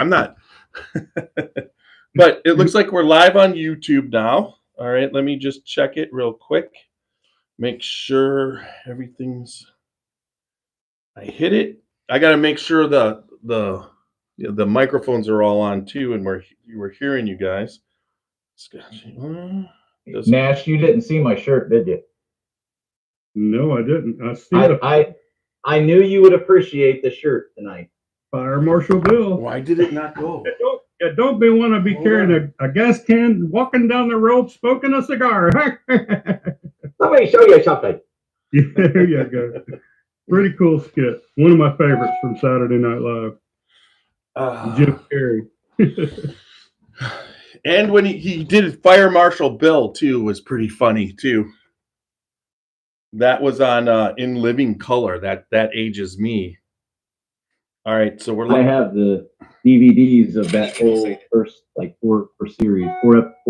I'm not. But it looks like we're live on YouTube now. All right, let me just check it real quick. Make sure everything's. I hit it. I got to make sure the microphones are all on too, and we're hearing you guys. Scotchy. Nash, you didn't see my shirt, did you? No, I didn't. I see I knew you would appreciate the shirt tonight. Fire Marshal Bill. Why did it not go? Don't be want to be carrying a gas can, walking down the road, smoking a cigar. Let me show you something. Yeah, there you go. Pretty cool skit. One of my favorites from Saturday Night Live. Jim Carrey. And when he did Fire Marshal Bill too, was pretty funny too. That was on In Living Color. That ages me. All right, so I have the DVDs of that whole first four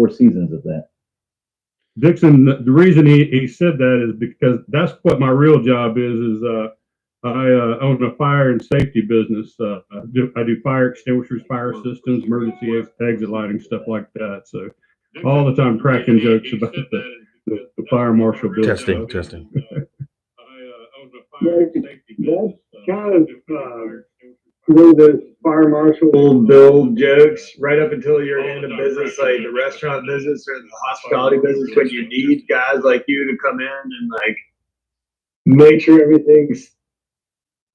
seasons of that. Dixon, the reason he said that is because that's what my real job is I own a fire and safety business. I do fire extinguishers, fire systems, emergency exit lighting, stuff like that. So all the time cracking jokes about the Fire Marshal Bill. Testing. That's kind of one of those Fire Marshal Bill jokes right up until you're in the business, like the restaurant business or the hospitality business, when you need guys like you to come in and like make sure everything's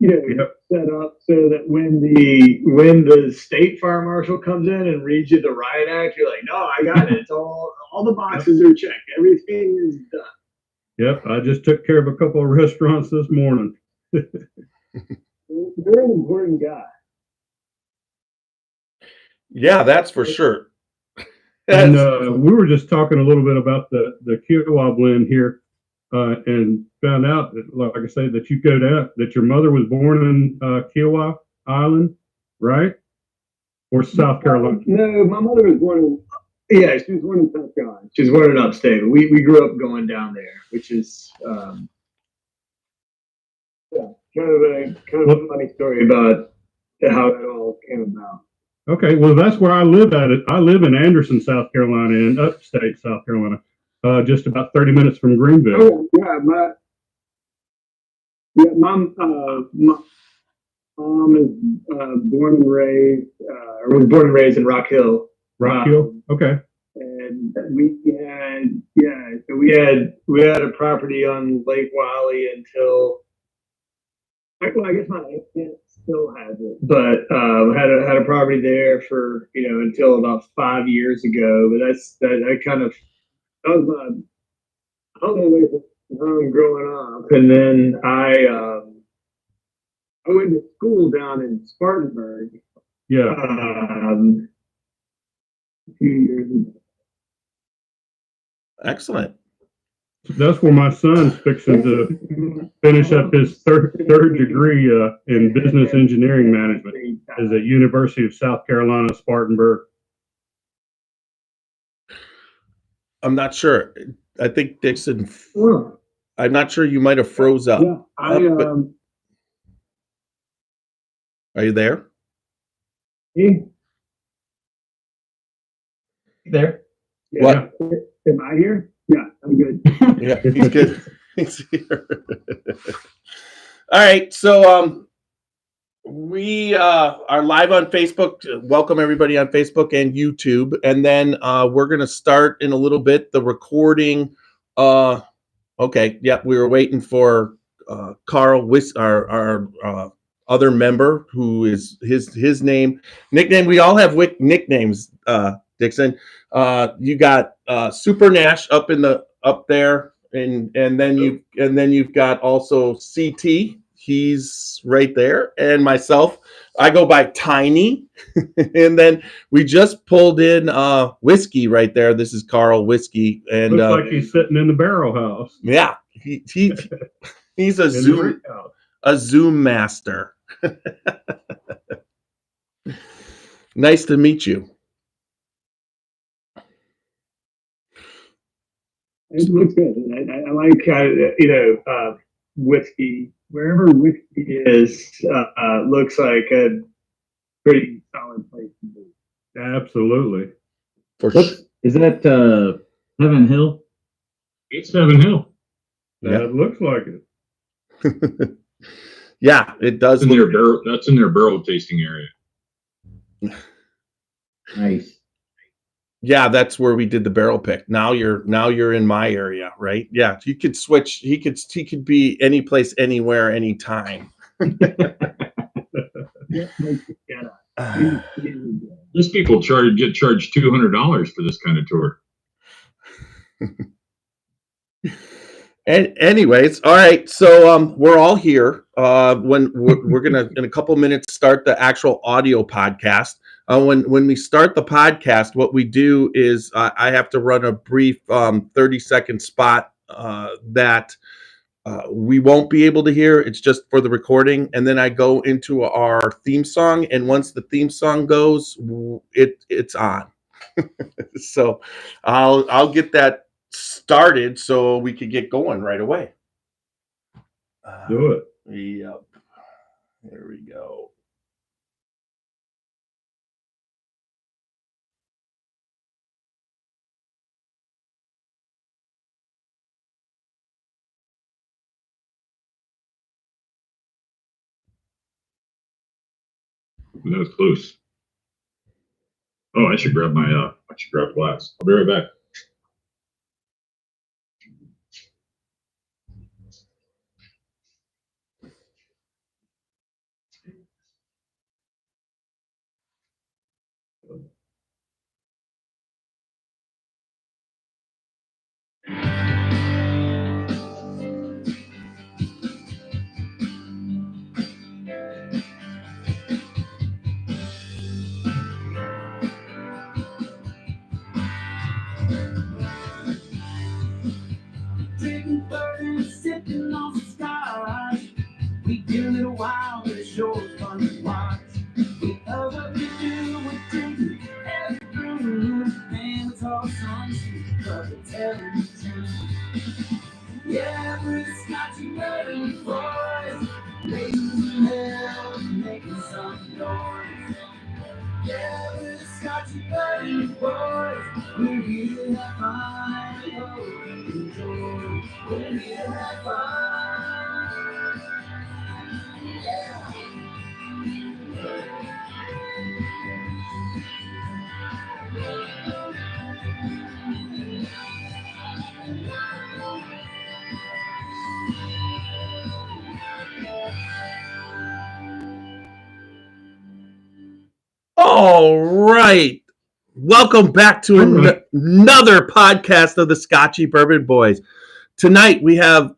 set up so that when the state fire marshal comes in and reads you the riot act, you're like, no, I got it. It's all the boxes are checked. Everything is done. Yep, I just took care of a couple of restaurants this morning. Very important guy. Yeah, that's for sure. And we were just talking a little bit about the Kiowa blend here, and found out that, like I say, that you go down, that your mother was born in Kiowa Island, right? Or South Carolina? No, my mother was born in. Yeah, she was born in South Carolina. She was born in upstate. We grew up going down there, which is kind of a funny story about how that all came about. Okay, well, that's where I live at. I live in Anderson, South Carolina, in upstate South Carolina, just about 30 minutes from Greenville. Oh, yeah, my mom is born and raised, or was born and raised in Rock Hill. Rock Hill, okay. And we had a property on Lake Wiley until, well, I guess my aunt still has it, but had a property there for until about 5 years ago. But that was my home growing up, and then I went to school down in Spartanburg. Yeah. A few years ago. Excellent. That's where my son's fixing to finish up his third degree in business engineering management is at University of South Carolina, Spartanburg. I'm not sure. I think Dixon. I'm not sure. You might have froze up. Yeah, are you there? There. Yeah. What? Am I here? Yeah, I'm good. Yeah, he's good. He's here. All right, so we are live on Facebook. Welcome everybody on Facebook and YouTube, and then we're gonna start in a little bit the recording. Okay, yeah, we were waiting for Carl, our other member, who is his nickname. We all have nicknames. Dixon, you got Super Nash up there, and then you've got also CT. He's right there, and myself. I go by Tiny, and then we just pulled in Whiskey right there. This is Carl Whiskey, and looks like he's sitting in the barrel house. Yeah, he's a Zoom master. Nice to meet you. It looks good. I like whiskey. Wherever whiskey is, looks like pretty solid place to be. Absolutely. For sure. Is that Heaven Hill? It's Heaven Hill. Yeah. That looks like it. Yeah, it does. That's in their barrel. That's in their barrel tasting area. Nice. Yeah, that's where we did the barrel pick. Now you're in my area, right? Yeah, you could switch. He could be any place, anywhere, anytime. These people get charged $200 for this kind of tour. And anyways, all right. So we're all here. When we're gonna in a couple minutes start the actual audio podcast. When we start the podcast, what we do is I have to run a brief 30-second spot that we won't be able to hear. It's just for the recording, and then I go into our theme song. And once the theme song goes, it's on. So I'll get that started so we could get going right away. Do it. Yep. There we go. That was close. Oh, I should grab glass. I'll be right back. Drinking bourbon, sipping on the scotch. We do it a while, but it's sure fun to watch. We love what we do, we're drinking every brew. And it's all songs, but we're telling the truth. Yeah, we're the Scotchy Bourbon Boys, raising hell, making some noise. Yeah, we're the Scotchy Bourbon Boys, we're here to have fun, oh, enjoy. We're here to have fun. Yeah. All right. Welcome back to another podcast of the Scotchy Bourbon Boys. Tonight we have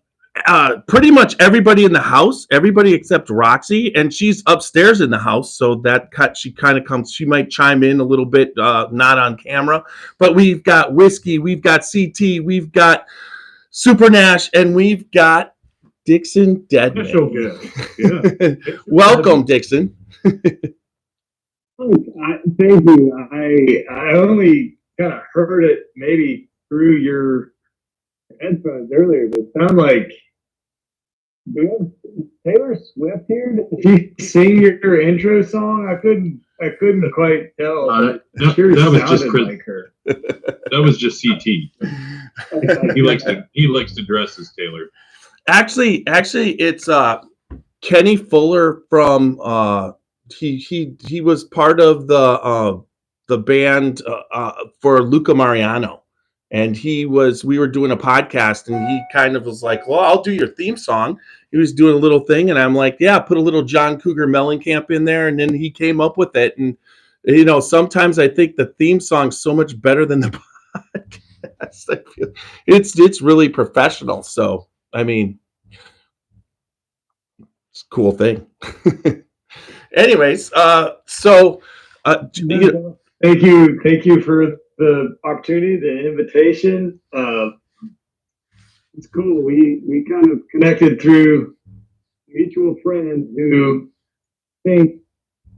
pretty much everybody in the house, everybody except Roxy, and she's upstairs in the house, so she kind of comes. She might chime in a little bit, not on camera, but we've got Whiskey, we've got CT, we've got Super Nash, and we've got Dixon Dedman. Special guest. Yeah. Welcome, Dixon. Thank you. I only kind of heard it maybe through your headphones earlier, but it sounded like, do we have Taylor Swift here? Did you sing your intro song? I couldn't quite tell. That was just Chris. like her. That was just CT. He likes to dress as Taylor. Actually, it's Kenny Fuller from he was part of the band for Luca Mariano, and we were doing a podcast, and he kind of was like, well, I'll do your theme song. He was doing a little thing, and I'm like, yeah, put a little John Cougar Mellencamp in there, and then he came up with it. And sometimes I think the theme song's so much better than the podcast. I feel it's really professional. So I mean, it's a cool thing. Anyways, thank you for the opportunity, the invitation. It's cool. We kind of connected through mutual friends who think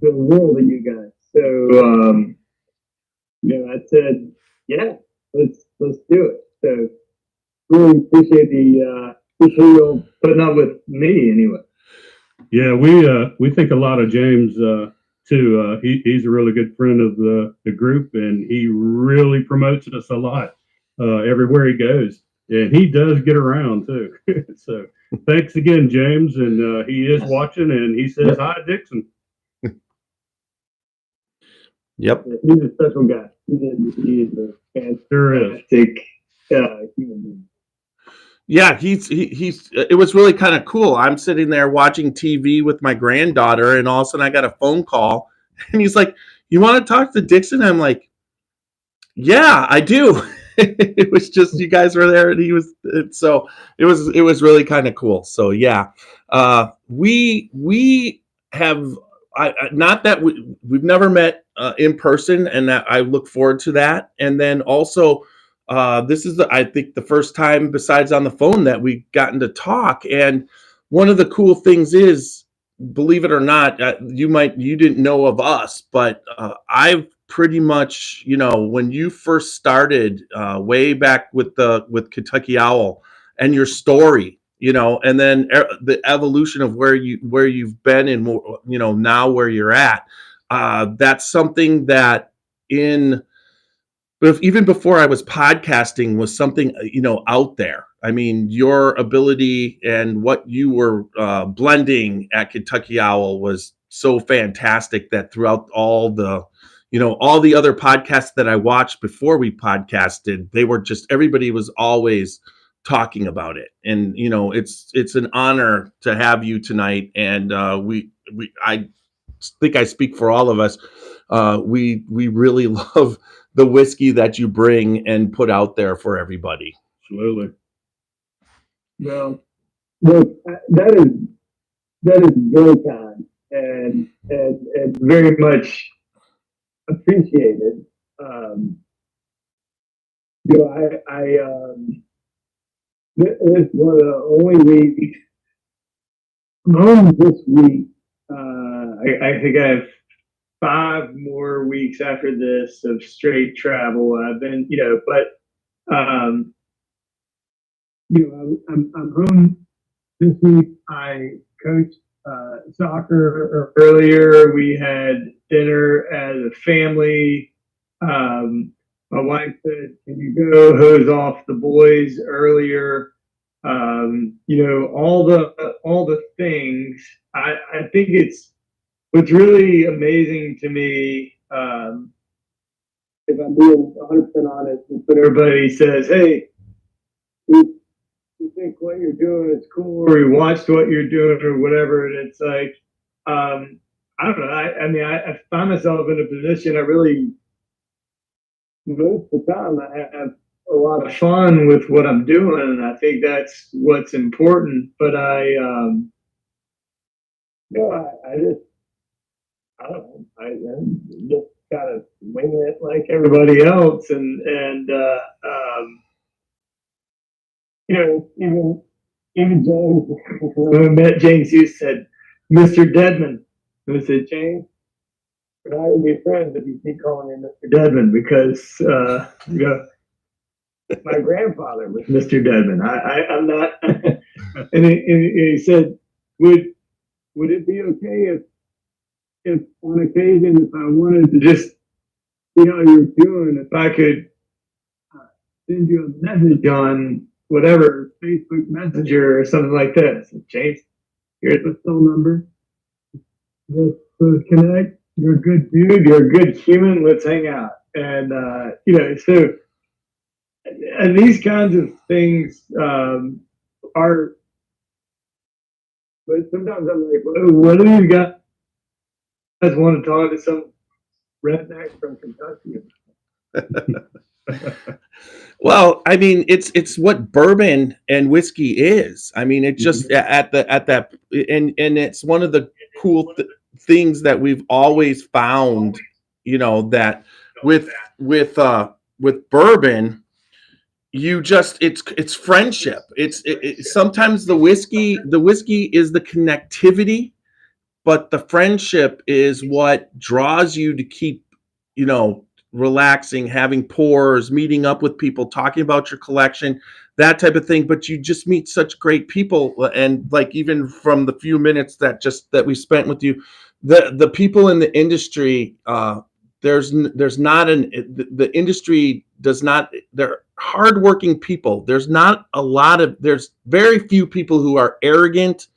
the world of you guys. So I said, yeah, let's do it. So really appreciate the putting up with me anyway. Yeah, we think a lot of James too. He's a really good friend of the group, and he really promotes us a lot everywhere he goes. And he does get around too. So thanks again, James. And he is watching, and he says hi, Dixon. Yep. He's a special guy. He is a fantastic human being. Yeah, he's it was really kind of cool. I'm sitting there watching TV with my granddaughter, and all of a sudden I got a phone call, and he's like, "You want to talk to Dixon?" I'm like, "Yeah, I do." It was just you guys were there, and he was, so it was really kind of cool. So yeah, we have not that we've never met in person, and that I look forward to that. And then also, this is I think the first time besides on the phone that we've gotten to talk. And one of the cool things is, believe it or not, you didn't know of us, but I've pretty much, when you first started way back with Kentucky Owl and your story, and then the evolution of where you've been and, now where you're at, that's something that even before I was podcasting was something, out there. I mean, your ability and what you were blending at Kentucky Owl was so fantastic that throughout all the other podcasts that I watched before we podcasted, they were just, everybody was always talking about it. And, it's an honor to have you tonight. And I think I speak for all of us. We really love the whiskey that you bring and put out there for everybody. Absolutely. Well, look, that is very kind and very much appreciated. This is one of the only weeks. This week, I think I have 5 more weeks after this of straight travel. I've been, I'm home this week. I coached soccer earlier. We had dinner as a family. My wife said, "Can you go hose off the boys earlier?" All the things. I think what's really amazing to me, if I'm being 100% honest, is when everybody says, "Hey, we think what you're doing is cool," or "We watched what you're doing," or whatever. And it's like, I don't know. I find myself in a position most of the time I have a lot of fun with what I'm doing, and I think that's what's important. But I just, I don't know. I just kind of wing it like everybody else, and even James. When I met James, he said, "Mr. Dedman." And I said, "James, we're not gonna be friends if you keep calling him Mr. Dedman, because my grandfather was Mr. Dedman. I'm not." And he said, "Would it be okay if on occasion, if I wanted to just see how you're doing, if I could send you a message on whatever, Facebook Messenger or something like that?" I said, "James, here's the phone number. Let's connect. You're a good dude. You're a good human. Let's hang out." And so and these kinds of things are. But sometimes I'm like, "What do you guys want to talk to some redneck from Kentucky?" Well, I mean, it's what bourbon and whiskey is. I mean, it just at that, and it's one of the cool things that we've always found, that with bourbon, it's friendship. It's sometimes the whiskey is the connectivity, but the friendship is what draws you to keep, relaxing, having pours, meeting up with people, talking about your collection, that type of thing. But you just meet such great people, and like even from the few minutes that we spent with you, the people in the industry, there's not the industry does not, they're hardworking people. There's very few people who are arrogant.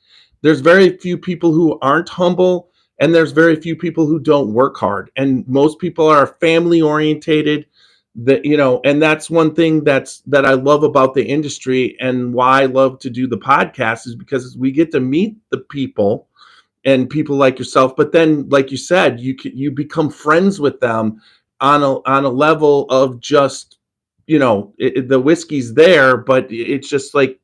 There's very few people who aren't humble, and there's very few people who don't work hard. And most people are family orientated. And that's one thing that I love about the industry, and why I love to do the podcast, is because we get to meet the people and people like yourself. But then, like you said, you become friends with them on a level of just, the whiskey's there, but it's just like,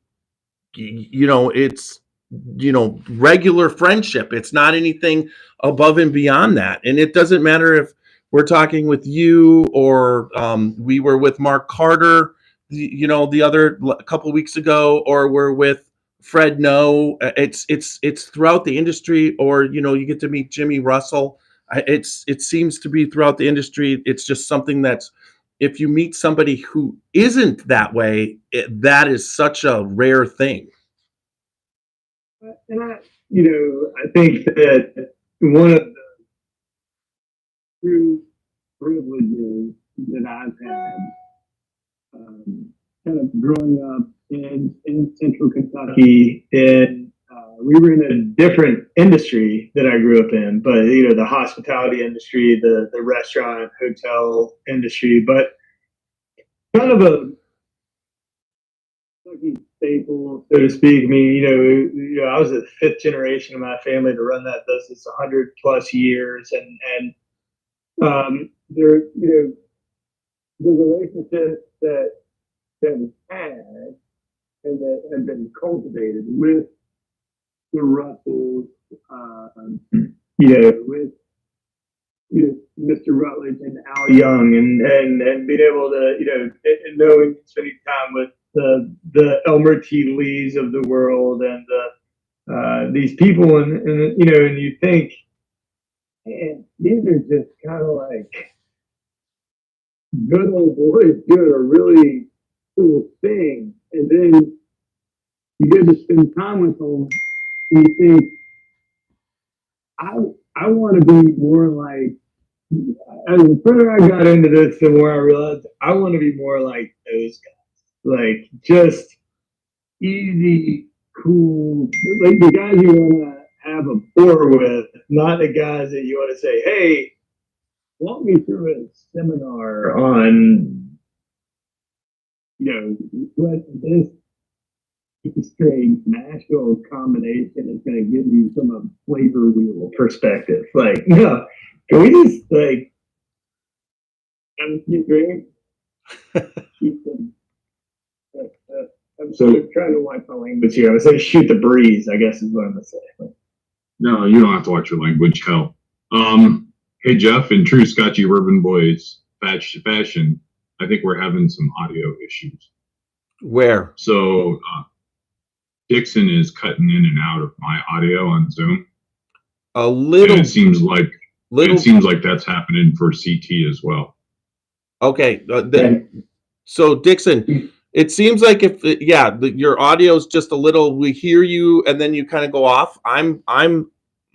it's, regular friendship. It's not anything above and beyond that. And it doesn't matter if we're talking with you, or we were with Mark Carter, the other couple weeks ago, or we're with Fred No. It's throughout the industry, or you get to meet Jimmy Russell. It seems to be throughout the industry. It's just something that's, if you meet somebody who isn't that way, that is such a rare thing. And I think that one of the true privileges that I've had, kind of growing up in central Kentucky, and we were in a different industry that I grew up in, but the hospitality industry, the restaurant, hotel industry, but kind of a staple, so to speak. I mean, I was the fifth generation of my family to run that business 100+ years, and there, the relationships that we had and that had been cultivated with the Russells, with Mr. Rutledge and Al Young, and being able to, and knowing, spending time with the Elmer T. Lees of the world, and these people, and you think, man, these are just kind of like good old boys doing a really cool thing, and then you get to spend time with them, and you think, I want to be more like. As the further I got into this, the more I realized I want to be more like those guys, like just easy, cool, like the guys you want to have a pour with, not the guys that you want to say, "Hey, walk me through a seminar on, what this straight Nashville combination is going to give you from a flavor wheel perspective." Like, no. Can we just keep drinking? Keep them. I'm sort of trying to watch my language here. I would say shoot the breeze, I guess is what I'm going to say. No, you don't have to watch your language, Kel. Hey, Jeff, in true Scotchy Bourbon Boys fashion, I think we're having some audio issues. Where? So Dixon is cutting in and out of my audio on Zoom. A little. And it seems like that's happening for CT as well. Okay. So Dixon, it seems like your audio is just a little. We hear you, and then you kind of go off. I'm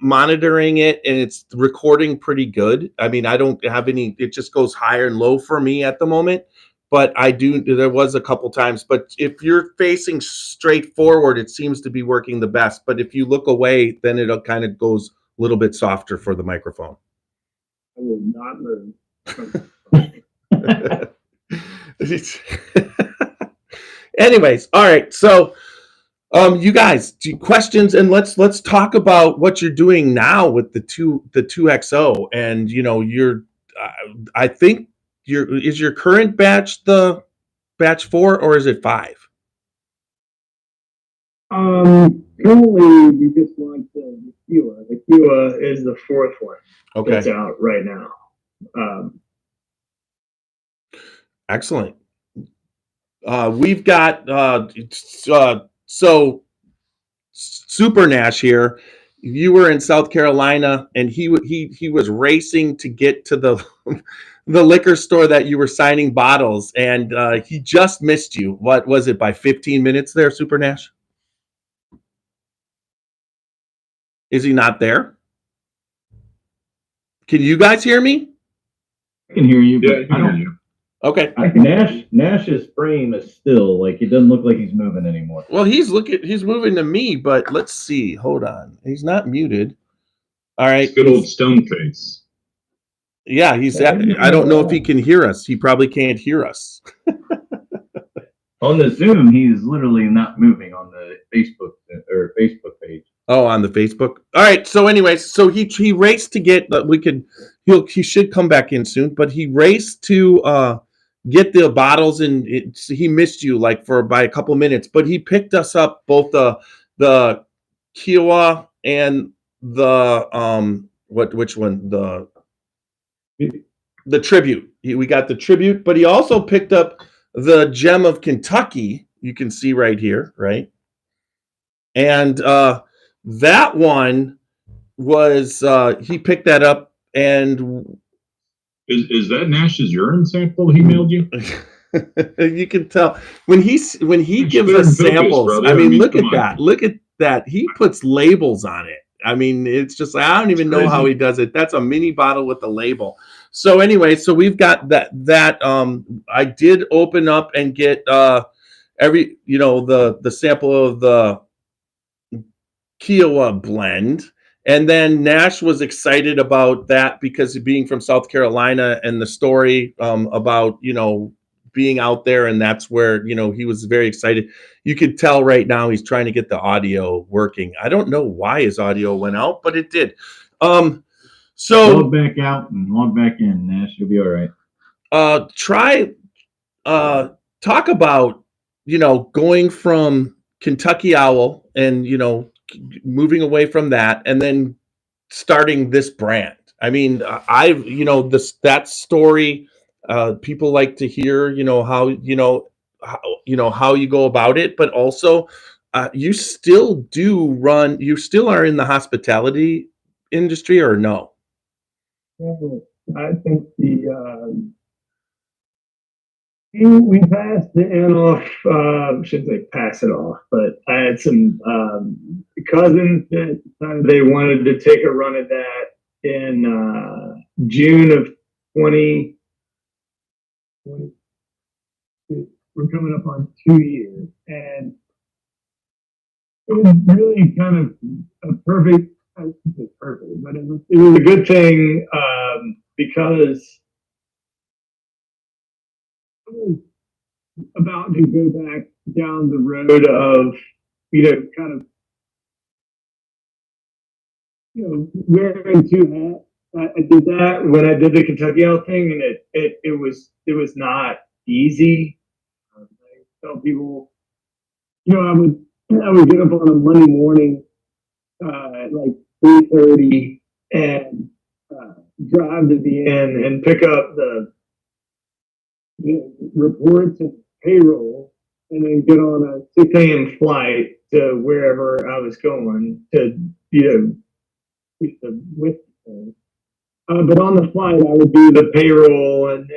monitoring it, and it's recording pretty good. I mean, I don't have any. It just goes higher and low for me at the moment. But I do. There was a couple times. But if you're facing straight forward, it seems to be working the best. But if you look away, then it kind of goes a little bit softer for the microphone. I will not move. Anyways, all right. So, you guys, questions, and let's talk about what you're doing now with the 2XO, and you're. I think is your current batch the batch 4, or is it 5? Currently, we just launched the Kua. The Kua is the 4th one. Okay. That's out right now. Excellent. We've got so Super Nash here. You were in South Carolina, and he was racing to get to the liquor store that you were signing bottles, and he just missed you. What was it, by 15 minutes there, Super Nash? Is he not there? Can you guys hear me? I can hear you. Yeah, But I hear you. Okay. Nash's frame is still like it doesn't look like he's moving anymore. Well, he's moving to me, but let's see. Hold on. He's not muted. All right. It's good old stone face. Yeah, I don't know if he can hear us. He probably can't hear us. On the Zoom, he's literally not moving on the Facebook page. Oh, on the Facebook. All right. So, anyways, so he raced to get. He should come back in soon. But he raced to get the bottles, and he missed you by a couple minutes. But he picked us up both the Kiowa and the which one the tribute. We got the tribute, but he also picked up the Gem of Kentucky. You can see right here, right? And that one was he picked that up, and Is that Nash's urine sample he mailed you? you can tell when he gives Clear us and focus, samples. brother. I mean, look come at on. that. Look at that. He puts labels on it. I mean, it's just I don't even know how he does it. That's a mini bottle with a label. So anyway, so we've got that I did open up and get every the sample of the Kiowa blend. And then Nash was excited about that because being from South Carolina and the story about, being out there. And that's where, he was very excited. You could tell right now he's trying to get the audio working. I don't know why his audio went out, but it did. So log back out and log back in, Nash. You'll be all right. Talk about, going from Kentucky Owl and, moving away from that and then starting this brand. I mean, that story, people like to hear, how you go about it, but also you still are in the hospitality industry or no? I think we passed the end off, shouldn't say pass it off, but I had some cousins that they wanted to take a run at that in June of 2020. We're coming up on 2 years, and it was really kind of a perfect, I wouldn't say perfect, but it was a good thing because I was about to go back down the road of, kind of, wearing two hats. I did that when I did the Kentucky Owl thing, and it was not easy. I tell people, I would get up on a Monday morning at like 3:30 and drive to the inn and pick up the reports and payroll, and then get on a 6 a.m. flight to wherever I was going to, with things. But on the flight, I would do the payroll and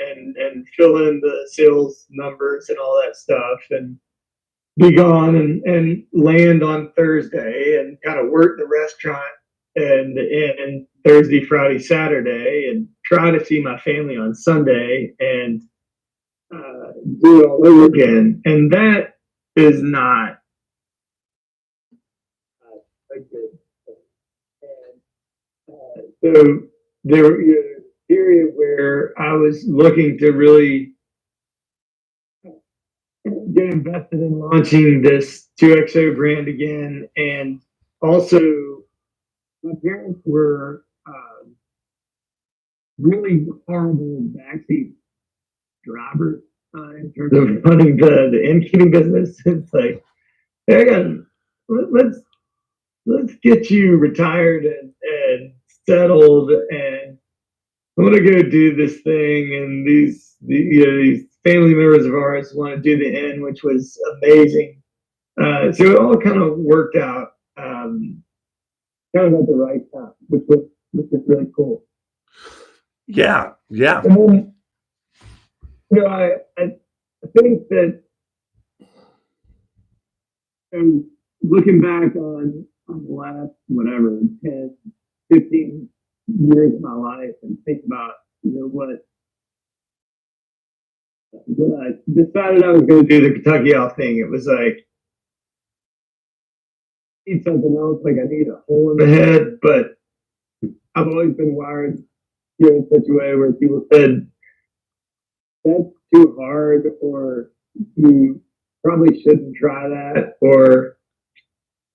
fill in the sales numbers and all that stuff, and be gone and land on Thursday and kind of work the restaurant and Thursday, Friday, Saturday, and try to see my family on Sunday and do it all over again. And that is not a good thing. And so there was a period where I was looking to really get invested in launching this 2XO brand again. And also, my parents were really horrible backseat drivers in terms of running the innkeeping business. It's like, hey, let's get you retired and settled, and I'm gonna go do this thing. And these family members of ours want to do the inn, which was amazing. So it all kind of worked out, kind of at the right time, which was really cool. Yeah. And then, I think that looking back on the last, 10, 15 years of my life and think about, what when I decided I was going to do the Kentucky Owl thing, it was like, I need something else, like I need a hole in the head, but I've always been wired, in such a way where people said, that's too hard, or you probably shouldn't try that, or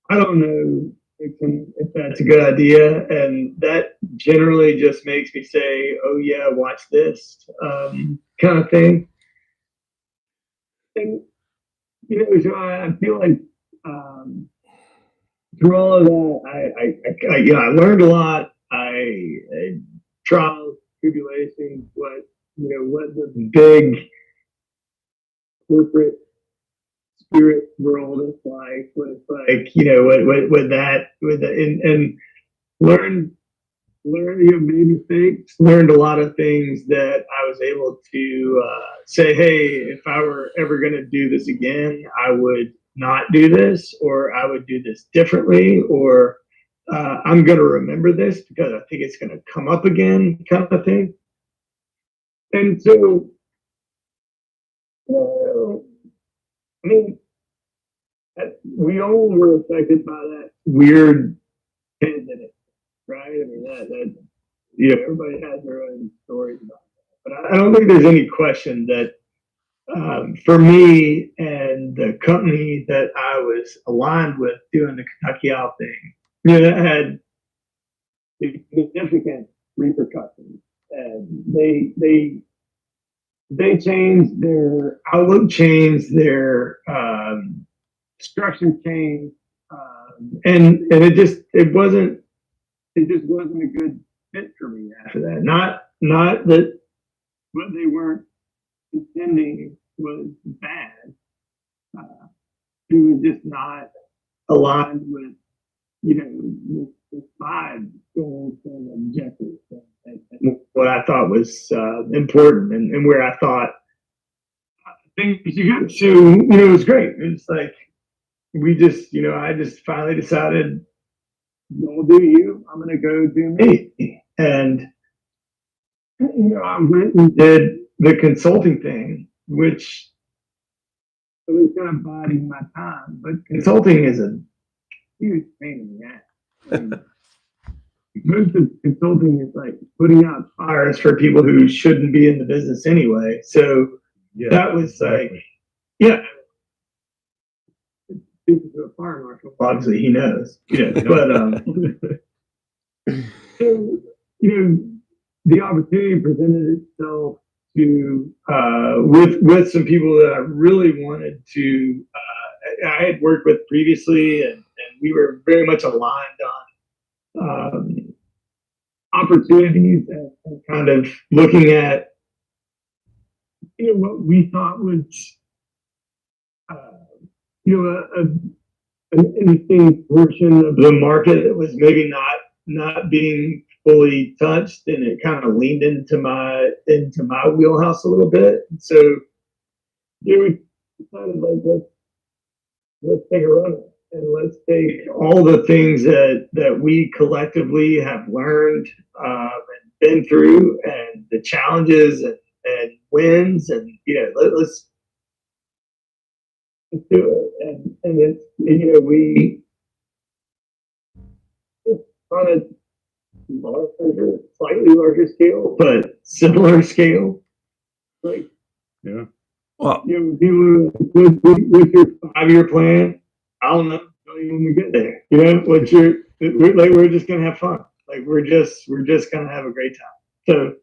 I don't know if that's a good idea. And that generally just makes me say, oh yeah, watch this, kind of thing. And, so I feel like, through all of that, I learned a lot. I trials, tribulations, what the big corporate spirit world is like, what it's like, and learned, made mistakes, learned a lot of things that I was able to say, hey, if I were ever going to do this again, I would not do this, or I would do this differently, or I'm going to remember this because I think it's going to come up again, kind of thing. And so, I mean, we all were affected by that weird pandemic, right? I mean, that everybody has their own stories about that. But I don't think there's any question that for me and the company that I was aligned with doing the Kentucky Owl thing, that had significant repercussions, and they changed their outlook, changed their structure, changed, and it just wasn't a good fit for me after that. Not that what they weren't intending was bad. It was just not aligned with with my goals and objectives, and what I thought was important, and where I thought things you got. So it was great. It's like we just I just finally decided, don't do you. I'm gonna go do me, and I went and did the consulting thing, which was kind of biding my time. But consulting is a huge pain in the ass. I mean, most of consulting is like putting out fires for people who shouldn't be in the business anyway. So that was exactly. Speaking to a fire marshal, obviously he knows. But so the opportunity presented itself to with some people that I really wanted to. I had worked with previously, and we were very much aligned on opportunities and kind of looking at what we thought was an interesting portion of the market that was maybe not being fully touched, and it kind of leaned into my wheelhouse a little bit. And so we decided, like, let's take a run at it, and let's take all the things that we collectively have learned and been through, and the challenges and wins, and let's do it. And it's we on a larger, slightly larger scale, but similar scale. Like, Well, people, what's your 5-year plan? I don't know. Don't even when we get there. What's your? We're just gonna have fun. Like we're just gonna have a great time.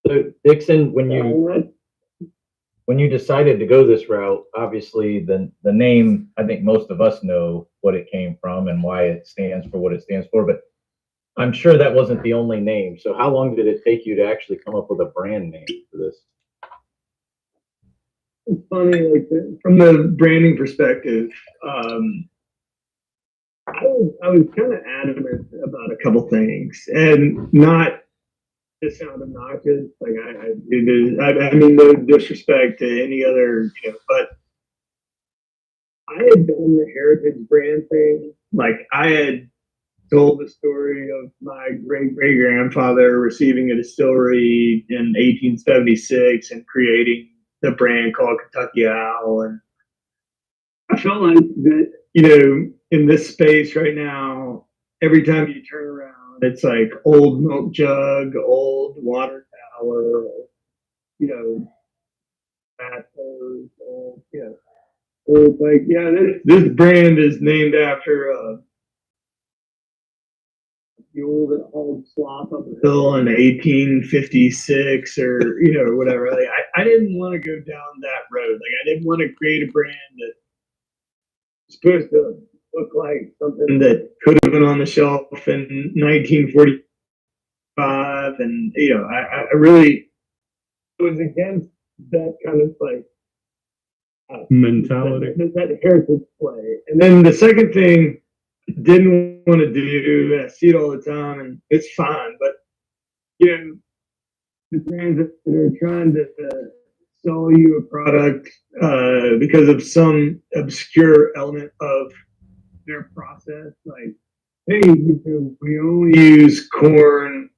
So Dixon, when you decided to go this route, obviously the name, I think most of us know what it came from and why it stands for what it stands for, but I'm sure that wasn't the only name. So how long did it take you to actually come up with a brand name for this? It's funny, like from the branding perspective, I was kind of adamant about a couple things, and not to sound obnoxious. Like I mean no disrespect to any other, but I had done the heritage brand thing. Like I had told the story of my great great grandfather receiving a distillery in 1876 and creating the brand called Kentucky Owl. And I felt like that, in this space right now, every time you turn around, it's like old milk jug, old water tower, fat hose, old, So it's like, this brand is named after the old slop up the hill in 1856 or, whatever. Like, I didn't want to go down that road. Like, I didn't want to create a brand that was supposed to look like something that could have been on the shelf in 1945. And, I really was against that kind of like mentality. That heritage play. And then the second thing I didn't want to do, and I see it all the time, and it's fine, but the brands that are trying to sell you a product because of some obscure element of their process, like, hey, we only use corn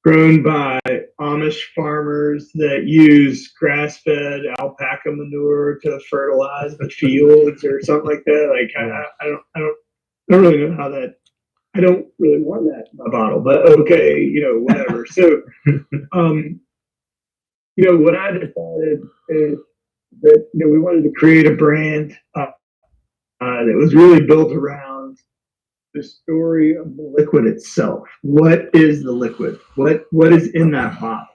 grown by Amish farmers that use grass-fed alpaca manure to fertilize the fields or something like that. Like, I don't really know how that. I don't really want that in my bottle, but okay, whatever. So, what I decided is that we wanted to create a brand that was really built around the story of the liquid itself. What is the liquid? What is in that bottle?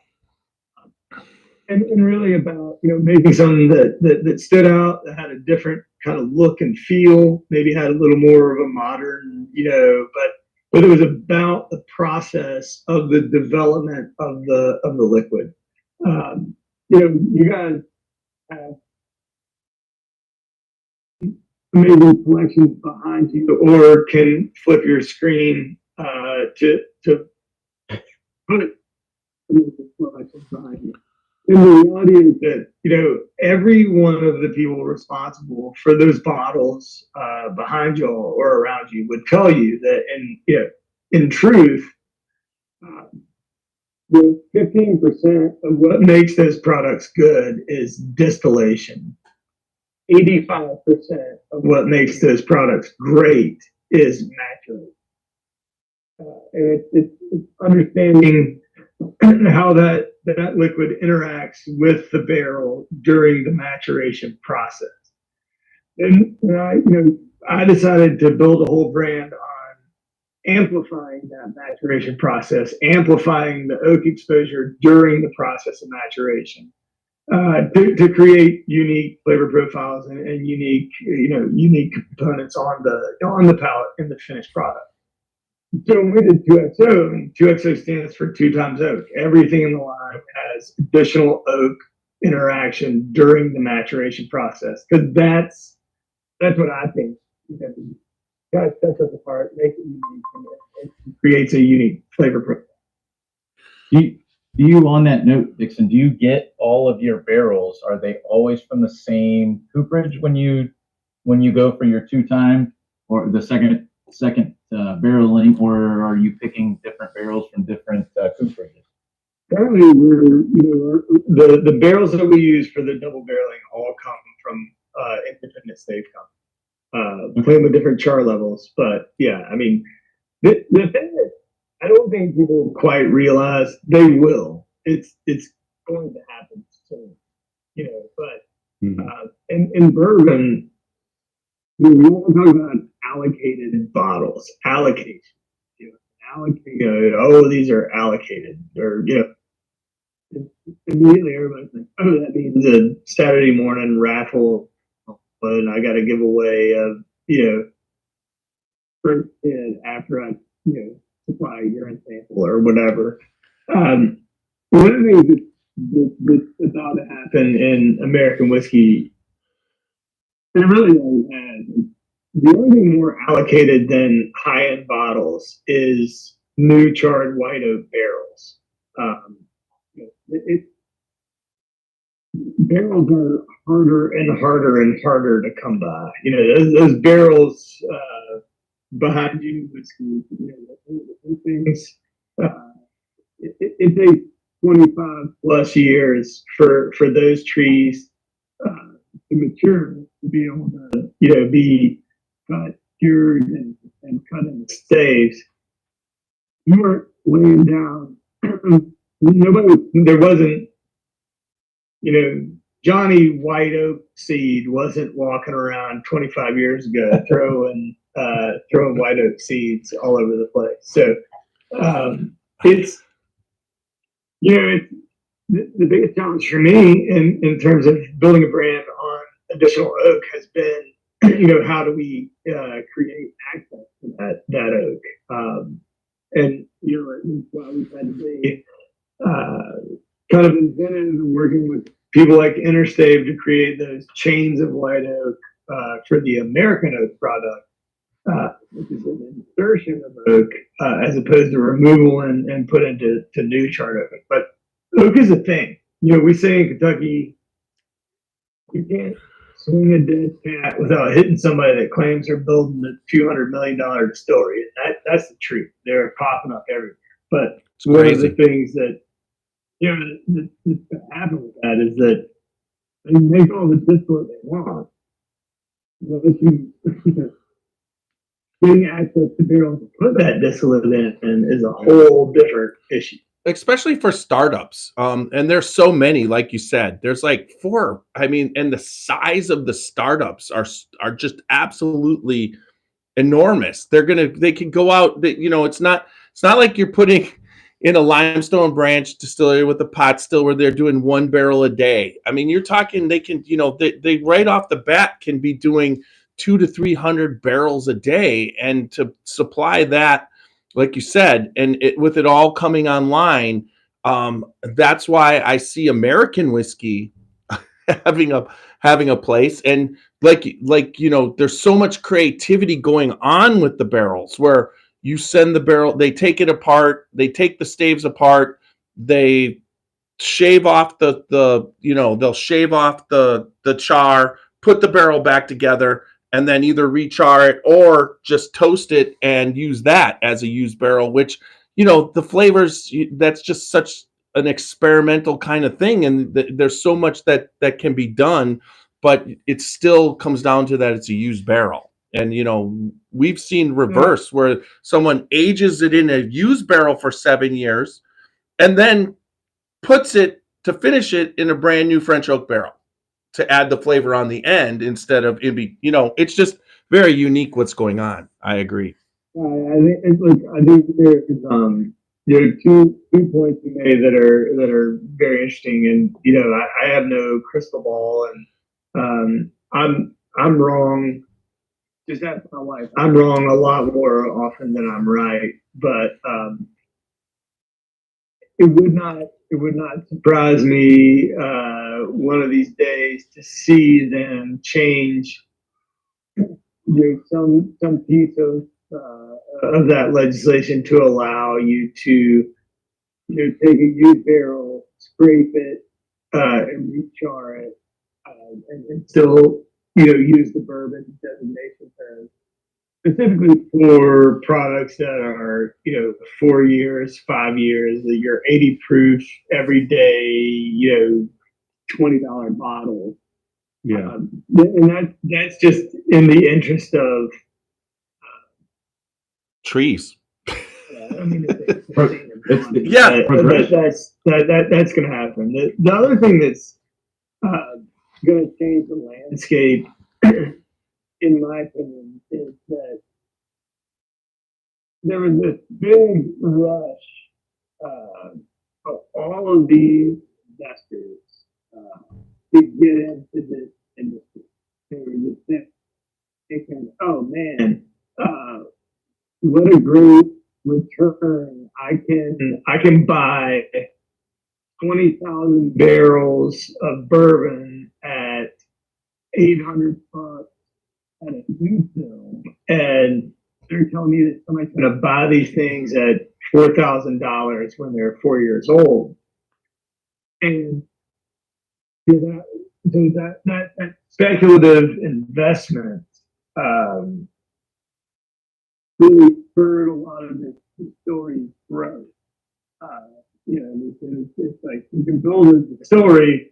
And really about making something that stood out, that had a different kind of look and feel, maybe had a little more of a modern, but it was about the process of the development of the liquid. You guys have amazing collections behind you, or can flip your screen to put amazing collections behind you. And the reality is that every one of the people responsible for those bottles behind you or around you would tell you that, in truth, 15% of what makes those products good is distillation. 85% of what makes those products great is maturation. And it's understanding how that liquid interacts with the barrel during the maturation process. And I decided to build a whole brand on amplifying that maturation process, amplifying the oak exposure during the process of maturation. To create unique flavor profiles and unique components on the palate in the finished product. So when we did 2XO, and 2XO stands for 2 times oak. Everything in the line has additional oak interaction during the maturation process, because that's what I think sets us apart, makes it unique, and it creates a unique flavor profile. Do you, on that note, Dixon, do you get all of your barrels? Are they always from the same cooperage when you go for your 2-time or the second barreling, or are you picking different barrels from different cooperages? Currently, we're the barrels that we use for the double barreling all come from independent safe companies, playing with different char levels. But yeah, I mean, the thing that I don't think people quite realize, they will. It's going to happen soon, But in bourbon, we won't talk about allocated bottles, allocation. Oh, these are allocated, or immediately everybody's like, oh, that means a Saturday morning raffle, and I got to give away first kid after I supply a urine sample or whatever. One of the things that's about to happen in American whiskey, and it really always has, the only thing more allocated than high-end bottles is new charred white oak barrels. Barrels are harder and harder and harder to come by. Those barrels behind you, whiskey, those things. It takes 25 plus years for those trees to mature, to be able to, be cut, cured, and cut into staves. You weren't laying down. There wasn't, Johnny White Oak Seed wasn't walking around 25 years ago throwing white oak seeds all over the place. So it's the biggest challenge for me in terms of building a brand on additional oak has been, how do we create access to that oak? And that's why we've had to be kind of inventive and working with people like Interstave to create those chains of white oak for the American oak product, which is an insertion of oak as opposed to removal and put into new charred oak. But oak is a thing. We say in Kentucky, you can't swing a dead cat without hitting somebody that claims they're building a $200 million distillery. That's the truth. They're popping up everywhere. But It's one crazy. of the things that that happen with that is that they make all the distillate they want. But if you getting access to barrels to put that distillate in is a whole different issue. Especially for startups. And there's so many, like you said, there's like 4. I mean, and the size of the startups are just absolutely enormous. They can go out, it's not like you're putting in a limestone branch distillery with a pot still where they're doing 1 barrel a day. I mean, you're talking, they can, they right off the bat can be doing 200 to 300 barrels a day. And to supply that, like you said, and with it all coming online, that's why I see American whiskey having a place. And like there's so much creativity going on with the barrels where you send the barrel, they take it apart, they take the staves apart, they shave off they'll shave off the char, put the barrel back together, and then either rechar it or just toast it and use that as a used barrel, which, the flavors, that's just such an experimental kind of thing. And there's so much that can be done, but it still comes down to that it's a used barrel. And, we've seen reverse where someone ages it in a used barrel for 7 years and then puts it to finish it in a brand new French oak barrel to add the flavor on the end instead of it's just very unique what's going on. I agree. I think there are two points you made that are very interesting, and I have no crystal ball, and I'm wrong. Just ask my wife. I'm wrong a lot more often than I'm right, but it would not surprise me one of these days to see them change some piece of that legislation to allow you to take a used barrel, scrape it, and rechar it, and still use the bourbon designation term. Specifically for products that are 4 years, 5 years, that you're 80 proof every day, $20 bottle. Yeah. And that's just in the interest of Trees. I mean, that's going to happen. The other thing that's going to change the landscape, in my opinion, is that there was this big rush of all of these investors to get into this industry. They were just thinking, oh man, what a great return. I can buy 20,000 barrels of bourbon at $800 at a new film, and they're telling me that somebody's going to buy these things at $4,000 when they're 4 years old, and that speculative investment really spurred a lot of this distillery growth. Because it's like you can build a distillery,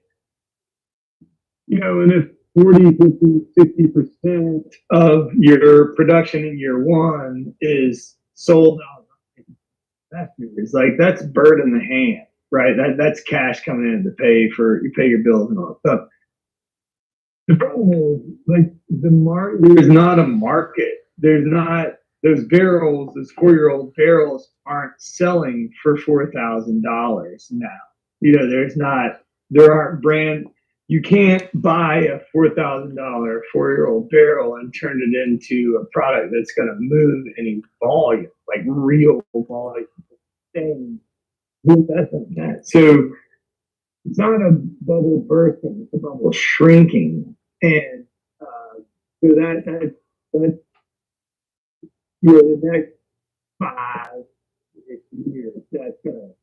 and if 40, 50, 60% of your production in year one is sold out, that's bird in the hand, right? That's cash coming in to pay your bills and all that stuff. The problem is, there's not a market. There's not those barrels, those 4-year-old barrels aren't selling for $4,000 now. There aren't you can't buy a $4,000 4-year-old barrel and turn it into a product that's going to move any volume, like real volume. So it's not a bubble bursting, it's a bubble shrinking. And so that's the next 5 years, that's going to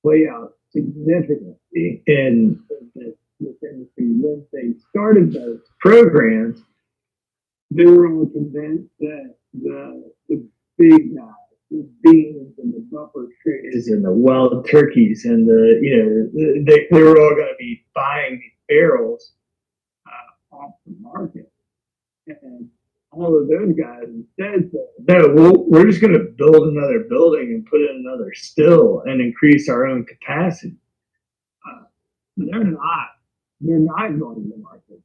play out significantly in this industry. When they started those programs, they were all convinced that the big guys, the beans and the bumper trays and the wild turkeys and they were all going to be buying these barrels off the market. And all of those guys instead said, no, we're just going to build another building and put in another still and increase our own capacity. They're not going to the market.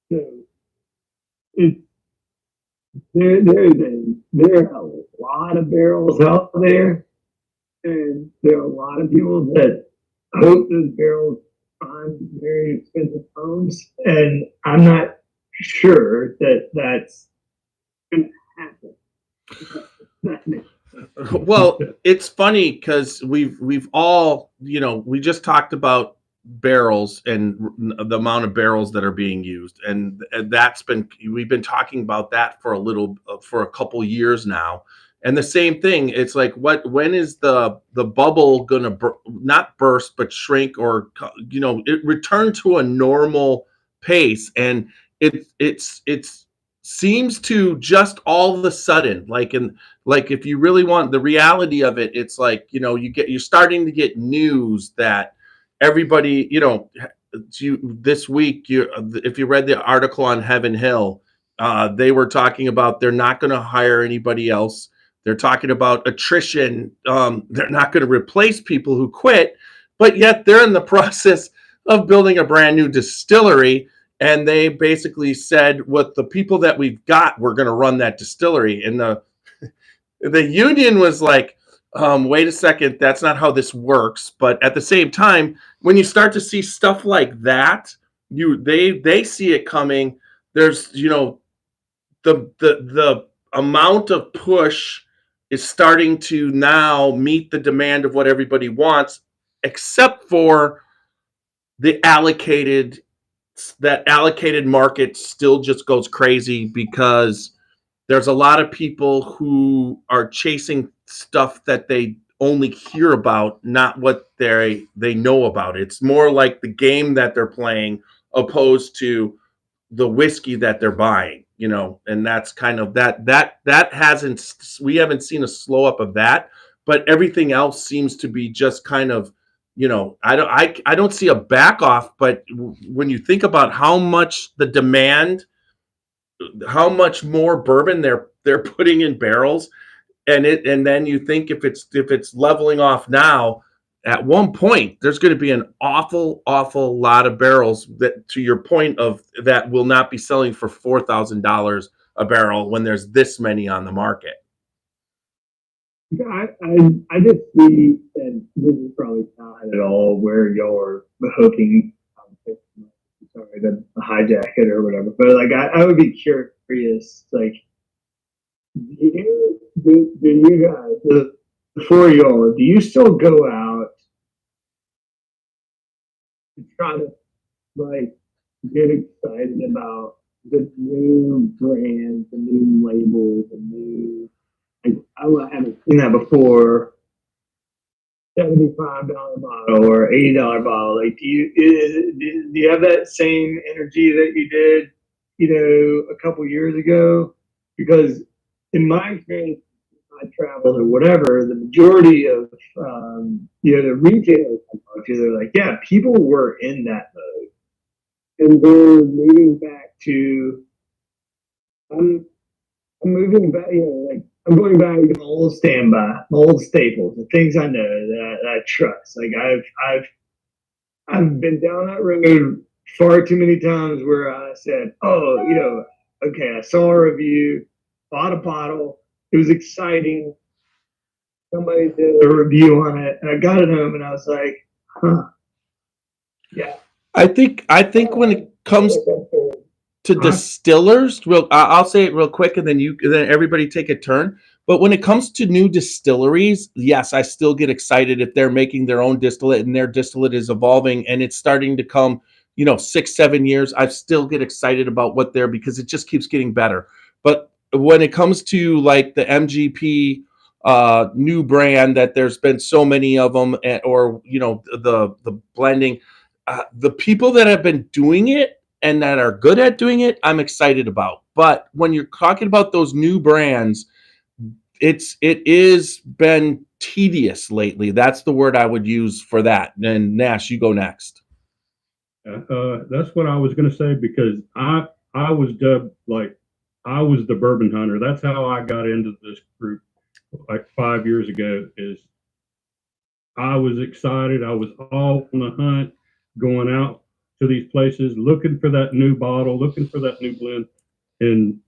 So there are a lot of barrels out there, and there are a lot of people that hope those barrels find very expensive homes, and I'm not sure that that's going to happen. Well, it's funny because we've all, we just talked about barrels and the amount of barrels that are being used, and we've been talking about that for a couple years now. And the same thing, it's like, when is the bubble gonna not burst but shrink, or it return to a normal pace? And it seems to just all of a sudden, like if you really want the reality of it, it's like, you're starting to get news that everybody, this week, if you read the article on Heaven Hill, they were talking about they're not going to hire anybody else. They're talking about attrition. They're not going to replace people who quit, but yet they're in the process of building a brand new distillery. And they basically said, with the people that we've got, we're going to run that distillery. And the union was like, wait a second, that's not how this works. But at the same time, when you start to see stuff like that, they see it coming. There's, the amount of push is starting to now meet the demand of what everybody wants, except for that allocated market still just goes crazy, because there's a lot of people who are chasing stuff that they only hear about, not what they know about. It's more like the game that they're playing opposed to the whiskey that they're buying, and that's kind of we haven't seen a slow up of that, but everything else seems to be just kind of, I don't see a back off, but when you think about how much the demand, how much more bourbon they're putting in barrels, and then you think if it's leveling off now, at one point there's going to be an awful lot of barrels that, to your point of, that will not be selling for $4,000 a barrel when there's this many on the market. I just see, and this is probably not at all where you're hooking. Sorry to hijack it or whatever, but like I would be curious, like, do you guys, before y'all, do you still go out to try to like get excited about the new brands, the new labels, the new, like, I haven't seen that before. $75 bottle or $80 bottle. Like, do you have that same energy that you did, a couple years ago? Because in my experience, I traveled or whatever, the majority of the retailers I talked to, they're like, yeah, people were in that mode, and they're moving back to. I'm moving back, like I'm going back to my old standby, my old staples, the things I know that I trust. Like I've been down that road far too many times where I said, oh, okay, I saw a review, bought a bottle, it was exciting. Somebody did a review on it, and I got it home, and I was like, huh, yeah. I think when it comes to distillers, I'll say it real quick, and then everybody take a turn. But when it comes to new distilleries, yes, I still get excited if they're making their own distillate and their distillate is evolving and it's starting to come, 6-7 years. I still get excited about what they're, because it just keeps getting better. But when it comes to like the MGP new brand, that there's been so many of them, or the blending, the people that have been doing it and that are good at doing it, I'm excited about. But when you're talking about those new brands, it is been tedious lately. That's the word I would use for that. And Nash, you go next. That's what I was going to say, because I was dubbed like I was the bourbon hunter. That's how I got into this group like 5 years ago. Is I was excited. I was all on the hunt, going out to these places, looking for that new bottle, looking for that new blend. And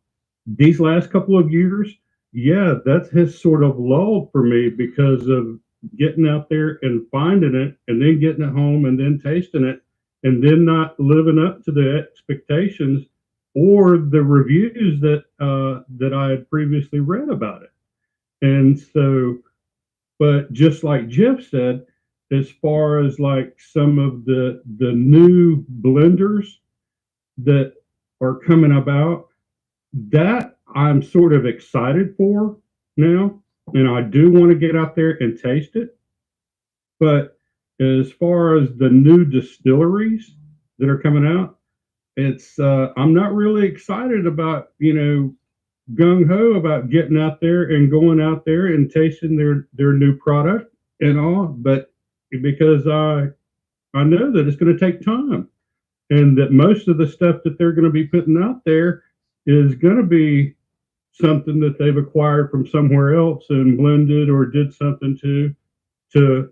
these last couple of years, yeah, that has sort of lulled for me because of getting out there and finding it, and then getting it home, and then tasting it, and then not living up to the expectations or the reviews that I had previously read about it. And so, but just like Jeff said, as far as like some of the new blenders that are coming about, that I'm sort of excited for now, and I do want to get out there and taste it. But as far as the new distilleries that are coming out, it's I'm not really excited about, gung ho about getting out there and going out there and tasting their new product and all, but because I know that it's going to take time, and that most of the stuff that they're going to be putting out there is going to be something that they've acquired from somewhere else and blended or did something to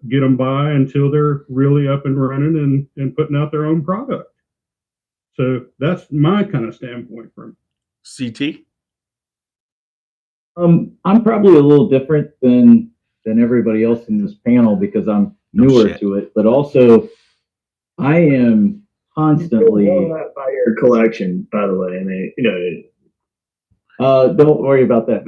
get them by until they're really up and running and putting out their own product. So that's my kind of standpoint from CT. I'm probably a little different than everybody else in this panel because I'm newer to it, but also I am constantly by your collection, by the way. I mean, don't worry about that.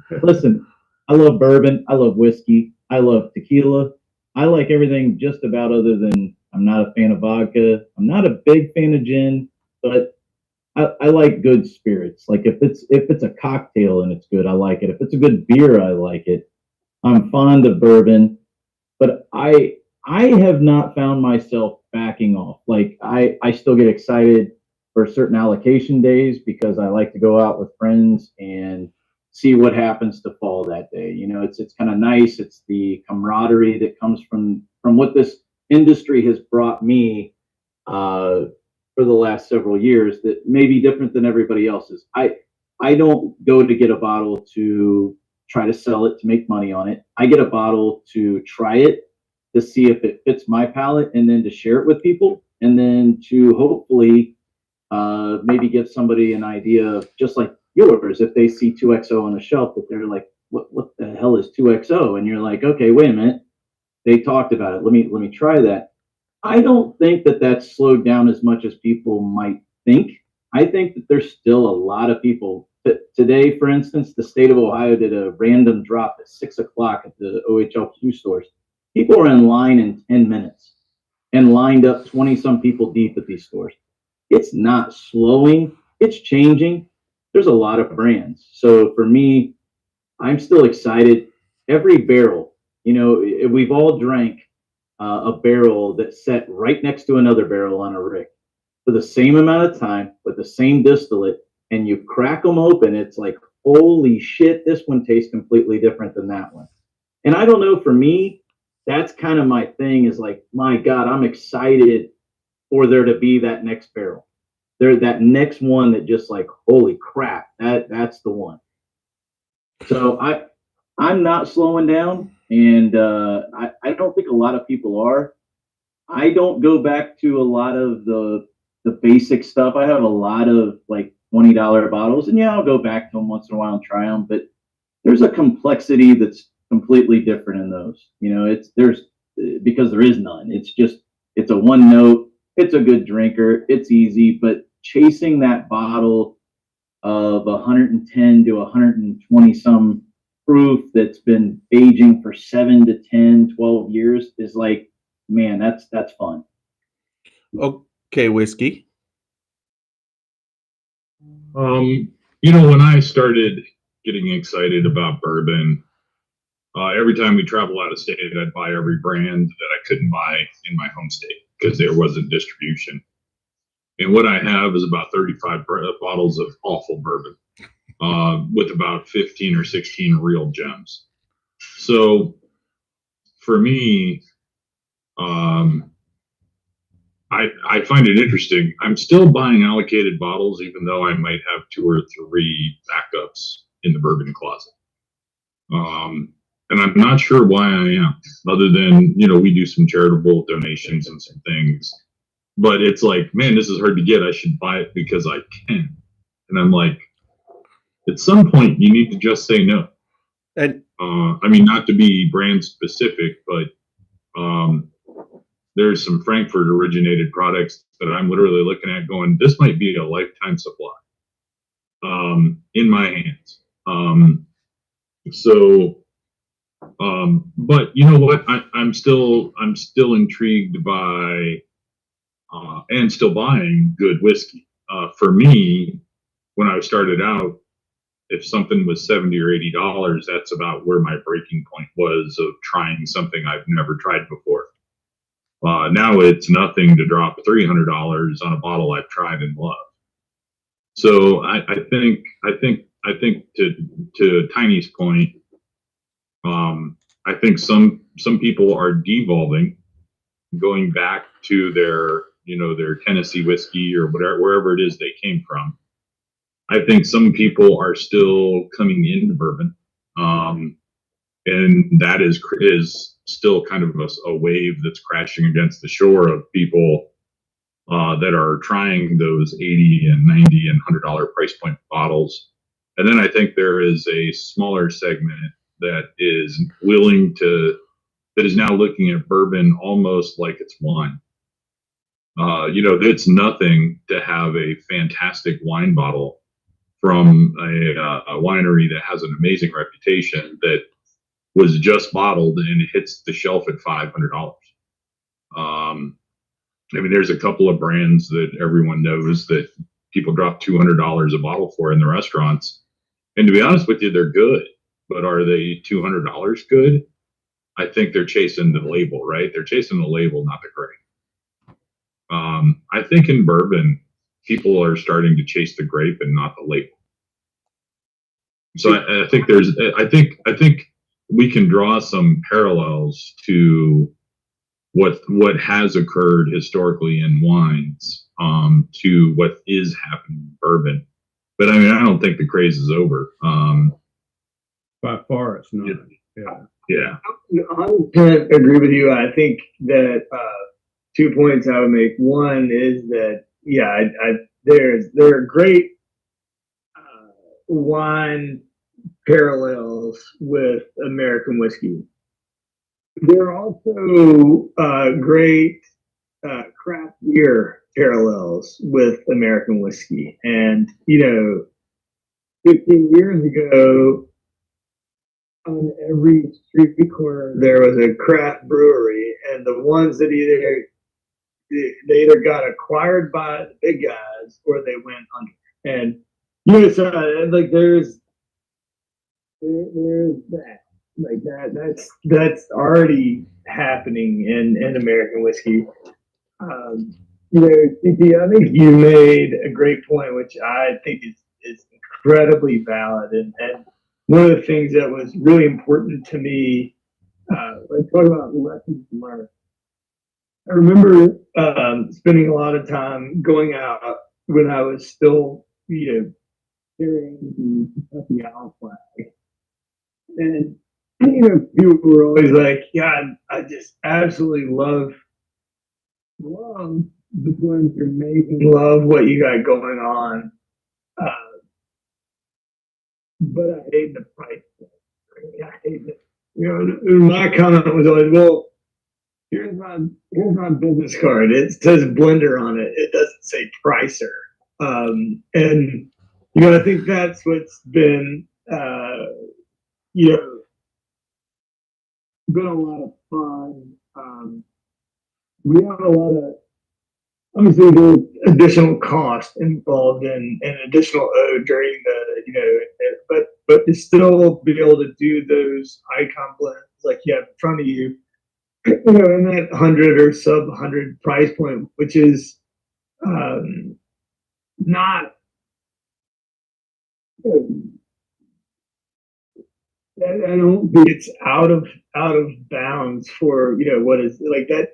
But listen, I love bourbon. I love whiskey. I love tequila. I like everything just about, other than I'm not a fan of vodka. I'm not a big fan of gin, but I like good spirits. Like if it's a cocktail and it's good, I like it. If it's a good beer, I like it. I'm fond of bourbon, but I have not found myself backing off. Like I still get excited for certain allocation days because I like to go out with friends and see what happens to fall that day. It's kind of nice. It's the camaraderie that comes from what this industry has brought me for the last several years that may be different than everybody else's. I don't go to get a bottle to try to sell it to make money on it. I get a bottle to try it, to see if it fits my palate, and then to share it with people, and then to hopefully maybe give somebody an idea of, just like yours, if they see 2XO on the shelf, that they're like, what the hell is 2XO? And you're like, okay, wait a minute. They talked about it. Let me try that. I don't think that that's slowed down as much as people might think. I think that there's still a lot of people. Today, for instance, the state of Ohio did a random drop at 6 o'clock at the OHLQ stores. People are in line in 10 minutes and lined up 20 some people deep at these stores. It's not slowing, it's changing. There's a lot of brands. So for me, I'm still excited. Every barrel, we've all drank a barrel that sat right next to another barrel on a rick for the same amount of time with the same distillate, and you crack them open. It's like, holy shit, this one tastes completely different than that one. And I don't know, for me, that's kind of my thing, is like, my God, I'm excited for there to be that next barrel. That next one that just like, holy crap, that's the one. So I'm not slowing down, and I don't think a lot of people are. I don't go back to a lot of the basic stuff. I have a lot of like $20 bottles, and yeah, I'll go back to them once in a while and try them. But there's a complexity that's completely different in those. You know, because there is none. It's a one note. It's a good drinker. It's easy, but chasing that bottle of 110 to 120 some proof that's been aging for 7 to 10, 12 years is like, man, that's fun. Okay, whiskey. When I started getting excited about bourbon, every time we travel out of state, I'd buy every brand that I couldn't buy in my home state because there wasn't distribution. And what I have is about 35 bottles of awful bourbon, with about 15 or 16 real gems. So for me, I find it interesting. I'm still buying allocated bottles, even though I might have 2 or 3 backups in the bourbon closet. And I'm not sure why I am, other than, we do some charitable donations and some things. But it's like, man, this is hard to get. I should buy it because I can. And I'm like, at some point, you need to just say no. And not to be brand specific, but there's some Frankfurt originated products that I'm literally looking at going, this might be a lifetime supply in my hands. But you know what? I'm still intrigued by and still buying good whiskey. For me, when I started out, if something was $70 or $80, that's about where my breaking point was of trying something I've never tried before. Now it's nothing to drop $300 on a bottle I've tried and loved. So I think to Tiny's point, I think some people are devolving, going back to their Tennessee whiskey or wherever it is they came from. I think some people are still coming into bourbon, and that is still kind of a wave that's crashing against the shore of people that are trying those $80 and $90 and $100 price point bottles. And then I think there is a smaller segment that is now looking at bourbon almost like it's wine. It's nothing to have a fantastic wine bottle from a winery that has an amazing reputation that was just bottled and it hits the shelf at $500. There's a couple of brands that everyone knows that people drop $200 a bottle for in the restaurants. And to be honest with you, they're good. But are they $200 good? I think they're chasing the label, right? They're chasing the label, not the grape. I think in bourbon, people are starting to chase the grape and not the label. So I think we can draw some parallels to what has occurred historically in wines to what is happening in bourbon. But I don't think the craze is over. By far, it's not. Yeah. I agree with you. I think that 2 points I would make. One is that there are great wine parallels with American whiskey. There are also great craft beer parallels with American whiskey. And 15 years ago, on every street corner there was a craft brewery, and the ones that they either got acquired by the big guys or they went under. And so like there's that, like that's already happening in American whiskey. CP, I think you made a great point, which I think is incredibly valid. And one of the things that was really important to me, like talk about lessons learned. I remember spending a lot of time going out when I was still, carrying the Kentucky Owl flag. And, people were always like, God, I just absolutely love the blends you're making, love what you got going on. But I hate the price. I hate it. My comment was always, well, here's my business card. It says blender on it. It doesn't say pricer. And I think that's what's been been a lot of fun. We have a lot of, obviously there's additional cost involved in an additional ode during the, but to still be able to do those icon blends like you have in front of you, in that 100 or sub 100 price point, which is not, I don't think it's out of bounds for what is like that.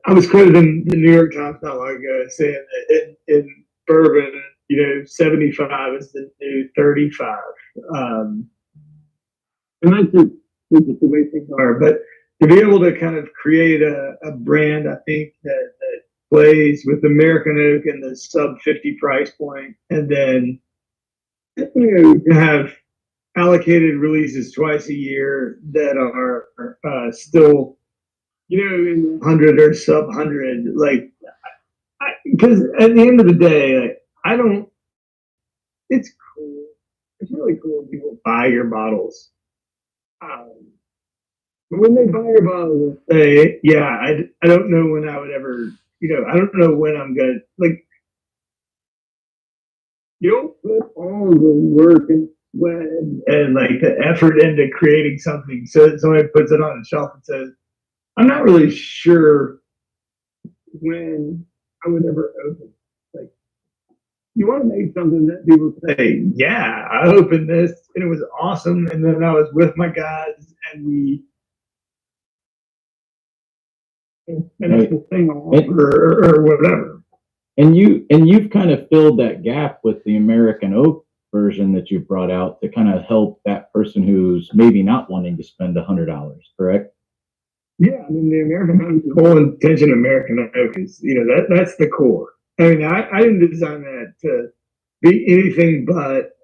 I was quoted in the New York Times not long ago saying that in bourbon, 75 is the new 35, and that's just the way things are. But to be able to kind of create a brand, I think that plays with American oak and the sub 50 price point, and then have allocated releases twice a year that are still in 100 or sub 100, like, because at the end of the day, like, it's cool. It's really cool when people buy your bottles. But when they buy your bottles, they say, yeah, I don't know when I would ever, I don't know when I'm going to, like, you don't put all the work and sweat and like the effort into creating something so that somebody puts it on the shelf and says, I'm not really sure when I would ever open it. Like, you want to make something that people say, yeah, I opened this and it was awesome. And then I was with my guys and we finished the thing or whatever. And you've kind of filled that gap with the American oak version that you brought out to kind of help that person who's maybe not wanting to spend $100, correct? Yeah, I mean, the American oak, the whole intention of American oak is, that's the core. I mean, I didn't design that to be anything but,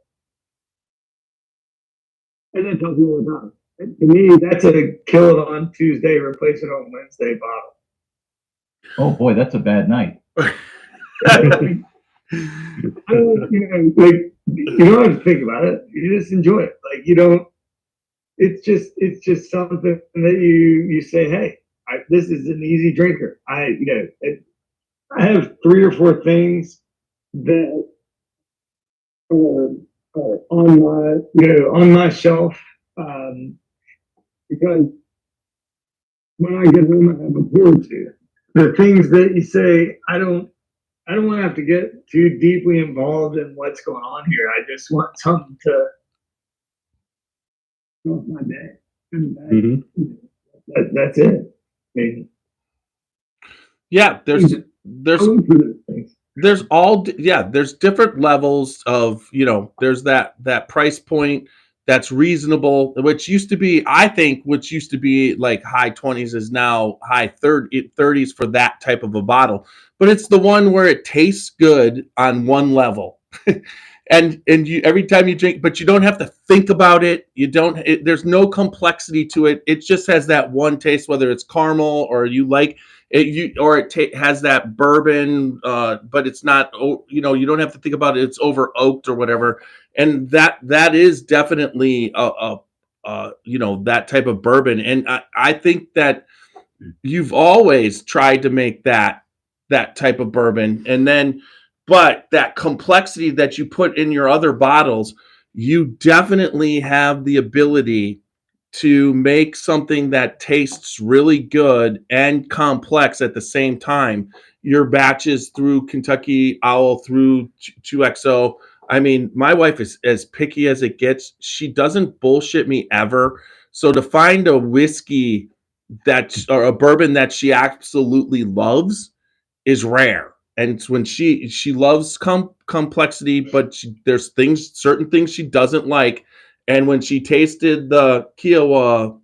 and I tell people all the time, to me, that's a kill it on Tuesday, replace it on Wednesday bottle. Oh boy, that's a bad night. I don't, like, you don't have to think about it. You just enjoy it. Like, you don't, it's just something that you say, hey, this is an easy drinker. I have 3 or 4 things that are on my shelf, because when I get home, I have a board to. The things that you say, I don't want to have to get too deeply involved in what's going on here. I just want something to go my day. And that's it. I mean, Yeah, there's different levels of, there's that price point that's reasonable, which used to be, I think, which used to be like high 20s is now high 30s for that type of a bottle. But it's the one where it tastes good on one level. and you, every time you drink, but you don't have to think about it. There's no complexity to it. It just has that one taste, whether it's caramel or you like it, has that bourbon, but it's not, you don't have to think about it. It's over oaked or whatever. And that is definitely that type of bourbon. And I think that you've always tried to make that type of bourbon. And then, but that complexity that you put in your other bottles, you definitely have the ability to make something that tastes really good and complex at the same time. Your batches through Kentucky Owl, through 2XO, I mean, my wife is as picky as it gets. She doesn't bullshit me ever. So to find a whiskey or a bourbon that she absolutely loves is rare. And it's when she loves complexity, but there's certain things she doesn't like. And when she tasted the Kiowa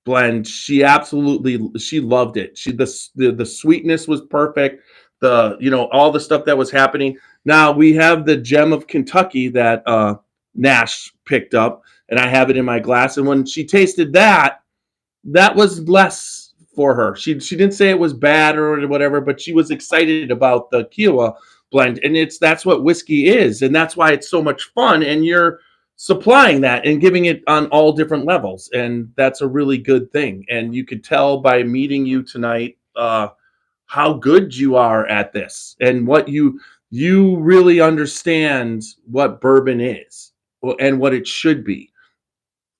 blend, she loved it. The sweetness was perfect. All the stuff that was happening. Now we have the Gem of Kentucky that Nash picked up, and I have it in my glass. And when she tasted that was less for her. She didn't say it was bad or whatever, but she was excited about the Kiowa blend, and that's what whiskey is, and that's why it's so much fun. And you're supplying that and giving it on all different levels, and that's a really good thing. And you could tell by meeting you tonight how good you are at this, and what you really understand what bourbon is and what it should be.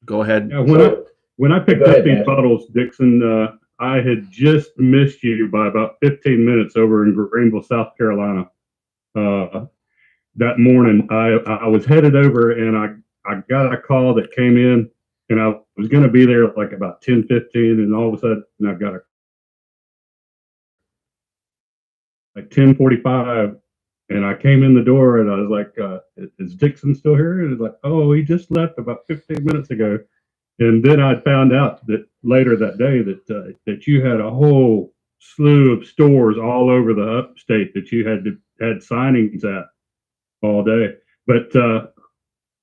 Go ahead. Yeah, when I picked up these bottles, Dixon, I had just missed you by about 15 minutes over in Greenville, South Carolina. That morning, I was headed over, and I got a call that came in, and I was going to be there like about 10:15, and all of a sudden I got like 10:45, and I came in the door, and I was like, "Is Dixon still here?" And it's like, "Oh, he just left about 15 minutes ago." And then I found out that later that day that you had a whole slew of stores all over the upstate that you had signings at all day. But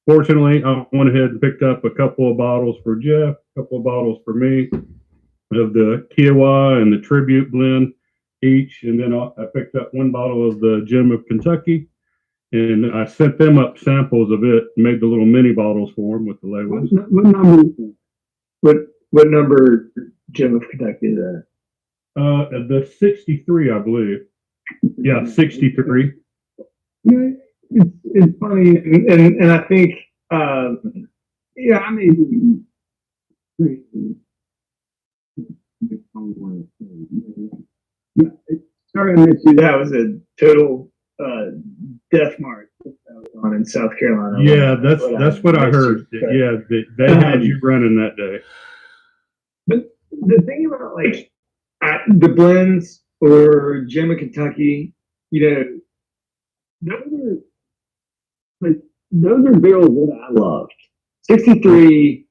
fortunately, I went ahead and picked up a couple of bottles for Jeff, a couple of bottles for me of the Kiowa and the Tribute blend each, and then I picked up one bottle of the Gem of Kentucky. And I sent them up samples of it, made the little mini bottles for them with the labels. What number Gem of Kentucky is that? The 63, I believe. Yeah, 63. It's funny, and I think, yeah, I mean, yeah, sorry I missed you. That was a total death march that was on in South Carolina. Yeah, that's what I heard. Yeah, they had you running that day. But the thing about like the blends or Gem of Kentucky, those are barrels that I loved. 63,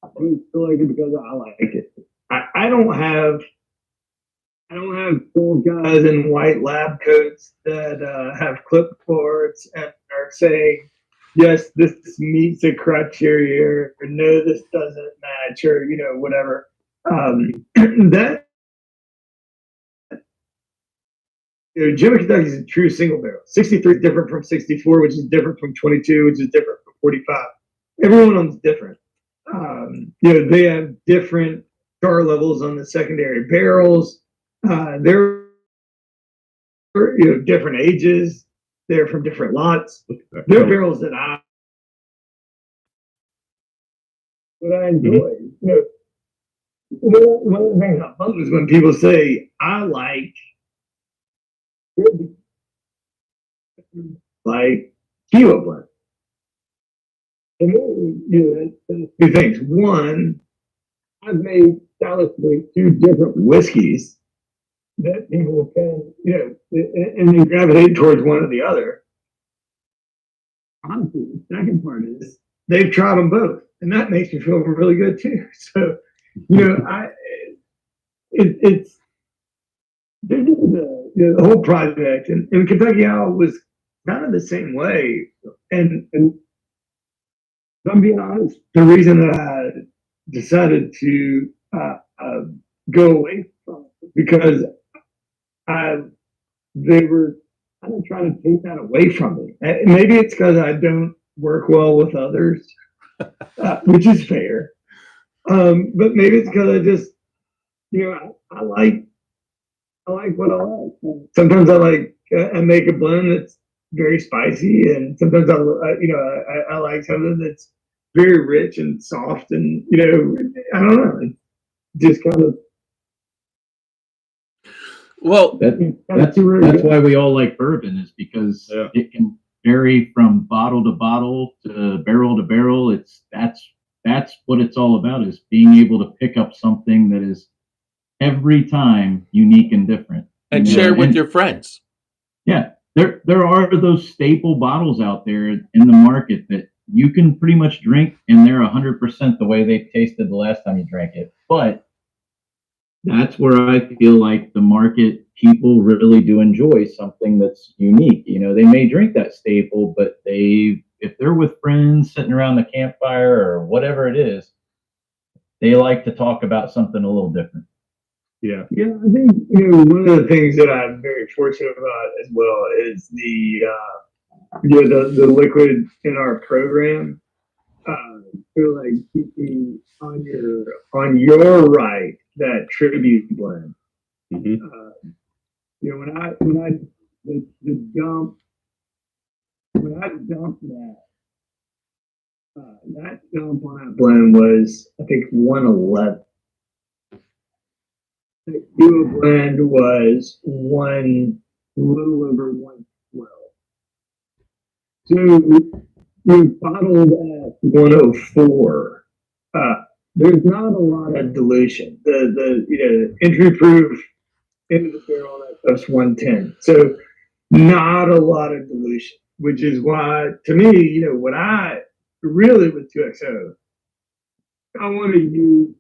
I still like it because I like it. I don't have 12 guys in white lab coats that have clipboards and are saying, yes, this meets a criteria, or no, this doesn't match, or whatever. Gem of Kentucky is a true single barrel. 63 is different from 64, which is different from 22, which is different from 45. Everyone owns different. They have different char levels on the secondary barrels. They're different ages. They're from different lots. They're barrels that I enjoy. One of the things I love is when people say, I like Kiowa blend. And then, two things. One, I've made stylistically two different whiskeys that people can, and they gravitate towards one or the other. Honestly, the second part is they've tried them both, and that makes me feel really good too. So, it's the whole project, and Kentucky Owl was kind of the same way. And if I'm being honest, the reason that I decided to go away from it, because they were kind of trying to take that away from me. And maybe it's because I don't work well with others, which is fair. But maybe it's because I just, I like what I like. Sometimes I make a blend that's very spicy, and sometimes I like something that's very rich and soft, and I don't know, it's just kind of. Well, that's why we all like bourbon, is because it can vary from bottle to bottle to barrel. That's what it's all about, is being able to pick up something that is every time unique and different. And share it with your friends. Yeah, there are those staple bottles out there in the market that you can pretty much drink, and they're 100% the way they tasted the last time you drank it. But that's where I feel like the market people really do enjoy something that's unique. You know, they may drink that staple, but if they're with friends sitting around the campfire or whatever it is, they like to talk about something a little different. Yeah. Yeah, I think one of the things that I'm very fortunate about as well is the liquid in our program. Feel like keeping on your right that tribute blend. Mm-hmm. When I dump that dump on that blend was, I think, 111. The Cuba blend was little over 112. So we bottled at 104. There's not a lot of dilution. The entry proof into the barrel, that's 110. So not a lot of dilution, which is why, to me, when I really with 2XO, I want to use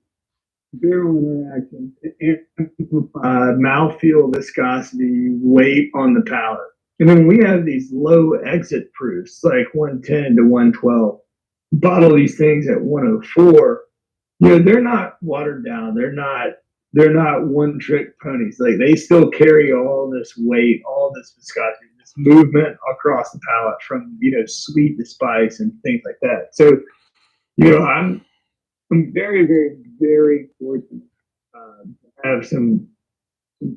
barrel interaction to amplify mouthfeel, viscosity, weight on the palate. And then we have these low exit proofs, like 110 to 112. Bottle these things at 104. They're not watered down. They're not one trick ponies. Like, they still carry all this weight, all this viscosity, this movement across the palate from sweet to spice and things like that. So, I'm very, very, very fortunate to have some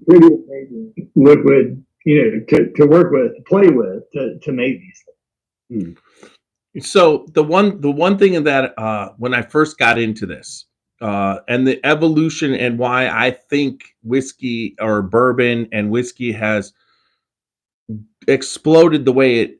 pretty amazing liquid, to work with, to play with, to make these things. So the one thing that when I first got into this, and the evolution and why I think whiskey or bourbon and whiskey has exploded the way it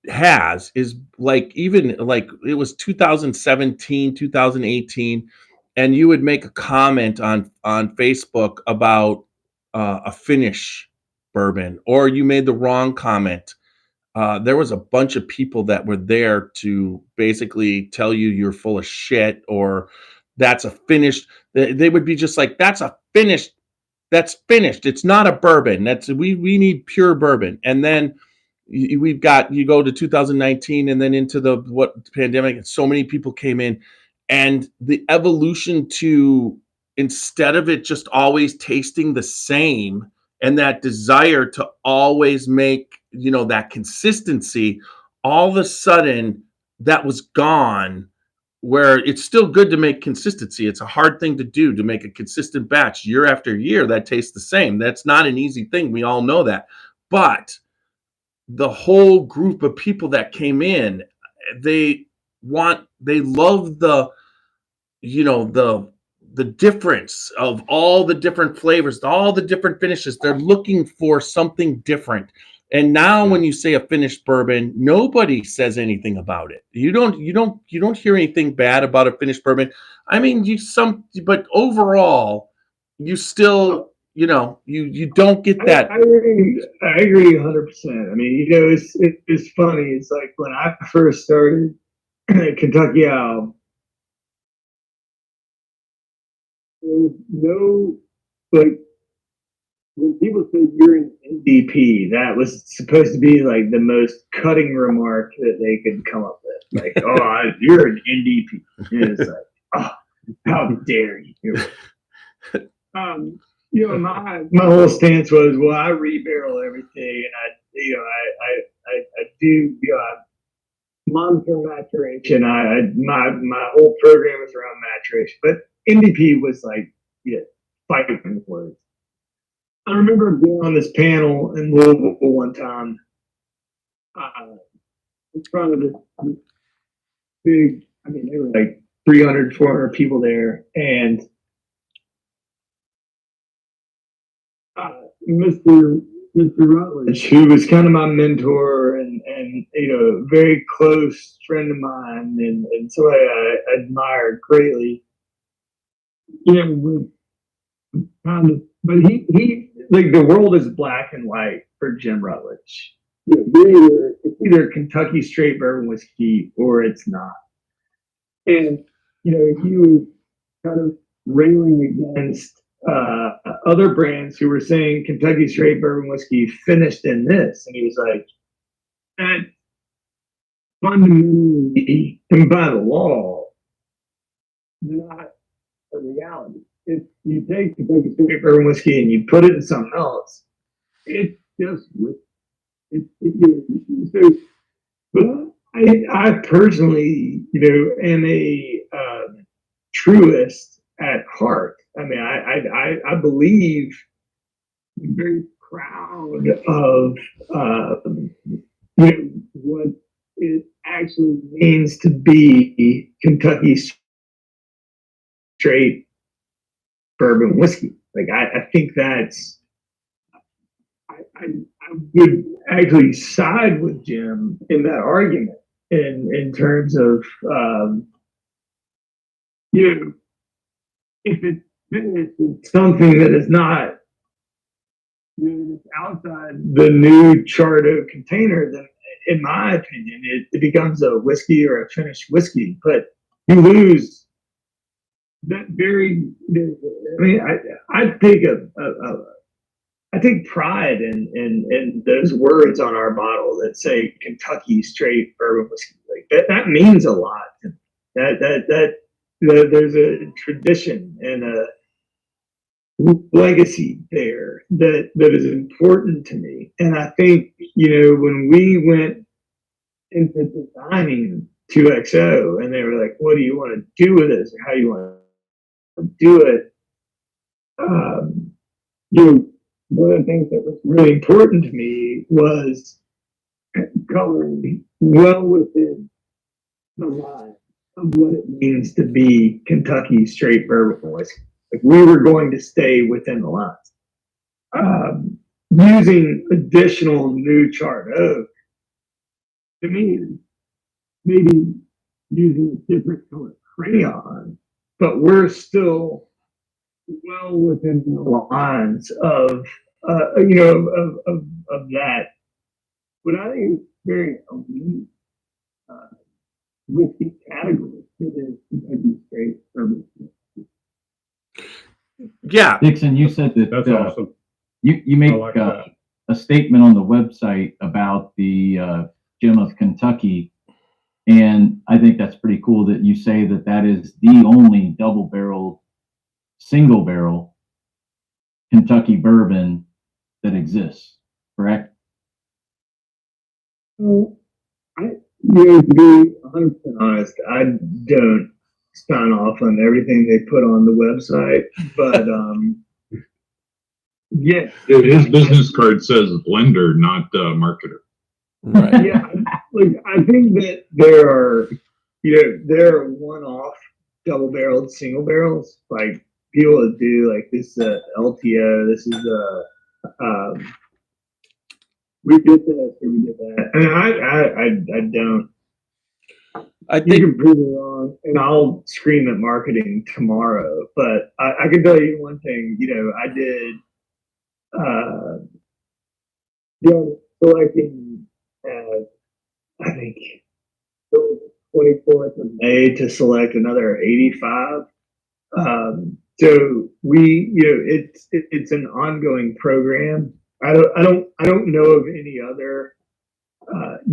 has, is even it was 2017, 2018, and you would make a comment on Facebook about a finish bourbon, or you made the wrong comment. There was a bunch of people that were there to basically tell you you're full of shit, or that's a finished. They would be just like, that's a finished. That's finished. It's not a bourbon. We need pure bourbon. And then you go to 2019 and then into the pandemic, and so many people came in, and the evolution to, instead of it just always tasting the same, and that desire to always make, that consistency, all of a sudden that was gone, where it's still good to make consistency. It's a hard thing to do, to make a consistent batch year after year that tastes the same. That's not an easy thing. We all know that. But the whole group of people that came in, they love the, the difference of all the different flavors, all the different finishes. They're looking for something different. And now when you say a finished bourbon, nobody says anything about it. You don't hear anything bad about a finished bourbon. I mean, but overall, you still, you don't get that. I agree 100%. I mean, it's funny. It's like when I first started Kentucky Owl, there was no, like, when people say you're an NDP, that was supposed to be like the most cutting remark that they could come up with. Like, you're an NDP. And it's like, oh, how dare you? My whole stance was, well, I rebarrel everything, and I do monitor maturation. My whole program is around maturation, but NDP was like, fighting words. I remember being on this panel in Louisville one time, in front of this big, there were like 300, 400 people there, and Mr. Mr. Rutledge, who was kind of my mentor and a very close friend of mine and somebody I admired greatly. Would kind of, but he like the world is black and white for Jim Rutledge. It's either Kentucky straight bourbon whiskey or it's not. And he was kind of railing against other brands who were saying Kentucky straight bourbon whiskey finished in this, and he was like, that fundamentally and by the law, not a reality. If you take Kentucky straight bourbon whiskey and you put it in something else, it's just whiskey. But I personally, am a truist at heart. I mean, I believe, I'm very proud of what it actually means to be Kentucky straight bourbon whiskey. Like I think that's I would actually side with Jim in that argument in terms of if it's something that is not outside the new Chardo container, then in my opinion it becomes a whiskey or a finished whiskey. But you lose that very. I mean, I take pride in those words on our bottle that say Kentucky straight bourbon whiskey. Like that means a lot. That there's a tradition and a legacy there that is important to me. And I think when we went into designing 2XO and they were like, "What do you want to do with this? Or how do you want to do it?" One of the things that was really important to me was coloring well within the line of what it means to be Kentucky straight bourbon whiskey. Like we were going to stay within the lines. Using additional new charred oak, to me, maybe using a different color crayon, but we're still well within the lines of that. What I think is very elite whiskey category is Kentucky straight bourbon. Yeah. Dixon, you said that That's awesome. you make like that. a statement on the website about the Gem of Kentucky, and I think that's pretty cool that you say that is the only double-barreled, single-barrel Kentucky bourbon that exists, correct? To be 100% honest, I don't sign off on everything they put on the website, but yeah. His business card says blender, not marketer. Right. Yeah, I think that there are one-off double-barreled single barrels, like people that do like this LTO. This is we did this or we did that. And I don't. I You think can prove it wrong, and I'll scream at marketing tomorrow. But I can tell you one thing. I did. Selecting. I think it was the 24th of May to select another 85. So we, it's an ongoing program. I don't know of any other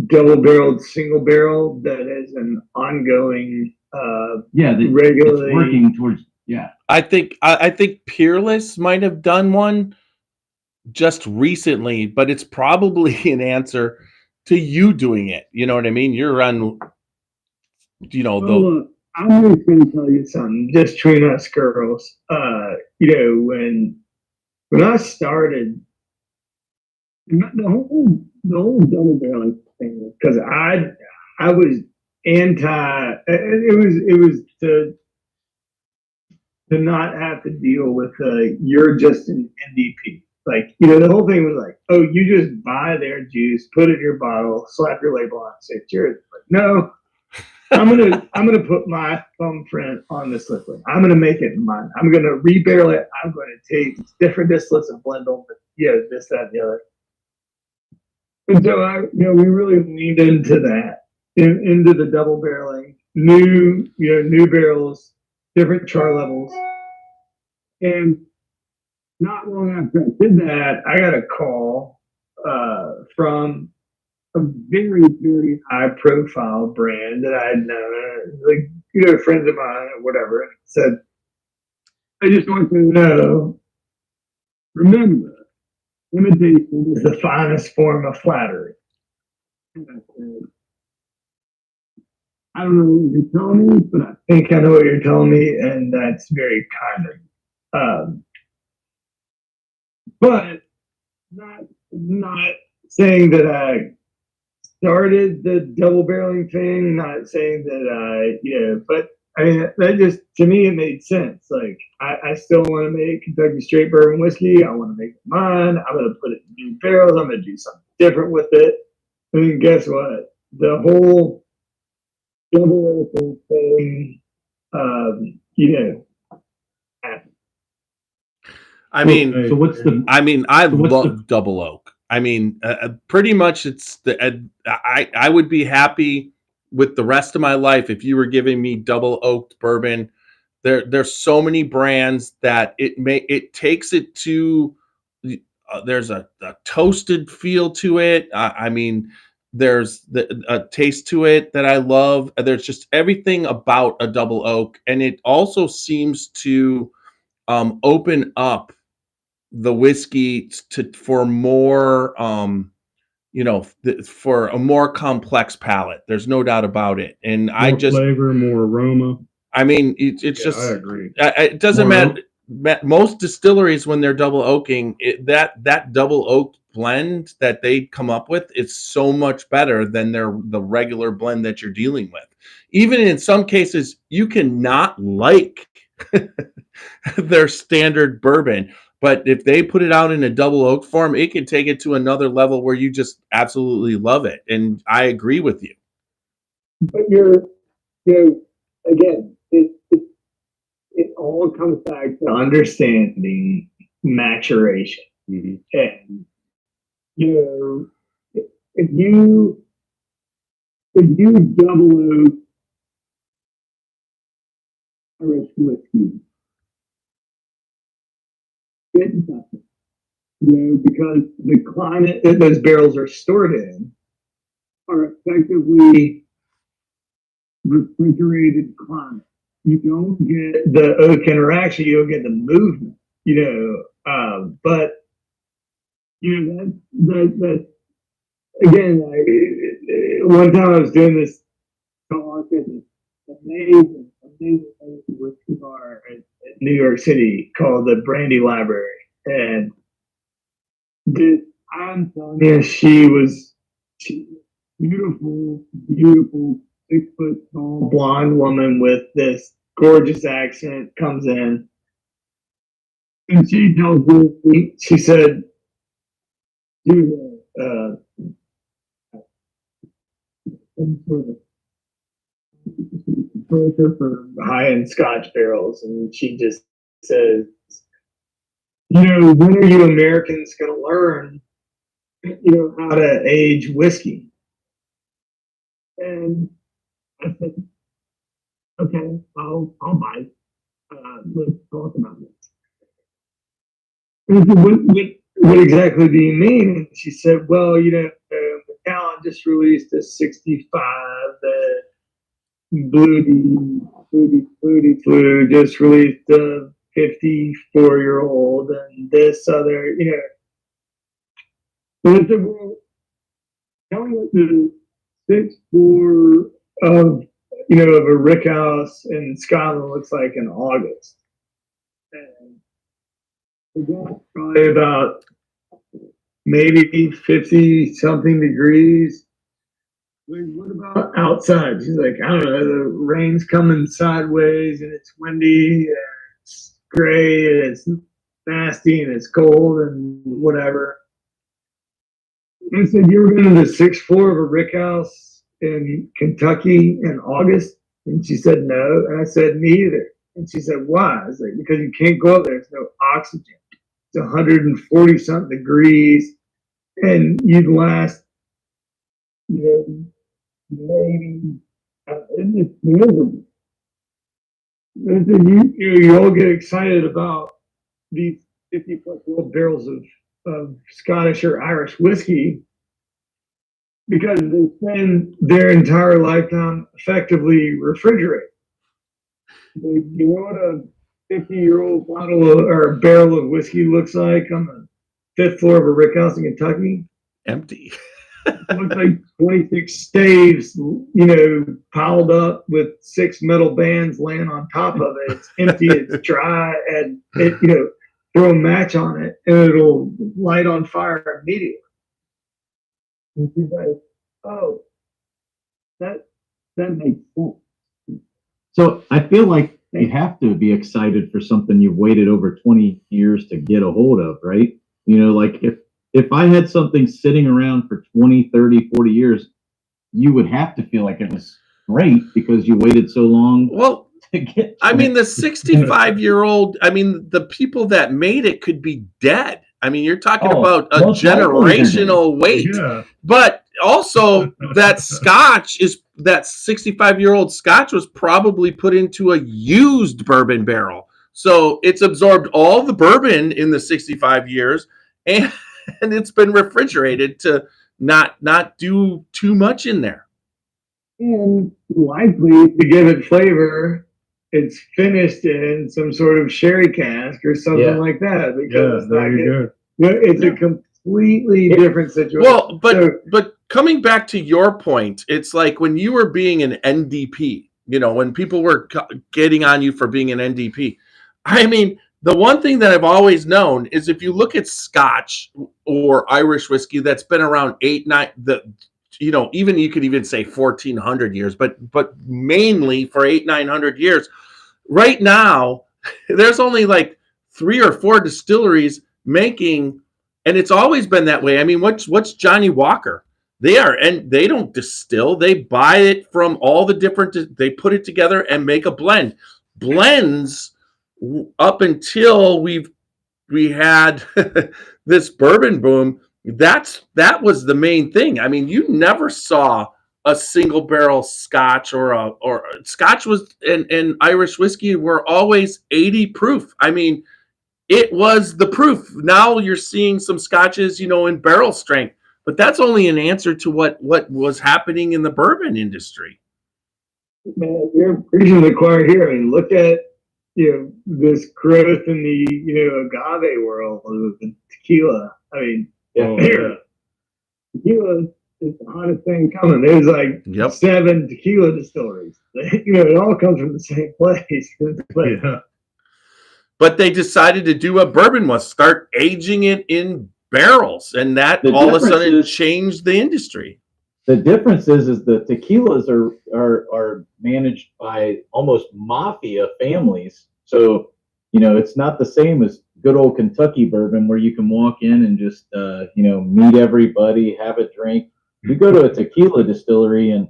double-barreled single barrel that is an ongoing regularly it's working towards I think Peerless might have done one just recently, but it's probably an answer to you doing it. You know what I mean? You're on, Look, I'm just going to tell you something, just between us girls. When I started, the whole double barreling thing, because I was anti. It was to not have to deal with you're just an NDP. Like the whole thing was like oh, you just buy their juice, put it in your bottle, slap your label on, say it's yours. Like, no, I'm gonna put my thumbprint on this liquid. I'm gonna make it mine. I'm gonna rebarrel it. I'm gonna take different distillates and blend them with this, that, and the other. And so we really leaned into that, into the double barreling, new barrels, different char levels, and not long after I did that, I got a call from a very, very high profile brand that I had known, like, friends of mine or whatever, and said, I just want you to know, remember, imitation is the finest form of flattery. And I said, I don't know what you're telling me, but I think I know what you're telling me, and that's very kind of you. But not saying that I started the double barreling thing, not saying that but I mean, that just, to me, it made sense. Like, I still want to make Kentucky straight bourbon whiskey. I want to make it mine. I'm going to put it in new barrels. I'm going to do something different with it. I mean, guess what? The whole double thing, happened. I mean, So what's the? I mean, I So what's love double oak. I mean, pretty much it's I would be happy with the rest of my life if you were giving me double oaked bourbon. There's so many brands that it takes it to. There's a toasted feel to it. I mean, there's a taste to it that I love. There's just everything about a double oak, and it also seems to open up the whiskey for more for a more complex palate. There's no doubt about it. And More I just flavor, more aroma. I mean, it's Yeah, just I agree. it doesn't More matter. Most distilleries, when they're double oaking, that double oak blend that they come up with is so much better than the regular blend that you're dealing with. Even in some cases, you cannot like their standard bourbon, but if they put it out in a double oak form, it can take it to another level where you just absolutely love it. And I agree with you. But again, it all comes back to understanding maturation. Mhm. And if you double oak Irish whiskey, it's nothing. Because the climate that those barrels are stored in are effectively refrigerated climate. You don't get the oak interaction, you don't get the movement, but that again, one time I was doing this talk at this amazing whiskey bar at New York City called the Brandy Library, and I'm telling you, she was beautiful, 6 foot tall blonde woman with this gorgeous accent comes in, and she tells me, she said, "Dude, some sort of broker for high-end Scotch barrels," and she just says, when are you Americans going to learn, how to age whiskey? And I said, okay, I'll bite. Let's talk about this. And I said, what exactly do you mean? And she said, well, Macallan just released a 65 that Flutie just released a 54-year-old and this other, And I said, well, tell me what the 6'4" of a rick house in Scotland looks like in August. And it's probably about maybe 50 something degrees. What about outside? She's like, I don't know, the rain's coming sideways and it's windy and it's gray and it's nasty and it's cold and whatever. I said, you were going to the 6th floor of a rick house in Kentucky in August? And she said, no. And I said, me either. And she said, why? I was like, because you can't go up there. There's no oxygen. It's 140 something degrees. And you'd last, maybe, it's miserable. You all get excited about these 50+ barrels of Scottish or Irish whiskey because they spend their entire lifetime effectively refrigerated. You know what a 50-year-old bottle or a barrel of whiskey looks like on the 5th floor of a rick house in Kentucky? Empty. It looks like 26 staves, piled up with 6 metal bands laying on top of it. It's empty, it's dry, and throw a match on it and it'll light on fire immediately. And she's like, oh, that makes sense. So I feel like you have to be excited for something you've waited over 20 years to get a hold of, right? Like if I had something sitting around for 20, 30, 40 years, you would have to feel like it was great because you waited so long. Well, the 65-year-old, the people that made it could be dead. You're talking about a generational wait. Yeah. But also that 65-year-old Scotch was probably put into a used bourbon barrel. So it's absorbed all the bourbon in the 65 years and it's been refrigerated to not do too much in there. And likely to give it flavor, it's finished in some sort of sherry cask or something like that. Because it's a completely different situation. Well, but coming back to your point, it's like when you were being an NDP, when people were getting on you for being an NDP. The one thing that I've always known is if you look at Scotch or Irish whiskey that's been around even you could even say 1,400 years, but mainly for 800-900 years. Right now, there's only like 3 or 4 distilleries making, and it's always been that way. What's Johnny Walker? They don't distill. They buy it from all the different. They put it together and make a blend. Blends up until we had this bourbon boom. That was the main thing. You never saw a single barrel Scotch or Scotch was and Irish whiskey were always 80 proof. It was the proof. Now you're seeing some Scotches, in barrel strength, but that's only an answer to what was happening in the bourbon industry. Man, you're preaching to the choir here. Look at this growth in the agave world of the tequila. Tequila is the hottest thing coming. There's like 7 tequila distilleries. It all comes from the same place. Yeah. But they decided to do what bourbon was, start aging it in barrels, and that all of a sudden changed the industry. The difference is the tequilas are managed by almost mafia families. So, it's not the same as good old Kentucky bourbon where you can walk in and just, meet everybody, have a drink. You go to a tequila distillery and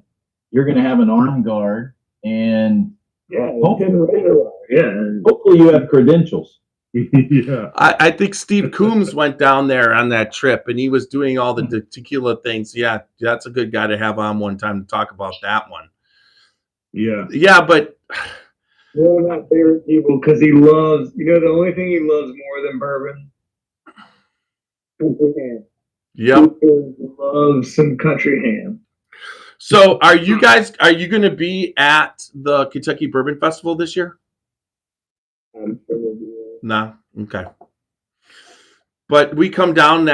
you're going to have an armed guard and hopefully you have credentials. Yeah. I think Steve Coombs went down there on that trip and he was doing all the tequila things. Yeah, that's a good guy to have on one time to talk about that one. Yeah. Yeah, but one of my favorite people because he loves, the only thing he loves more than bourbon? Country ham. Yep. He loves some country ham. So are you going to be at the Kentucky Bourbon Festival this year? I'm sure we'll be No. Okay. But we come down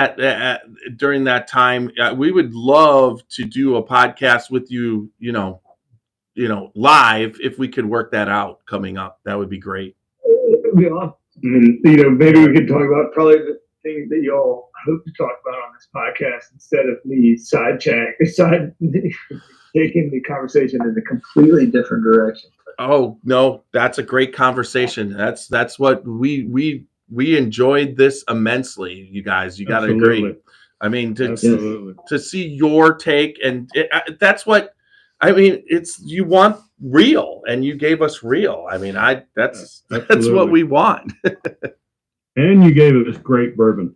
during that time. We would love to do a podcast with you, live if we could work that out coming up. That would be great. It would be awesome. Maybe we could talk about probably the thing that y'all hope to talk about on this podcast instead of me taking the conversation in a completely different direction. Oh no, that's a great conversation. That's what we enjoyed this immensely. You guys, you got to agree. I mean, Absolutely. to see your take, and that's what I mean. It's you want real, and you gave us real. I mean, that's what Absolutely. we want. And you gave us great bourbon.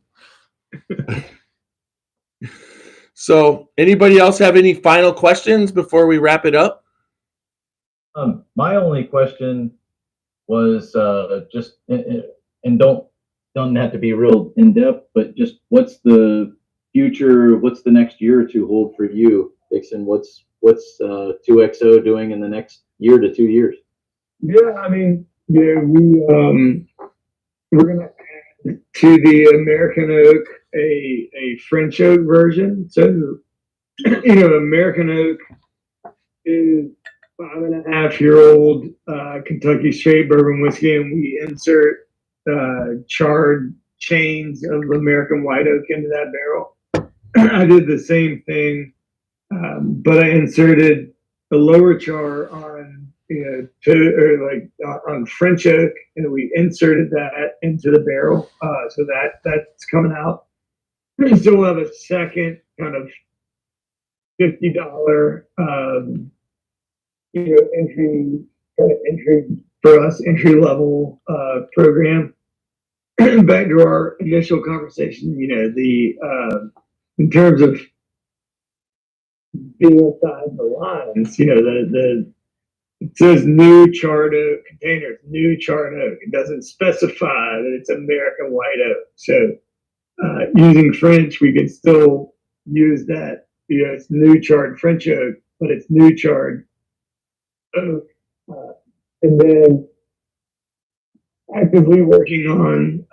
So, anybody else have any final questions before we wrap it up? My only question was just, and don't have to be real in depth, but just what's the future? What's the next year or two hold for you, Dixon? What's 2XO doing in the next year to 2 years? Yeah, I mean, yeah, we're gonna add to the American oak a French oak version. So, American oak is 5.5-year-old Kentucky straight bourbon whiskey, and we insert charred chains of American white oak into that barrel. I did the same thing, but I inserted a lower char on on French oak, and we inserted that into the barrel, so that's coming out. We still have a second kind of $50 entry for us, entry level program. Back to our initial conversation, in terms of being inside the lines, it says new charred oak containers, new charred oak. It doesn't specify that it's American white oak. So using French, we can still use that. It's new charred French oak, but it's new charred oak. And then actively working on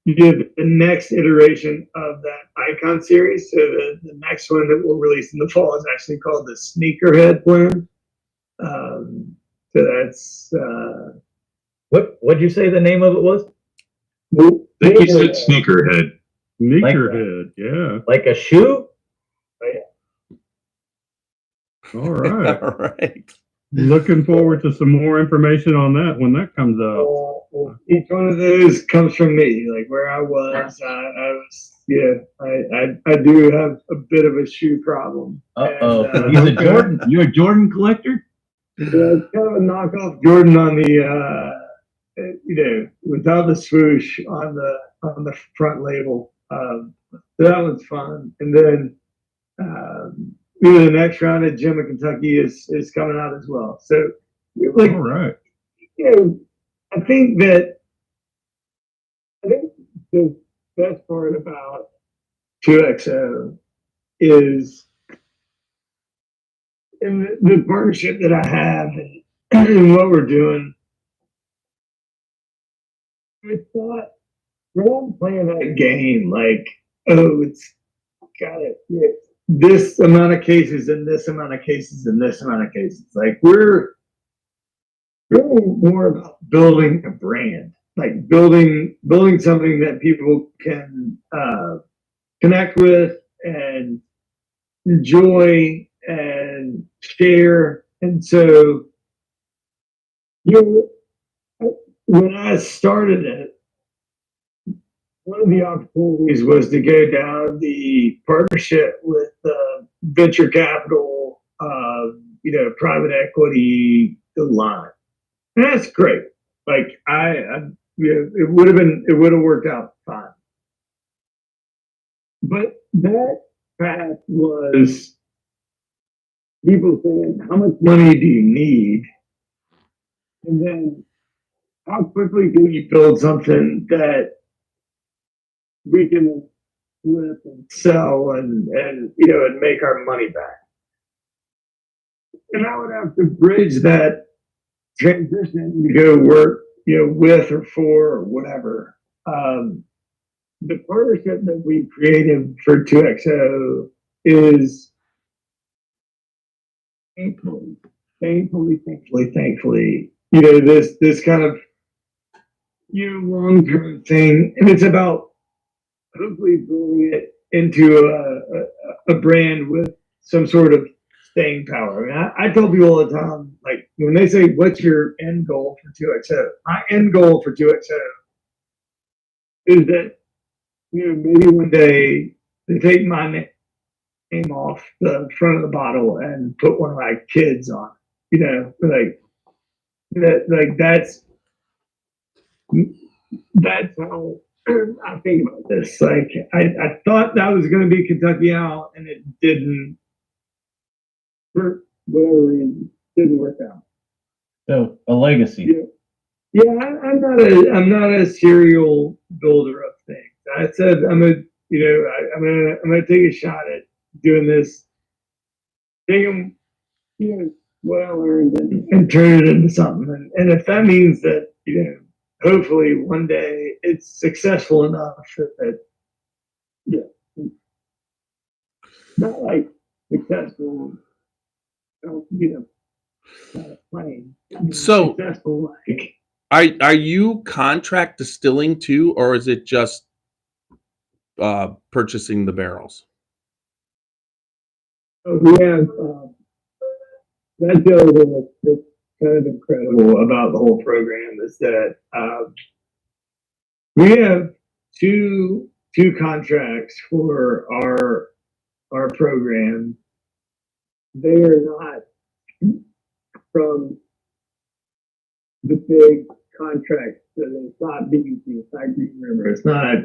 the next iteration of that Icon series. So the next one that we'll release in the fall is actually called the Sneakerhead blend. So that's What'd you say the name of it was? I think you said sneakerhead. Sneakerhead, yeah. Like a shoe? All right. All right. Looking forward to some more information on that when that comes out. Each one of those comes from me, like where I was. I do have a bit of a shoe problem. You're a Jordan. You're a Jordan collector. Yeah, it's kind of a knockoff Jordan on the, without the swoosh on the front label. So that one's fun. And then, the next round at Gem of Kentucky is coming out as well. So, All right. I think the best part about 2XO is in the partnership that I have and what we're doing. It's not, we're not playing that game like, it's got it. Yeah, this amount of cases and this amount of cases and this amount of cases. Like we're really more about building a brand, like building something that people can connect with and enjoy and share. And so, when I started it, one of the opportunities was to go down the partnership with venture capital, private equity line. And that's great. Like it would have worked out fine. But that path was people saying, how much money do you need? And then how quickly can you build something that we can flip and sell and make our money back? And I would have to bridge that transition to go work, with or for or whatever. The partnership that we created for 2XO is thankfully, this kind of long-term thing, and it's about hopefully building it into a brand with some sort of staying power. I mean, I tell people all the time, like when they say, "What's your end goal for 2XO?" My end goal for 2XO is that maybe one day to take my name off the front of the bottle and put one of my kids on. You know, like that. Like that's how I think about this. Like I thought that was going to be Kentucky Owl, and it didn't. For whatever reason, didn't work out. So a legacy. Yeah, I'm not a serial builder of things. I said I'm gonna take a shot at doing this, take them, what I learned and turn it into something. And if that means that, hopefully one day it's successful enough that, not like successful, playing. So Successful, like, are you contract distilling too, or is it just purchasing the barrels? we have that's the other thing that's kind of incredible about the whole program is that we have two contracts for our program. They are not from the big contracts. So it's not BBC, it's not Green River, it's not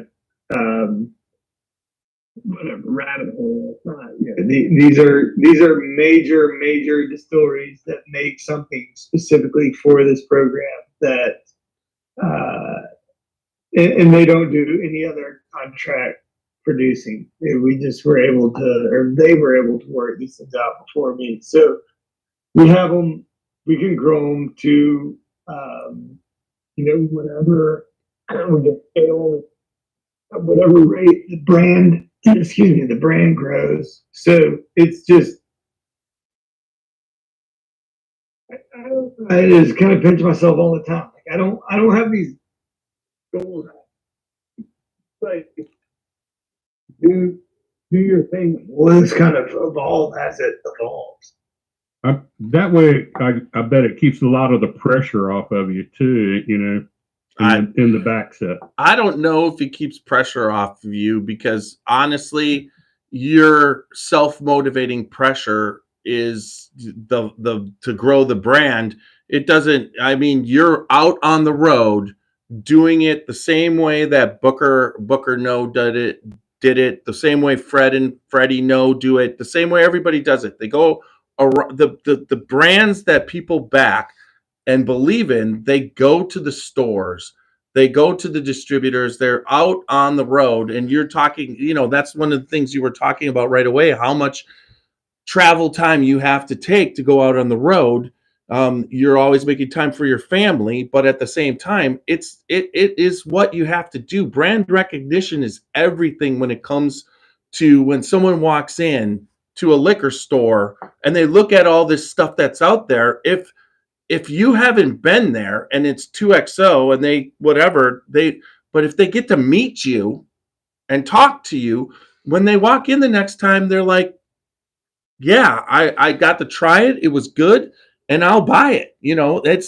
whatever rabbit hole. It's not. These are major distilleries that make something specifically for this program that, and they don't do any other contract producing. We just were able to, or they were able to work these things out before me. So we have them. We can grow them to, whatever we get scale, at whatever rate the brand grows. So it's just, I just kind of pinch myself all the time. Like I don't have these goals. Like do your thing. Well, it's kind of evolve as it evolves. That way, I bet it keeps a lot of the pressure off of you too, in the back set. I don't know if it keeps pressure off of you because honestly, your self-motivating pressure is the to grow the brand. It doesn't, I mean, you're out on the road doing it the same way that Booker No did it, the same way Fred and Freddie No do it, the same way everybody does it. They go around the brands that people back and believe in, they go to the stores, they go to the distributors, they're out on the road. And you're talking, that's one of the things you were talking about right away, how much travel time you have to take to go out on the road. You're always making time for your family, but at the same time, it is what you have to do. Brand recognition is everything when it comes to when someone walks in to a liquor store and they look at all this stuff that's out there. If you haven't been there and it's 2XO and but if they get to meet you and talk to you, when they walk in the next time, they're like, yeah, I got to try it. It was good. And I'll buy it.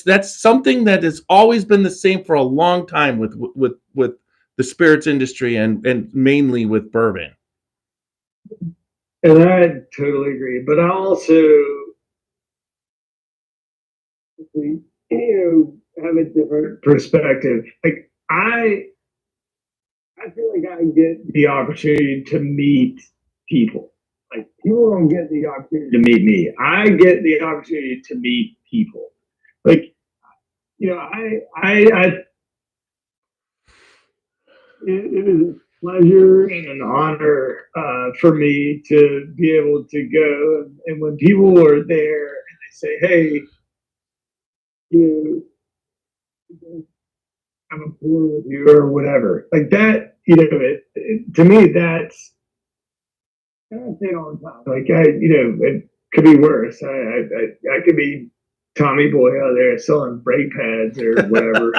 That's something that has always been the same for a long time with the spirits industry and mainly with bourbon. And I totally agree. But I also, have a different perspective. Like I feel like I get the opportunity to meet people. Like people don't get the opportunity to meet me. I get the opportunity to meet people. Like, it is a pleasure and an honor for me to be able to go. And when people are there and they say, hey, I'm a pour with you or whatever, like that, to me, that's, I say it all the time. Like it could be worse. I could be Tommy Boy out there selling brake pads or whatever,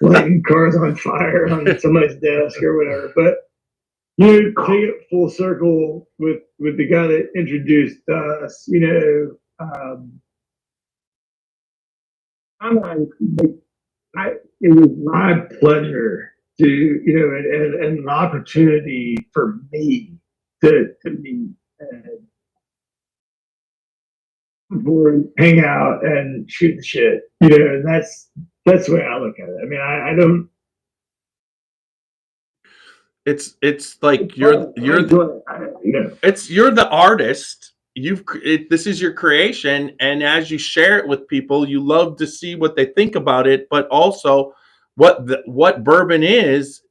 lighting cars on fire on somebody's desk or whatever. But take it full circle with the guy that introduced us. It was my pleasure to, you know, and an opportunity for me to be board, hang out and shoot the shit. You know, and that's the way I look at it. I mean, I don't. It's like you're the artist. This is your creation, and as you share it with people, you love to see what they think about it, but also what bourbon is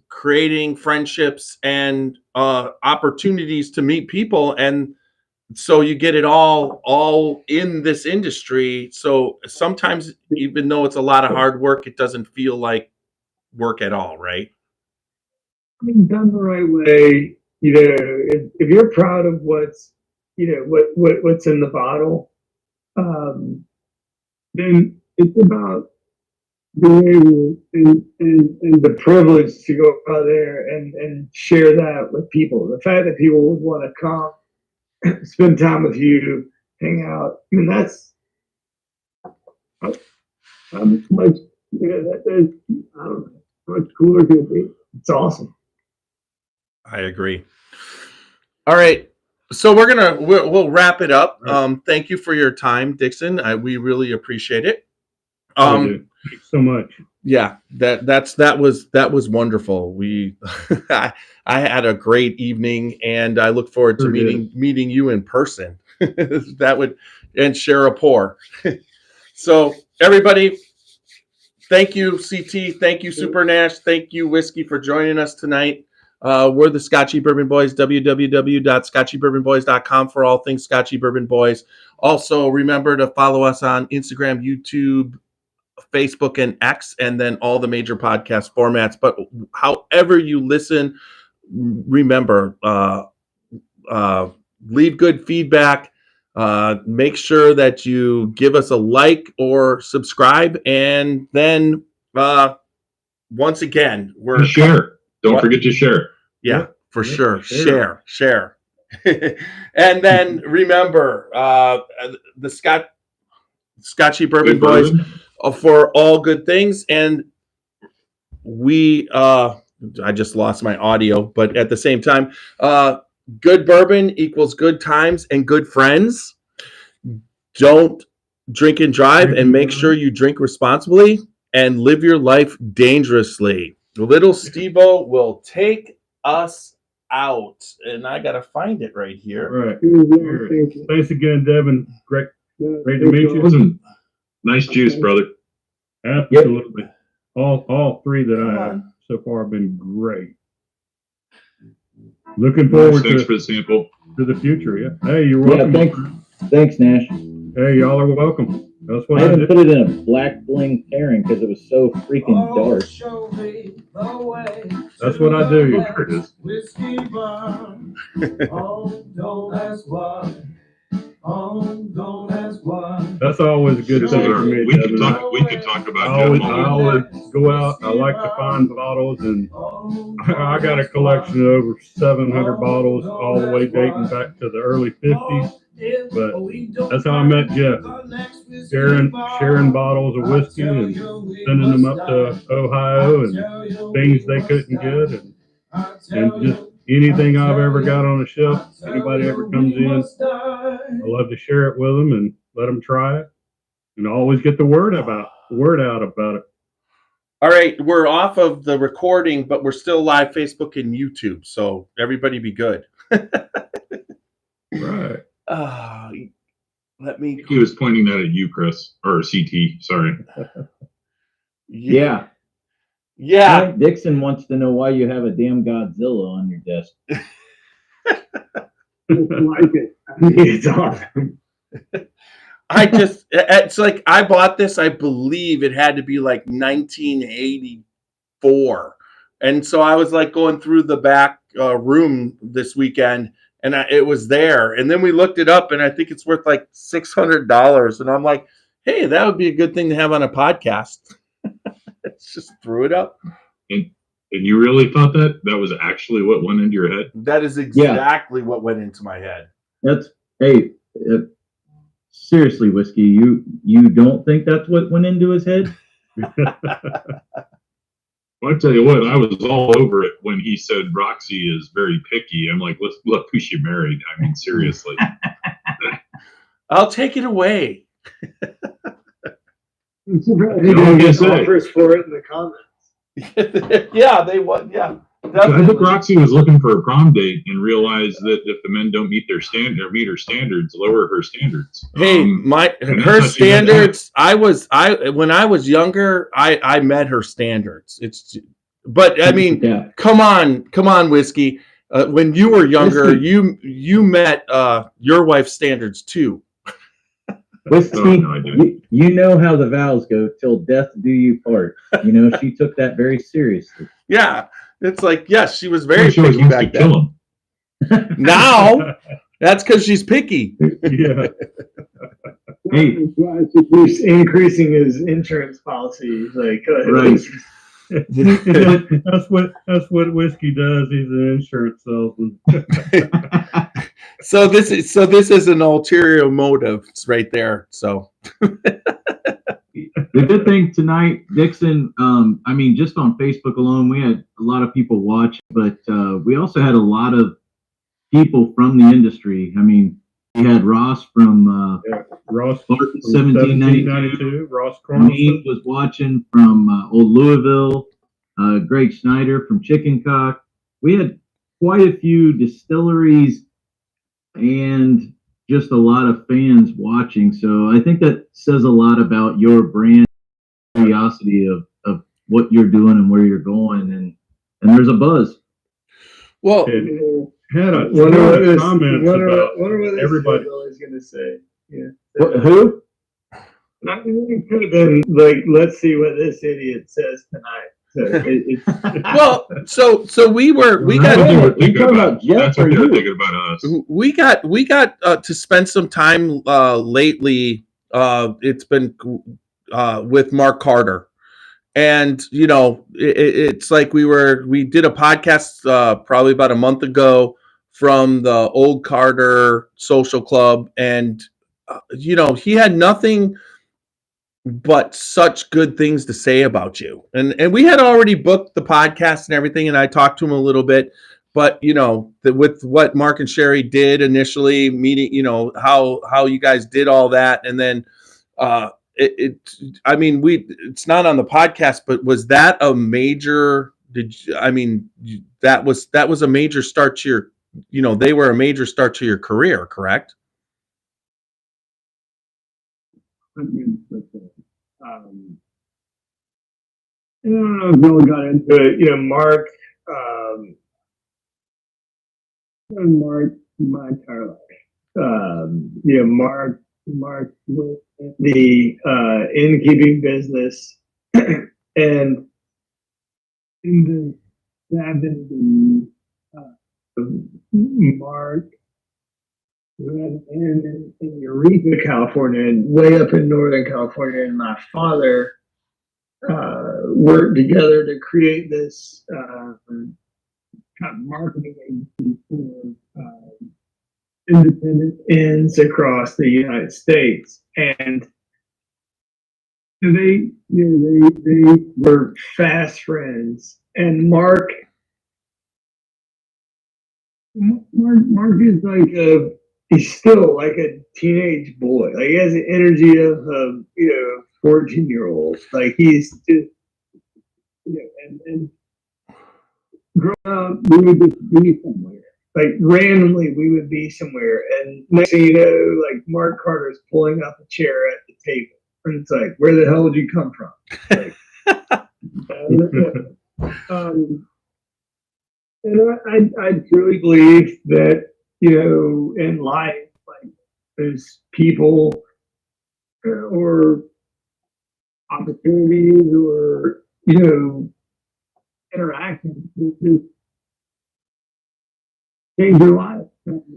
creating friendships and opportunities to meet people, and so you get it all in this industry. So sometimes, even though it's a lot of hard work, it doesn't feel like work at all, right? I mean, done the right way, you know, if you're proud of what's, you know, what's in the bottle, then it's about being able and the privilege to go out there and share that with people. The fact that people would want to come, spend time with you, hang out. I mean, that's I'm much, you know, that is, I don't know, how much cooler could it be? It's awesome. I agree. All right. So we'll wrap it up. Thank you for your time, Dixon. We really appreciate it. Thanks so much. Yeah, that was wonderful. I had a great evening, and I look forward to meeting you in person. And share a pour. So everybody, thank you, CT. Thank you, Super Nash. Thank you, Whiskey, for joining us tonight. We're the Scotchy Bourbon Boys, www.scotchybourbonboys.com for all things Scotchy Bourbon Boys. Also, remember to follow us on Instagram, YouTube, Facebook, and X, and then all the major podcast formats. But however you listen, remember, leave good feedback. Make sure that you give us a like or subscribe. And then once again, we're share. Don't forget to share. Yeah, for sure. Share. And then remember, the Scotchy Bourbon Boys for all good things. And we, I just lost my audio, but at the same time, good bourbon equals good times and good friends. Don't drink and drive, and make sure you drink responsibly and live your life dangerously. Little Steve-O will take us out, and I gotta find it right here. Right. Thanks again, Devin. Great to meet you. Nice juice, brother. Absolutely. All three that I have so far have been great. Looking forward Thanks for the sample. To the future. Yeah. Hey, you're welcome. Yeah, thanks, Nash. Hey, y'all are welcome. That's what I haven't put it in a black bling pairing because it was so freaking dark. That's what I do. Sure it is. Whiskey rum. Oh, don't ask why. Oh, don't ask why. That's always a good thing for me. We could talk about I always go out. I like to find bottles, and I got a collection of over 700 bottles, all the way dating back to the early 50s. But that's how I met Jeff. Sharing bottles of whiskey and sending them up to Ohio and things they couldn't get, and just anything I've ever got on a shelf. Anybody ever comes in, I love to share it with them and let them try it, and always get the word out about it. All right, we're off of the recording, but we're still live Facebook and YouTube, so everybody be good. Right. Let me. He was pointing that at you, Chris, or CT. Sorry. Yeah. Mike Dixon wants to know why you have a damn Godzilla on your desk. I like it. It's awesome. It's like I bought this, I believe it had to be like 1984. And so I was like going through the back room this weekend, and it was there. And then we looked it up, and I think it's worth like $600. And I'm like, hey, that would be a good thing to have on a podcast. Just threw it up. And you really thought that was actually what went into your head? That is exactly what went into my head. Seriously, Whiskey, you don't think that's what went into his head? Well, I tell you what, I was all over it when he said Roxy is very picky. I'm like, let's look who she married. I mean, seriously. I'll take it away. I'm surprised You you know what didn't I'm get saying? offers for it in the comments. Yeah, they want. Yeah, I think definitely. Roxy was looking for a prom date and realized that if the men don't meet her standards, lower her standards. Hey, and her that's how she got standards. When I was younger, I met her standards. But I mean, Yeah. come on, whiskey. When you were younger, you met your wife's standards too. Whiskey, Oh, no, I didn't. you know how the vows go, till death do you part. You know, she took that very seriously. Yeah, it's like, yes, she was very She always picky wants to back kill then. him. Now, that's because she's picky. Yeah. Hey. He keeps increasing his insurance policy. He's like, Right. That's what whiskey does. He's an insurance salesman. So this is an ulterior motive right there. So The good thing tonight, Dixon, I mean, just on Facebook alone, we had a lot of people watch, but we also had a lot of people from the industry. I mean, we had Ross from Ross, 1792. Ross Me Cornelson. was watching from Old Louisville. Greg Schneider from Chicken Cock. We had quite a few distilleries and just a lot of fans watching. So I think that says a lot about your brand curiosity of what you're doing and where you're going. And there's a buzz. well, It had a Wonder ton what of this, comments wonder about what this everybody. is going to say. Yeah. Who? It could have been like, let's see what this idiot says tonight. So it's well, so we That's what they were got thinking about. Jeff That's what or they were you? thinking about us. we got to spend some time lately. It's been with Mark Carter. And you know, it's like we did a podcast probably about a month ago from the old Carter Social Club, and you know, he had nothing but such good things to say about you. And we had already booked the podcast and everything, and I talked to him a little bit. But you know, with what Mark and Sherry did initially, meeting, you know, how you guys did all that, and then I mean, it's not on the podcast, but was that a major? That was a major start to your, you know, they were a major start to your career, correct? I don't know if Bill got into it. You know, Mark, Mark, my entire life. You know, Mark was in the innkeeping business, and in the 70s, Mark was in Eureka, California, and way up in Northern California, and my father worked together to create this kind of marketing agency for independent inns across the United States, and they were fast friends. And Mark is like he's still like a teenage boy. Like he has the energy of a 14-year-old. Like he's just, you know, and growing up, we would just be somewhere. Like randomly, we would be somewhere, and next thing you know, like Mark Carter's pulling up a chair at the table, and it's like, where the hell did you come from? Like, and I truly believe that, you know, in life, like there's people or opportunities or, you know, interactions that just change your life.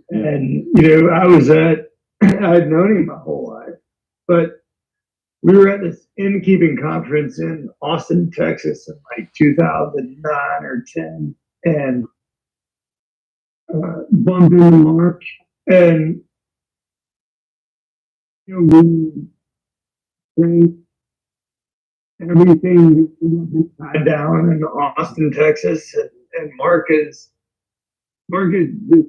And, you know, I'd known him my whole life, but we were at this innkeeping conference in Austin, Texas in like 2009 or 10, and bumped into Mark, and, you know, we drank everything tied down in Austin, Texas, and Mark is just,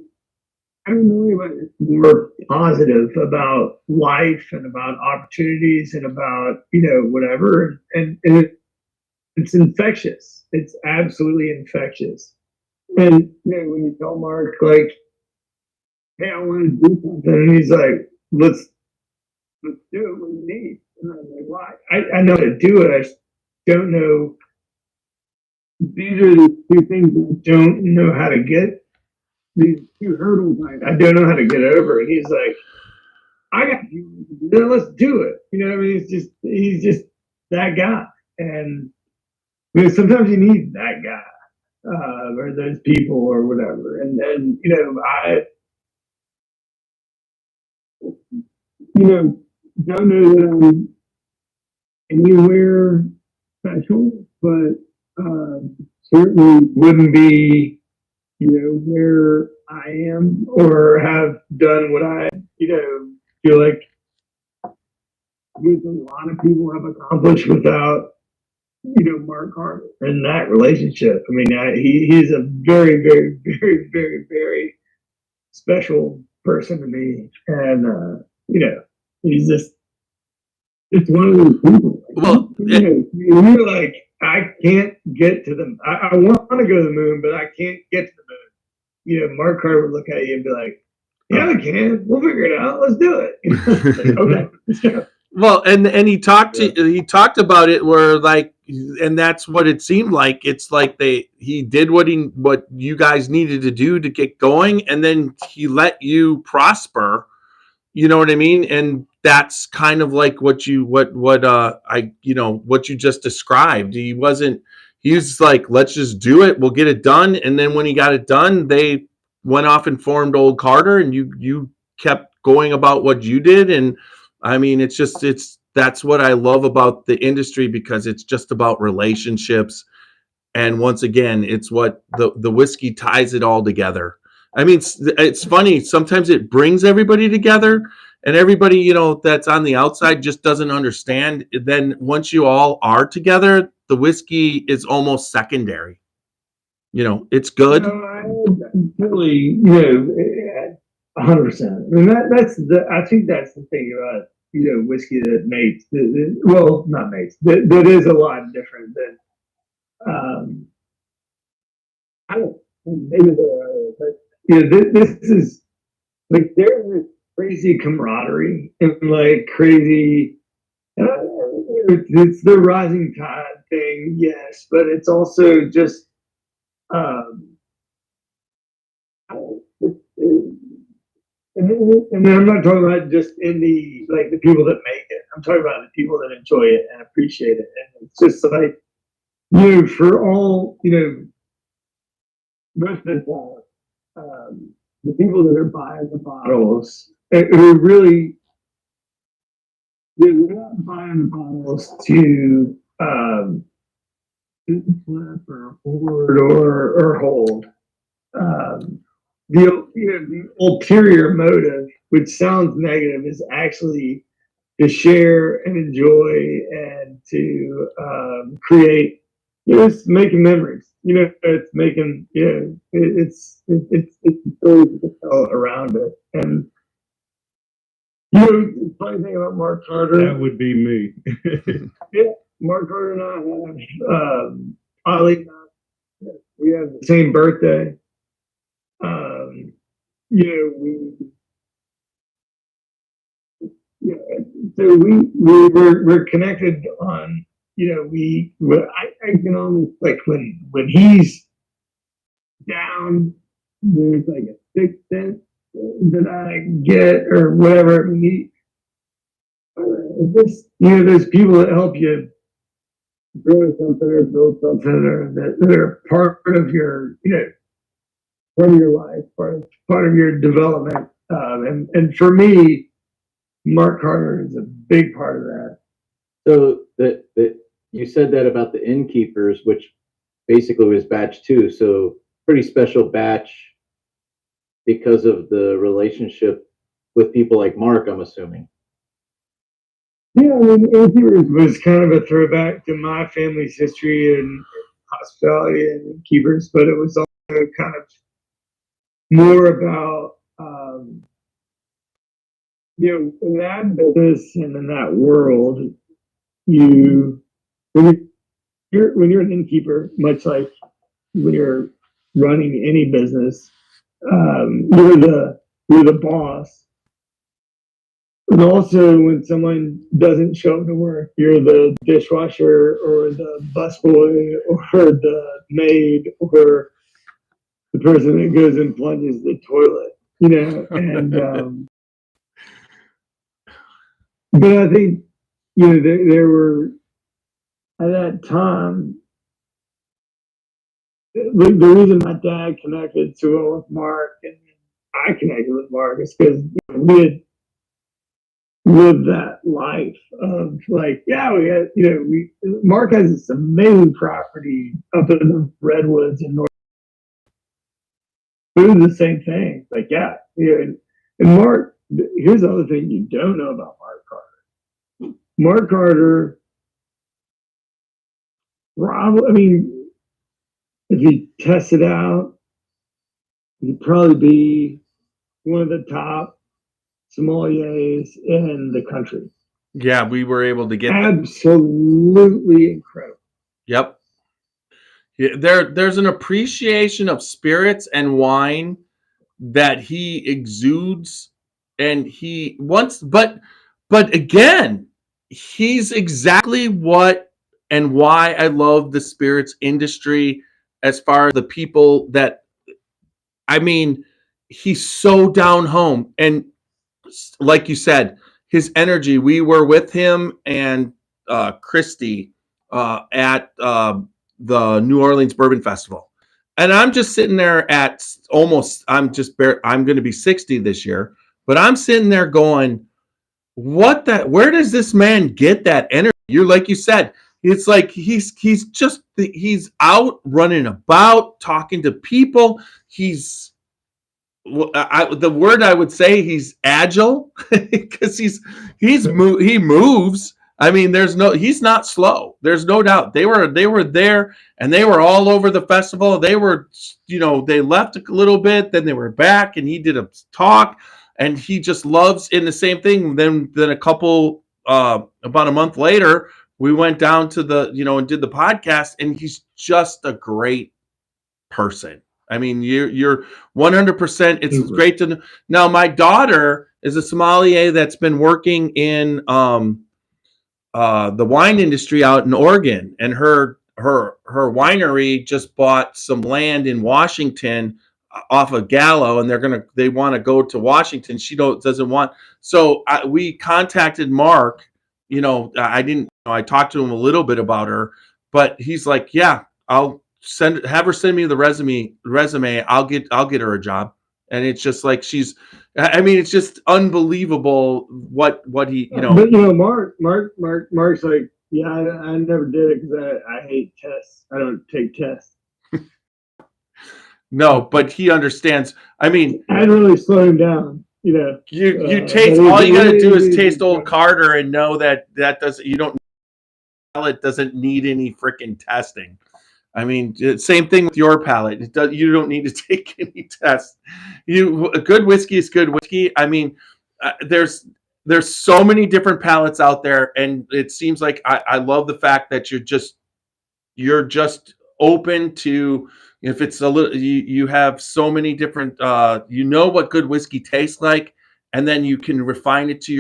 I don't know, but more positive about life and about opportunities and about, whatever. And it's infectious. It's absolutely infectious. And when you tell Mark, like, hey, I want to do something, and he's like, let's do it what you need. And I'm like, why? I know how to do it. I just don't know. These are the two things I don't know how to get. These two hurdles I don't know how to get over. And he's like, I got you. Then let's do it. You know what I mean? He's just that guy. And sometimes you need that guy, or those people or whatever. And then, I don't know that I'm anywhere special, but certainly wouldn't be, where I am or have done what I, feel like with a lot of people have accomplished without, Mark Carter and that relationship. I mean, he's a very, very, very, very, very special person to me. And, he's just, it's one of those people. Well, you're like, I can't get to the, I want to go to the moon, but I can't get to the moon. Mark Carter would look at you and be like, yeah, we can. We'll figure it out. Let's do it. Like, okay, let's go. Well, and he talked about it where, like, and that's what it seemed like. It's like he did what you guys needed to do to get going, and then he let you prosper. You know what I mean? And that's kind of like what you just described. He was like, let's just do it. We'll get it done. And then when he got it done, they went off and formed Old Carter, and you kept going about what you did. And I mean, that's what I love about the industry, because it's just about relationships. And once again, it's what the whiskey ties it all together. I mean, it's funny. Sometimes it brings everybody together, and everybody, that's on the outside just doesn't understand. Then once you all are together, the whiskey is almost secondary. It's good. I really, 100%. I mean, I think that's the thing about, whiskey that makes, well, not makes, that is a lot different than, I don't know, maybe there are, but, this is, like, there's this crazy camaraderie and, like, crazy, it's the rising tide thing, yes, but it's also just, and then I'm not talking about just the people that make it. I'm talking about the people that enjoy it and appreciate it. And it's just like, for all, most of the time, the people that are buying the bottles, who really, they're not buying the bottles to flip or hoard or hold. The ulterior motive, which sounds negative, is actually to share and enjoy and to create. It's making memories. It's making. It's stories to tell around it. And the funny thing about Mark Carter. That would be me. Yeah, Mark Carter and I have Ollie. We have the same birthday. So we're connected on, I can almost, like, when he's down, there's like a sixth sense that I get or whatever. I mean, there's people that help you grow something or build something, or that are part of your, part of your life, part of your development. And for me, Mark Carter is a big part of that. So that you said that about the innkeepers, which basically was batch 2. So pretty special batch because of the relationship with people like Mark, I'm assuming. Yeah, I mean, Innkeepers was kind of a throwback to my family's history in hospitality and keepers, but it was also kind of more about, in that business and in that world, you when you're an innkeeper, much like when you're running any business, you're the boss. And also, when someone doesn't show up to work, you're the dishwasher or the busboy or the maid or the person that goes and plunges the toilet, And but I think there were at that time. The reason my dad connected so well with Mark and I connected with Mark is because we had live that life of like, yeah, we had, Mark has this amazing property up in the redwoods in North. It was the same thing. Like, and Mark, here's the other thing you don't know about Mark Carter. Mark Carter, probably, I mean, if you test it out, he'd probably be one of the top sommeliers in the country. Yeah, we were able to get absolutely incredible. Yep. Yeah, there's an appreciation of spirits and wine that he exudes, and he wants, but again, he's exactly what and why I love the spirits industry as far as the people that, I mean, he's so down home. And like you said, his energy, we were with him and Christy at the New Orleans Bourbon Festival. And I'm just sitting there at almost, I'm going to be 60 this year, but I'm sitting there going, where does this man get that energy? You're like you said, it's like he's out running about, talking to people. He's, the word I would say, he's agile because he moves. I mean, he's not slow. There's no doubt. They were there and they were all over the festival. They were, they left a little bit, then they were back, and he did a talk, and he just loves in the same thing. Then a couple, about a month later, we went down to and did the podcast, and he's just a great person. I mean, you're 100%. It's great to know. Now, my daughter is a sommelier that's been working in the wine industry out in Oregon, and her winery just bought some land in Washington off of Gallo, and they want to go to Washington. She doesn't want. So we contacted Mark. I talked to him a little bit about her, but he's like, yeah, I'll have her send me the resume. I'll get her a job. And it's just like it's just unbelievable what he, But Mark's like, yeah, I never did it because I hate tests. I don't take tests. No, but he understands. I mean, I'd really slow him down. You taste, all you got to do is taste Old Carter and know that palate doesn't need any freaking testing. I mean, same thing with your palate. You don't need to take any tests. Good whiskey is good whiskey. I mean, there's so many different palates out there, and it seems like I love the fact that you're just open to, if it's a little, you have so many different, what good whiskey tastes like, and then you can refine it to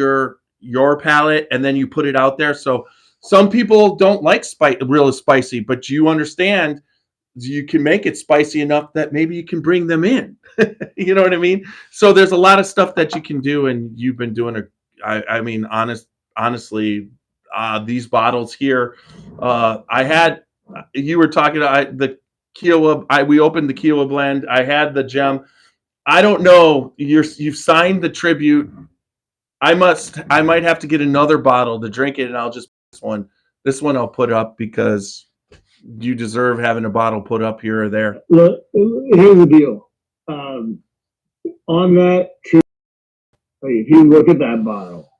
your palate, and then you put it out there. So some people don't like real spicy, but you understand you can make it spicy enough that maybe you can bring them in. You know what I mean? So there's a lot of stuff that you can do, and you've been doing honestly, these bottles here. You were talking about the Kiowa. We opened the Kiowa blend. I had the gem. I don't know. You've signed the tribute. I might have to get another bottle to drink it, and I'll just this one I'll put up because you deserve having a bottle put up here or there. Look, here's the deal. On that, if you look at that bottle,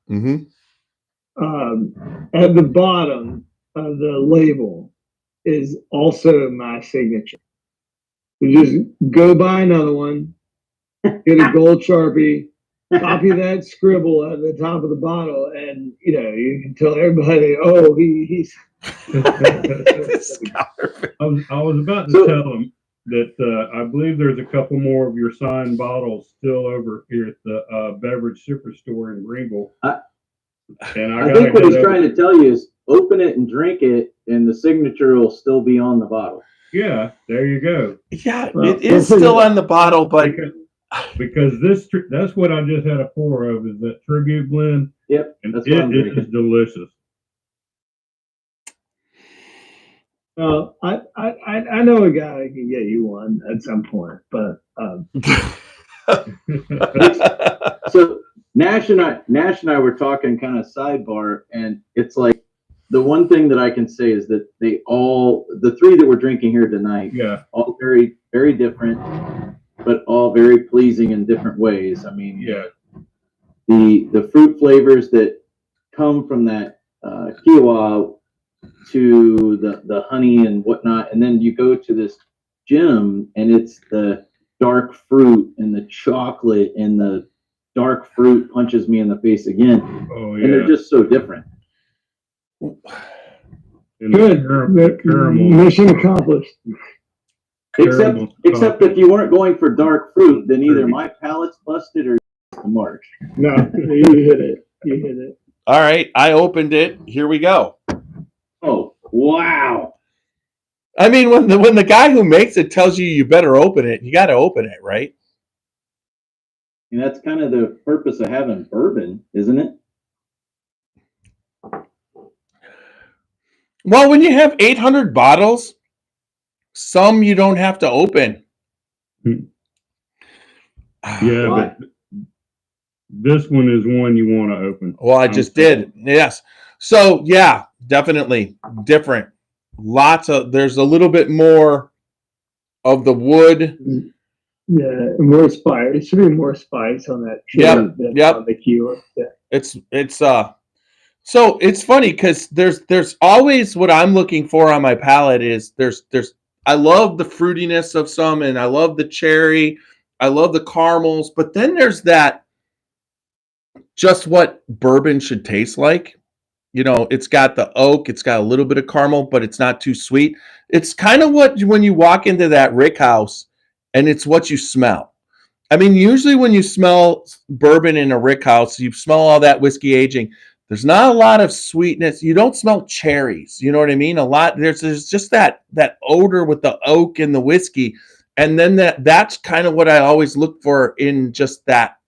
at the bottom of the label is also my signature. You just go buy another one, get a gold Sharpie, copy that scribble at the top of the bottle, and you can tell everybody, oh, he's. I was about to tell him that I believe there's a couple more of your signed bottles still over here at the beverage superstore in Greenville. And I think what he's trying to tell you is open it and drink it, and the signature will still be on the bottle. Yeah, there you go. Yeah, it is still on the bottle, but because that's what I just had a pour of is that tribute blend. Yep, and that's what I'm drinking. It is delicious. I know a guy that can get you one at some point, but So Nash and I were talking kind of sidebar, and it's like the one thing that I can say is that the three that we're drinking here tonight, all very, very different, but all very pleasing in different ways. I mean, the fruit flavors that come from that Kiowa to the honey and whatnot, and then you go to this gem and it's the dark fruit and the chocolate, and the dark fruit punches me in the face again. Oh yeah, and they're just so different. Good. Mission accomplished. Except if you weren't going for dark fruit, then either my palate's busted or the mark. No, you hit it. You hit it. All right, I opened it. Here we go. Oh, wow. I mean, when the guy who makes it tells you better open it, you got to open it, right? And that's kind of the purpose of having bourbon, isn't it? Well, when you have 800 bottles, some you don't have to open. Yeah, but this one is one you want to open. Well, I just did. Yes. So, yeah, definitely different. There's a little bit more of the wood. Yeah, more spice. It should be more spice on that. Yep. On the Kiowa. Yeah. It's so it's funny because there's always what I'm looking for on my palate is I love the fruitiness of some, and I love the cherry, I love the caramels, but then there's that just what bourbon should taste like. It's got the oak, it's got a little bit of caramel, but it's not too sweet. It's kind of what when you walk into that rick house, and it's what you smell. I mean, usually when you smell bourbon in a rick house, you smell all that whiskey aging. There's not a lot of sweetness. You don't smell cherries. You know what I mean? There's just that odor with the oak and the whiskey. And then that's kind of what I always look for in just that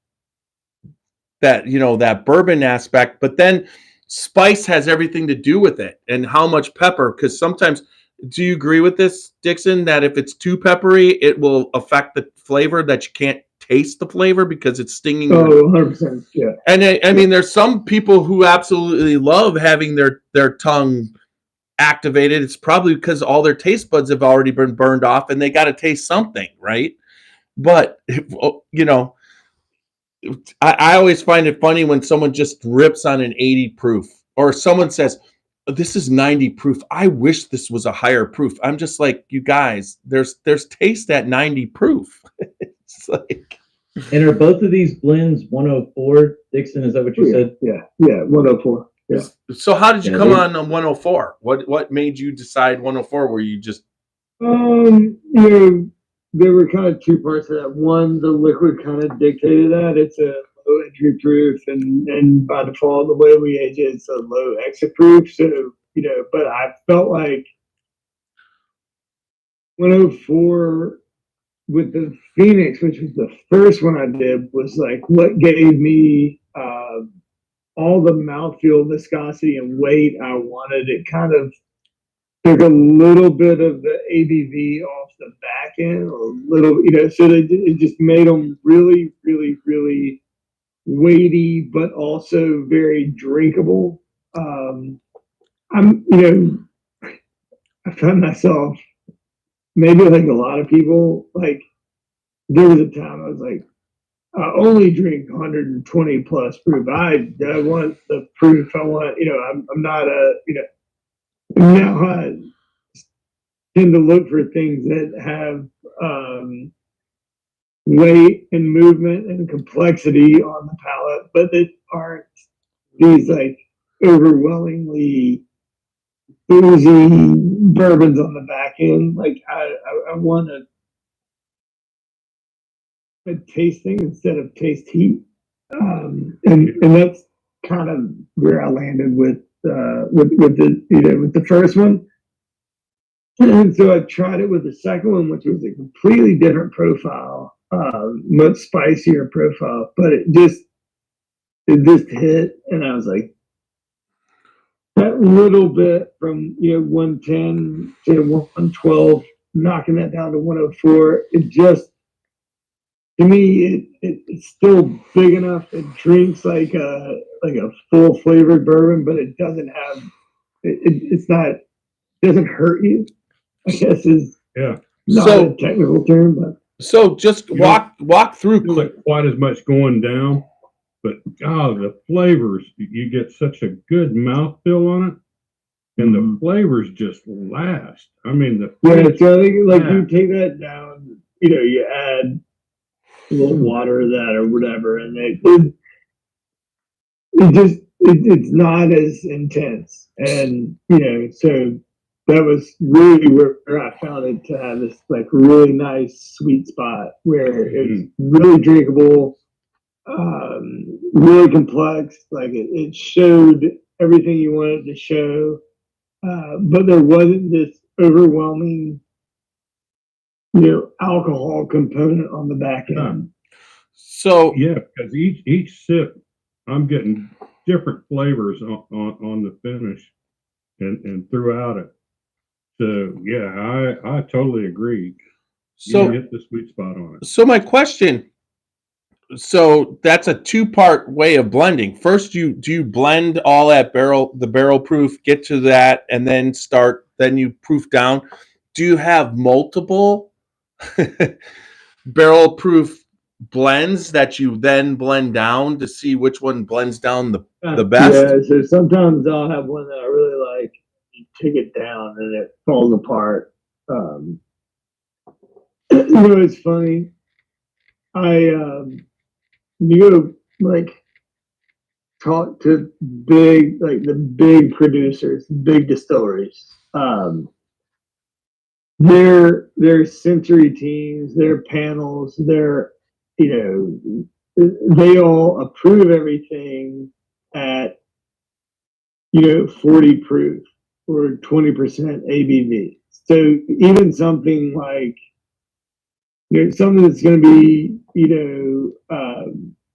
bourbon aspect. But then spice has everything to do with it, and how much pepper, because sometimes, do you agree with this, Dixon, that if it's too peppery, it will affect the flavor, that you can't taste the flavor because it's stinging? Oh, 100%. Yeah. And I mean, there's some people who absolutely love having their tongue activated. It's probably because all their taste buds have already been burned off and they got to taste something, right? But, I always find it funny when someone just rips on an 80 proof, or someone says, this is 90 proof. I wish this was a higher proof. I'm just like, you guys, there's taste at 90 proof. It's like. And are both of these blends 104, Dixon? Is that what you said? Yeah, 104. Yeah. So how did you come on 104? What made you decide 104? Were you just? There were kind of two parts of that. One, the liquid kind of dictated that. It's a low entry proof, and by default, the way we age it, it's a low exit proof. So, but I felt like 104 with the Phoenix, which was the first one I did, was like what gave me all the mouthfeel, viscosity, and weight I wanted. It kind of took a little bit of the ABV off the back end, a little, so it just made them really, really, really weighty, but also very drinkable. I found myself, maybe like a lot of people, like there was a time I was like, only drink 120 plus proof. I want the proof. I want, I'm not now I tend to look for things that have weight and movement and complexity on the palate, but that aren't these like overwhelmingly boozy bourbons on the back end. Like I want a tasting instead of taste heat, and that's kind of where I landed with the first one. And so I tried it with the second one, which was a completely different profile, much spicier profile, but it just hit, and I was like, that little bit from 110 to 112, knocking that down to 104. It just, to me, it's still big enough. It drinks like a full flavored bourbon, but it doesn't have it's not, doesn't hurt you, I guess is not a technical term, but so just walk through quite as much going down, but the flavors, you get such a good mouthfeel on it, and the flavors just last. I mean, so I think you take that down, you add a little water to that or whatever, and it's not as intense, and so that was really where I found it to have this like really nice sweet spot where it's really drinkable, really complex. Like it showed everything you wanted to show, but there wasn't this overwhelming, alcohol component on the back end. So because each sip, I'm getting different flavors on the finish and throughout it. So I totally agree. So you hit the sweet spot on it. So my question, so that's a two-part way of blending. First, do you blend all at the barrel proof, get to that, and then you proof down? Do you have multiple barrel proof blends that you then blend down to see which one blends down the best? Yeah, so sometimes I'll have one that I really like. You take it down and it falls apart. It's funny. You go like talk to the big producers, big distilleries. Their sensory teams, their panels, they all approve everything at 40 proof or 20% ABV. So even something like something that's going to be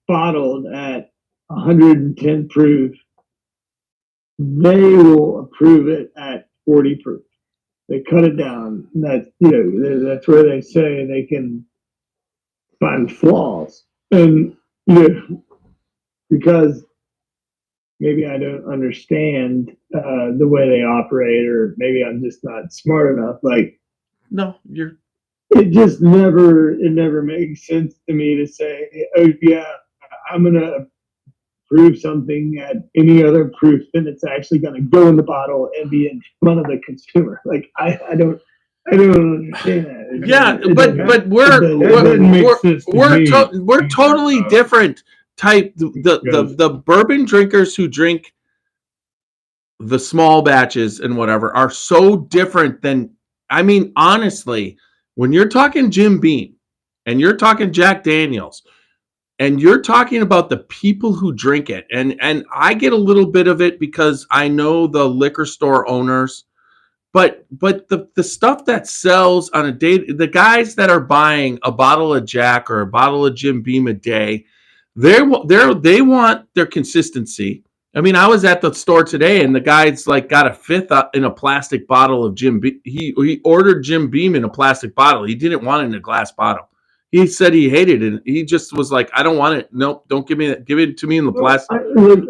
bottled at 110 proof, they will approve it at 40 proof. They cut it down. That's where they say they can find flaws, and because maybe I don't understand the way they operate, or maybe I'm just not smart enough. Like, no, it just never makes sense to me to say, oh yeah, I'm gonna prove something at any other proof than it's actually gonna go in the bottle and be in front of the consumer. Like I don't understand that. Yeah, but we're totally different type. The bourbon drinkers who drink the small batches and whatever are so different than, I mean, honestly, when you're talking Jim Beam and you're talking Jack Daniels and you're talking about the people who drink it, and I get a little bit of it because I know the liquor store owners, but the stuff that sells on a day, the guys that are buying a bottle of Jack or a bottle of Jim Beam a day, they want their consistency. I mean, I was at the store today and the guy's like got a fifth in a plastic bottle of Jim Beam. He ordered Jim Beam in a plastic bottle. He didn't want it in a glass bottle. He said he hated it. He just was like, I don't want it. Nope, don't give it to me in the plastic. And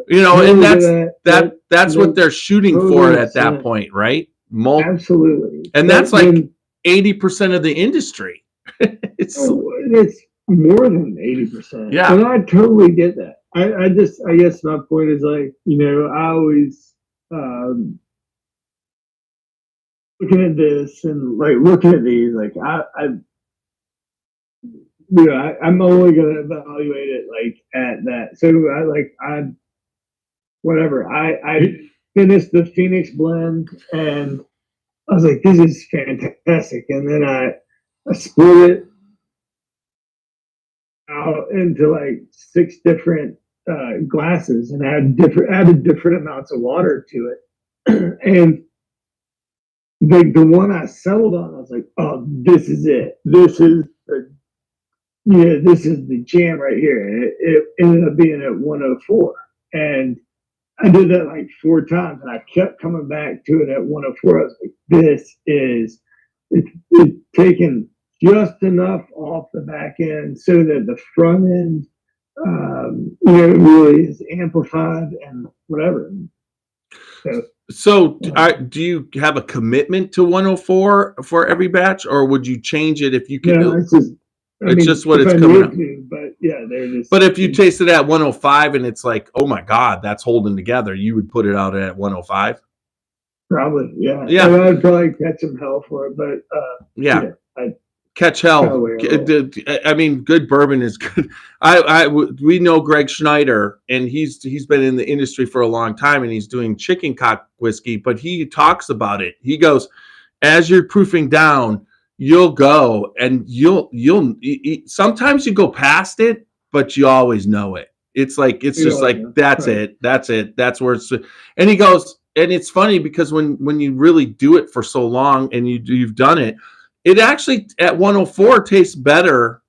that's what they're shooting for at that point, right? Absolutely. And that's like 80% of the industry. It's more than 80%. Yeah. And I totally get that. I guess my point is like, I always, looking at this and like looking at these, like I'm only going to evaluate it like at that. So I finished the Phoenix blend and I was like, this is fantastic. And then I split it out into like 6 different glasses and added different amounts of water to it. And the one I settled on, I was like, oh, this is it. This is the jam right here. And it ended up being at 104. And I did that like 4 times and I kept coming back to it at 104. I was like, it's taken just enough off the back end so that the front end, really is amplified and whatever. So do you have a commitment to 104 for every batch, or would you change it if you could? No, it's just what it's coming up. But yeah, they're just. But if you taste it at 105 and it's like, oh my God, that's holding together, you would put it out at 105? Probably, yeah. Yeah. And I'd probably catch some hell for it, but yeah. Catch hell. I mean, good bourbon is good. We know Greg Schneider, and he's been in the industry for a long time, and he's doing chicken cock whiskey. But he talks about it. He goes, as you're proofing down, you'll go and you'll sometimes you go past it, but you always know it. It's like just like that's right. That's where it's. And he goes, and it's funny because when you really do it for so long and you've done it. It actually at 104 tastes better.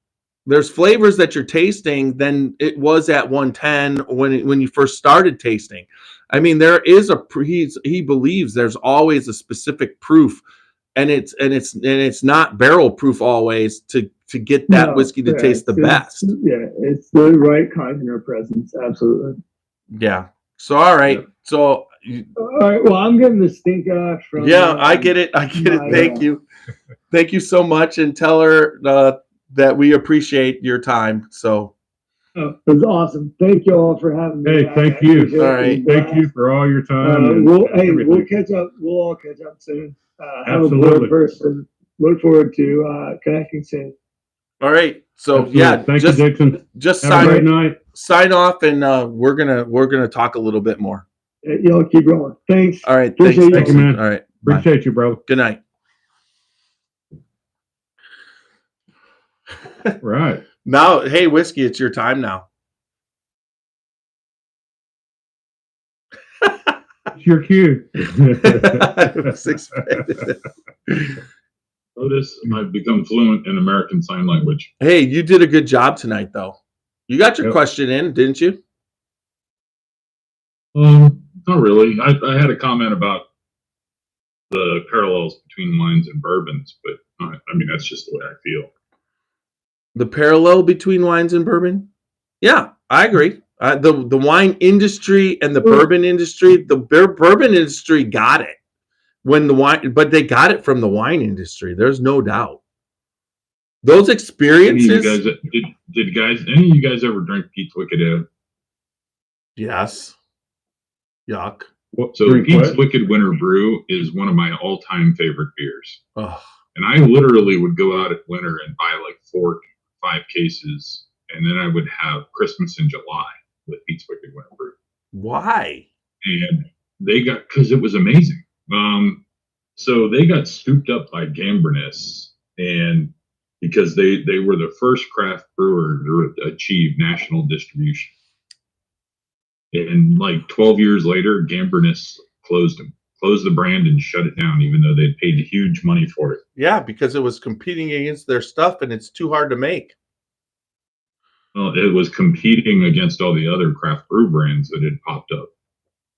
There's flavors that you're tasting than it was at 110 when you first started tasting. I mean, there is he believes there's always a specific proof, and it's not barrel proof always to get that whiskey to taste the best. Yeah, it's the right container presence, absolutely. Yeah. So all right. Yeah. So all right. Well, I'm getting the stink off from. Yeah, I get it. Thank you. Thank you so much, and tell her that we appreciate your time. So, it was awesome. Thank you all for having me. Hey, thank you. All right, thank you for all your time. We'll catch up. We'll all catch up soon. Have a good person. Look forward to connecting soon. All right. So Absolutely. Yeah, thank you, Dixon. Just sign off, and we're gonna talk a little bit more. Y'all keep rolling. Thanks. All right. Thank you, man. All right. Appreciate you, bro. Good night. Right. Now, hey, whiskey, it's your time now. It's your cue. Notice I've become fluent in American Sign Language. Hey, you did a good job tonight, though. You got your question in, didn't you? Not really. I had a comment about the parallels between wines and bourbons, but I mean, that's just the way I feel. The parallel between wines and bourbon? Yeah, I agree. The wine industry and the bourbon industry, the bourbon industry got it but they got it from the wine industry. There's no doubt. Those experiences. Any of you guys ever drink Pete's Wicked Ale? Yes. Yuck. So Pete's Wicked Winter Brew is one of my all-time favorite beers. Oh. And I literally would go out at winter and buy like 4 5 cases, and then I would have Christmas in July with Pete's Wicked Winter Brew. Why? And because it was amazing. So they got scooped up by Gambrinus, and because they were the first craft brewer to achieve national distribution. And like 12 years later, Gambrinus closed the brand and shut it down, even though they'd paid huge money for it. Yeah, because it was competing against their stuff, and it's too hard to make. Well, it was competing against all the other craft brew brands that had popped up.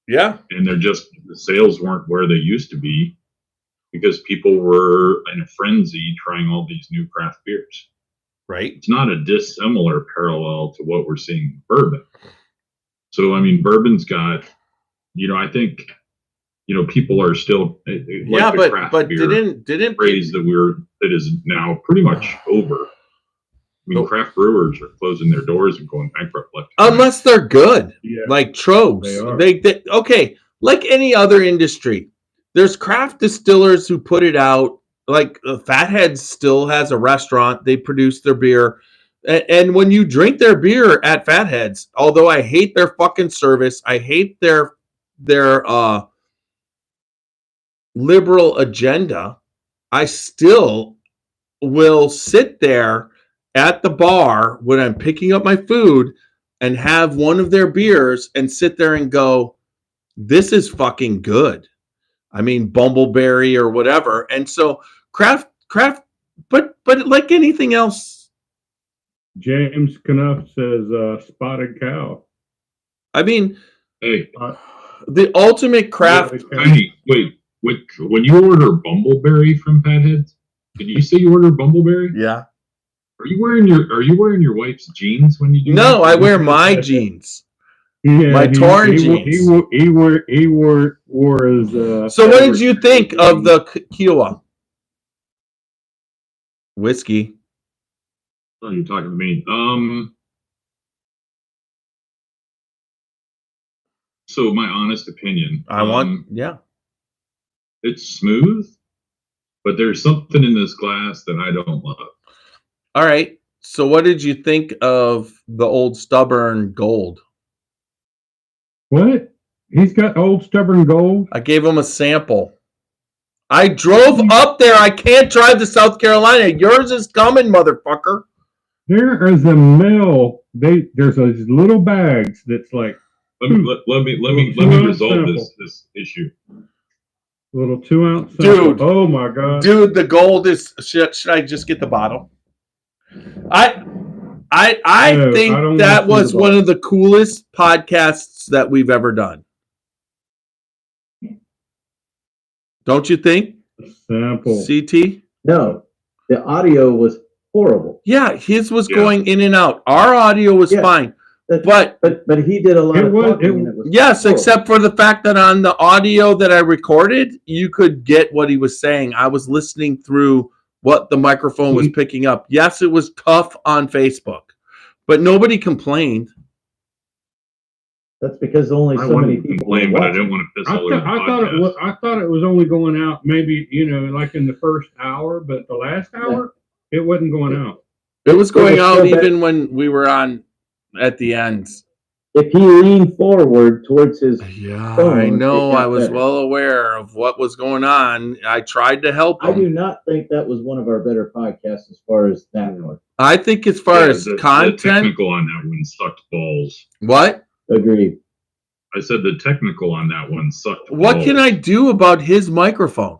Yeah. And the sales weren't where they used to be because people were in a frenzy trying all these new craft beers. Right. It's not a dissimilar parallel to what we're seeing in bourbon. So, I mean, bourbon's got, I think, people are still but didn't phrase that is now pretty much over. mean, craft brewers are closing their doors and going bankrupt. Unless they're good, Yeah. like Trogs. They are. They okay, like any other industry. There's craft distillers who put it out. Like Fatheads still has a restaurant. They produce their beer. And when you drink their beer at Fatheads, although I hate their fucking service, I hate their liberal agenda, I still will sit there at the bar when I'm picking up my food and have one of their beers and sit there and go, this is fucking good. I mean, Bumbleberry or whatever. And so craft, but like anything else. James Knuff says spotted cow. I mean, Hey, the ultimate craft. Tiny, wait, when you order Bumbleberry from Fatheads, did you say you order Bumbleberry? Yeah. Are you wearing your wife's jeans when you do No, that? I wear my jeans. Yeah, My torn jeans. He wore his. So what did you think of the Kiowa? Whiskey. Oh, you're talking to me. So my honest opinion, Yeah. it's smooth, but there's something in this glass that I don't love. All right. So what did you think of the Old Stubborn Gold? What? He's got Old Stubborn Gold? I gave him a sample. I drove up there. I can't drive to South Carolina. Yours is coming, motherfucker. There is a mill. There's those little bags that's like Let me resolve this issue. little 2-ounce sample. Dude. Oh my god. Dude, the gold is. Should I just get the bottle? I No, think I don't that wanna see was the one of the coolest podcasts that we've ever done. Don't you think, Sample. CT? No, the audio was horrible. Yeah, his was Yeah. going in and out. Our audio was Yeah. fine. But he did a lot It of was- talking. it- and it was Yes, horrible. except for the fact that on the audio that I recorded, you could get what he was saying. I was listening through what the microphone was picking up. Yes, it was tough on Facebook, but nobody complained. That's because only I so many wanted to people complain, but I watch. didn't want to piss I, all th- over the I thought it podcast. was. I thought it was only going out maybe like in the first hour, but the last hour it wasn't going out. It was going was out so bad. even when we were on at the end. If he leaned forward towards his Yeah, phone, I know. it got I was better. well aware of what was going on. I tried to help I do him. not think that was one of our better podcasts as far as that one. I think as far Yeah, as the content, technical on that one sucked balls. what? Agreed. I said the technical on that one sucked. What balls. can I do about his microphone?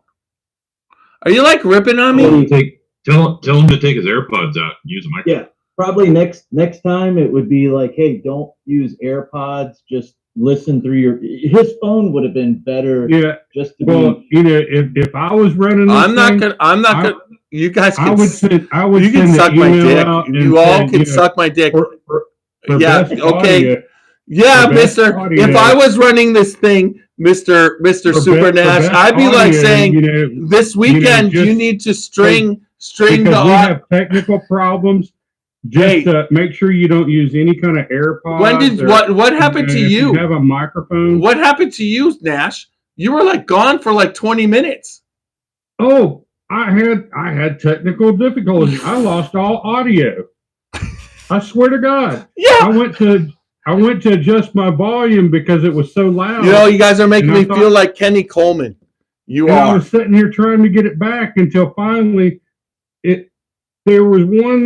Are you like ripping on Tell me? him to take his AirPods out and use a microphone. Yeah. Probably next time it would be like, hey, don't use AirPods. Just listen through his phone would have been better. Yeah. Just to Well, be. if I was running, this I'm not thing, gonna. You guys I can. would send. I would You can send suck an my email dick. out and You all say, can suck my dick. for Yeah. best Okay. audio, Yeah, for best Mister. audio. If I was running this thing, Mister for Super best- for Nash, best I'd be like audio, saying, this weekend you just- need to string the because we audio. have technical problems. Hey. Just make sure you don't use any kind of AirPods. When did or, what happened to if you? have a microphone. What happened to you, Nash? You were like gone for like 20 minutes. Oh, I had technical difficulties. I lost all audio. I swear to God. Yeah. I went to adjust my volume because it was so loud. You know, you guys are making And I me thought- feel like Kenny Coleman. You and I are. was sitting here trying to get it back until finally there was one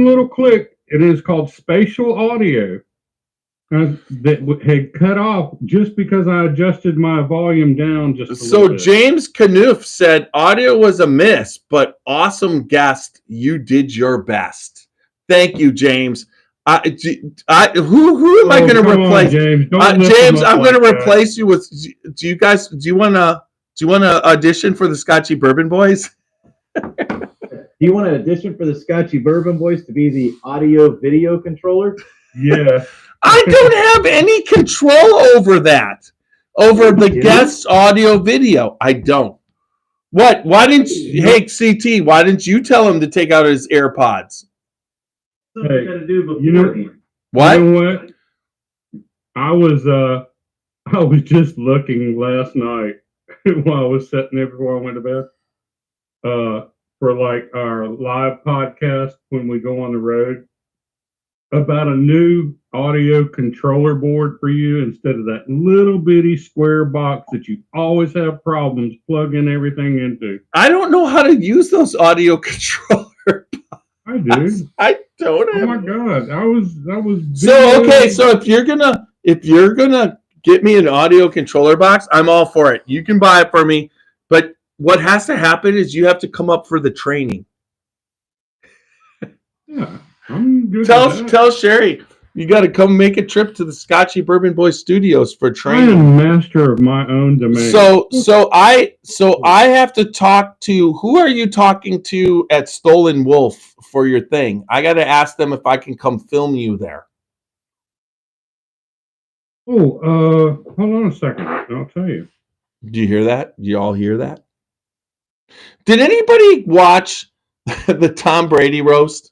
little click. It is called spatial audio that had cut off just because I adjusted my volume down just a So little bit. James Knuff said audio was a miss, but awesome guest. You did your best. Thank you, James. Who am I Oh, going to come on, replace? James, Don't lift James, him up I'm going to like that. replace you with. Do you want to audition for the Scotchy Bourbon Boys? Do you want to audition for the Scotchy Bourbon Boys to be the audio video controller? Yeah. I don't have any control over that. Over the Yeah. guest's audio video. I don't. What? Why didn't you, hey CT, why didn't you tell him to take out his AirPods? Something Hey, you gotta do before. you know- What? You know what? I was just looking last night while I was sitting there before I went to bed. For like our live podcast when we go on the road about a new audio controller board for you instead of that little bitty square box that you always have problems plugging everything into. I don't know how to use those audio controllers. I do. I don't Oh have. my god, I was So okay, so if you're gonna get me an audio controller box, I'm all for it. You can buy it for me, but what has to happen is you have to come up for the training. yeah, I'm good. with that. Tell Sherry you got to come make a trip to the Scotchy Bourbon Boys studios for I training. am master of my own domain. So I have to talk to, who are you talking to at Stolen Wolf for your thing? I got to ask them if I can come film you there. hold on a second. I'll tell you. Do you hear that? Do you all hear that? Did anybody watch the Tom Brady roast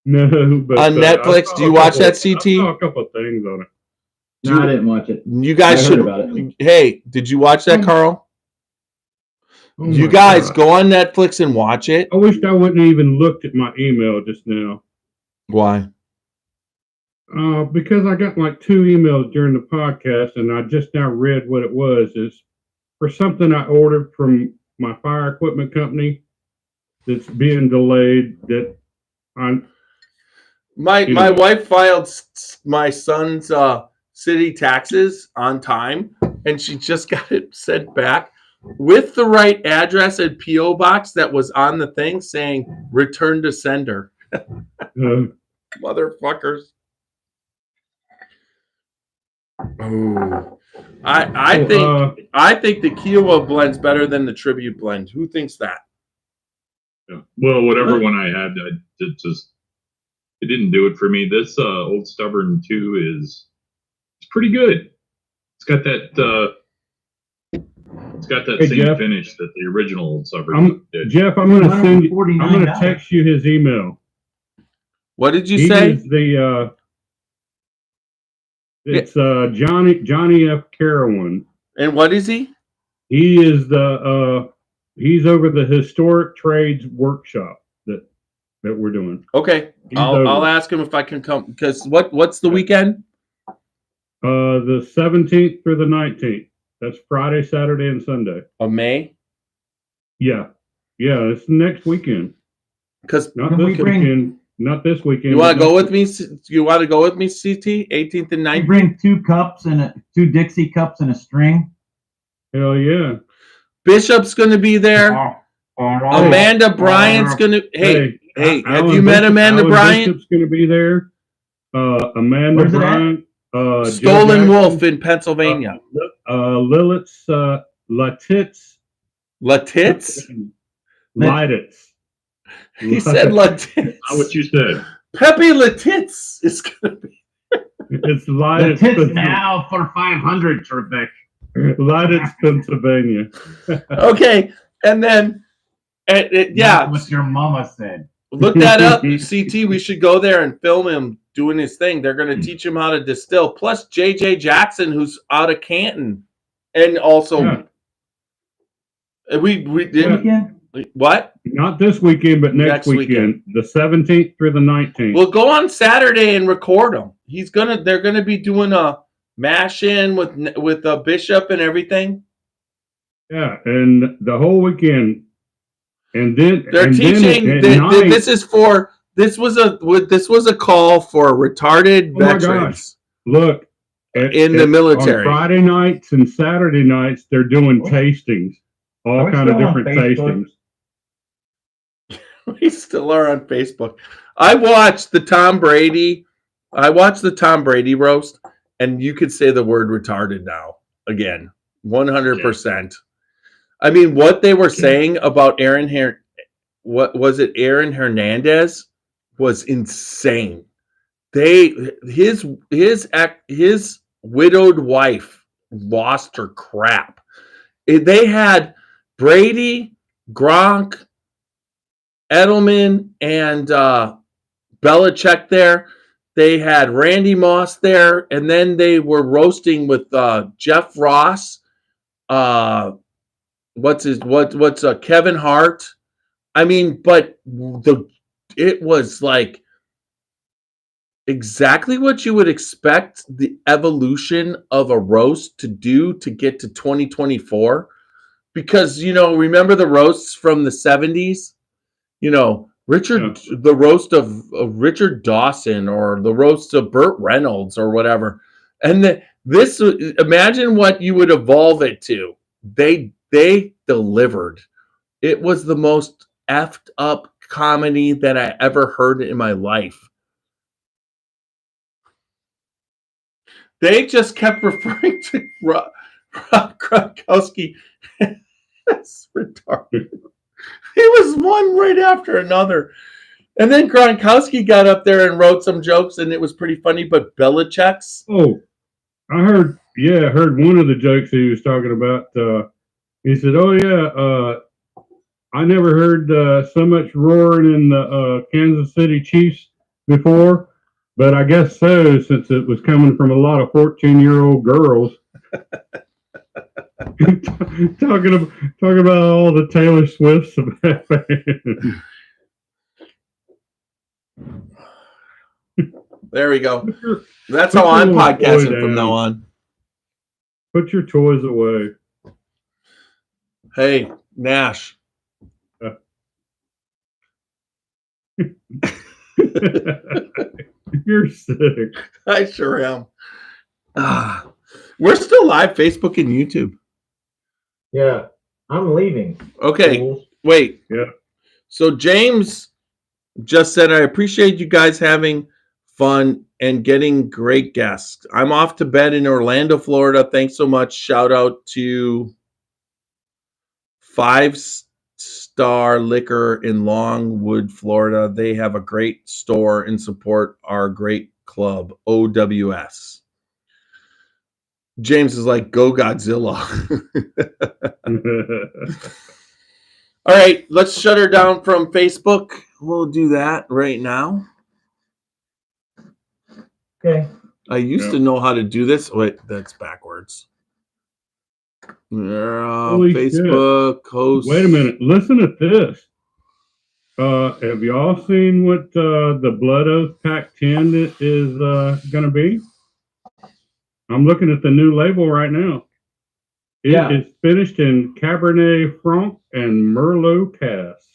No, but on Netflix? I saw Do you a watch couple- that, CT? I saw a couple of things on it. No, I didn't watch it. You guys I should. heard about it. Hey, did you watch that, Carl? Oh You my guys God. go on Netflix and watch it. I wished I wouldn't even looked at my email just now. Why? Because I got like 2 emails during the podcast, and I just now read what it was. It's for something I ordered from my fire equipment company that's being delayed. That I'm My wife filed my son's city taxes on time, and she just got it sent back with the right address and PO box that was on the thing saying "return to sender." Motherfuckers. Oh, I think the Kiowa blend's better than the Tribute blend. Who thinks that? Yeah. Well, whatever one I had, it didn't do it for me. This Old Stubborn 2 is pretty good. It's got that Hey, same Jeff. finish that the original Old Stubborn did. Jeff, I'm going to send you. I'm going to text you his email. What did you He say? is the it's Johnny F. Carowin. And what is he? He is he's over the historic trades workshop that we're doing. Okay, He's I'll over. ask him if I can come, because what's the weekend? The 17th through the 19th. That's Friday, Saturday, and Sunday. Of May? Yeah, it's next weekend. Because Not Can this we bring- weekend. Not this weekend. you want to but go next with me? You want to go with me, CT? 18th and I 19th? bring 2 cups and 2 Dixie cups and a string. week. Hell yeah. Bishop's going to be there. Amanda Bryant's going to. Hey, have Alan you met Bishop- Amanda Alan Bryant? Bishop's going to be there. Amanda Where's it at? Bryant. Joe Stolen Jackson, Wolf in Pennsylvania. Lilith's Latitz. Latitz? Lititz. He said Latitz. Not what you said. Pepe Latitz is going to be. It's The Lititz. tits now for 500, Trebek. Lititz, Pennsylvania. Okay, and then, yeah, What your mama said. look that up. CT, we should go there and film him doing his thing. They're going to teach him how to distill. Plus JJ Jackson, who's out of Canton, and also Yeah. we did Weekend? what? Not this weekend, but next Next weekend. weekend. The 17th through the 19th. We'll go on Saturday and record him. They're gonna be doing a mash in with a Bishop and everything. Yeah, and the whole weekend. And then They're and then teaching. at This night- was a call for retarded Oh my veterans. Look, In the military. on Friday nights and Saturday nights, they're doing tastings, Are all we kind of still on different Facebook? tastings. We still are on Facebook. I watched the Tom Brady roast, and you could say the word retarded now again, 100%. I mean, what they were saying about Aaron Hernandez was insane. His widowed wife lost her crap. They had Brady, Gronk, Edelman, and Belichick there. They had Randy Moss there, and then they were roasting with Jeff Ross. What's Kevin Hart? I mean, but it was like exactly what you would expect the evolution of a roast to do to get to 2024. Because, remember the roasts from the 70s? The roast of Richard Dawson, or the roast of Burt Reynolds, or whatever. And imagine what you would evolve it to. They delivered. It was the most effed up comedy that I ever heard in my life. They just kept referring to Rob Gronkowski as retarded. He was one right after another. And then Gronkowski got up there and wrote some jokes, and it was pretty funny. But Belichick's. Oh, I heard one of the jokes he was talking about. He said, "Oh yeah, I never heard so much roaring in the Kansas City Chiefs before, but I guess so, since it was coming from a lot of 14-year-old girls." talking about all the Taylor Swifts. There we go. That's how I'm podcasting from now on. Put your toys away. Hey, Nash. You're sick. I sure am. We're still live, Facebook and YouTube. Yeah, I'm leaving. Okay, wait. Yeah. So James just said, I appreciate you guys having fun and getting great guests. I'm off to bed in Orlando, Florida. Thanks so much. Shout out to 5 Star Liquor in Longwood, Florida. They have a great store and support our great club, OWS. James is like, go Godzilla. All right, let's shut her down from Facebook. We'll do that right now. Okay. I used to know how to do this. Wait, that's backwards. Facebook host. Wait a minute. Listen to this. Have y'all seen what the Blood Oath Pack 10 is going to be? I'm looking at the new label right now. It's finished in Cabernet Franc and Merlot cask.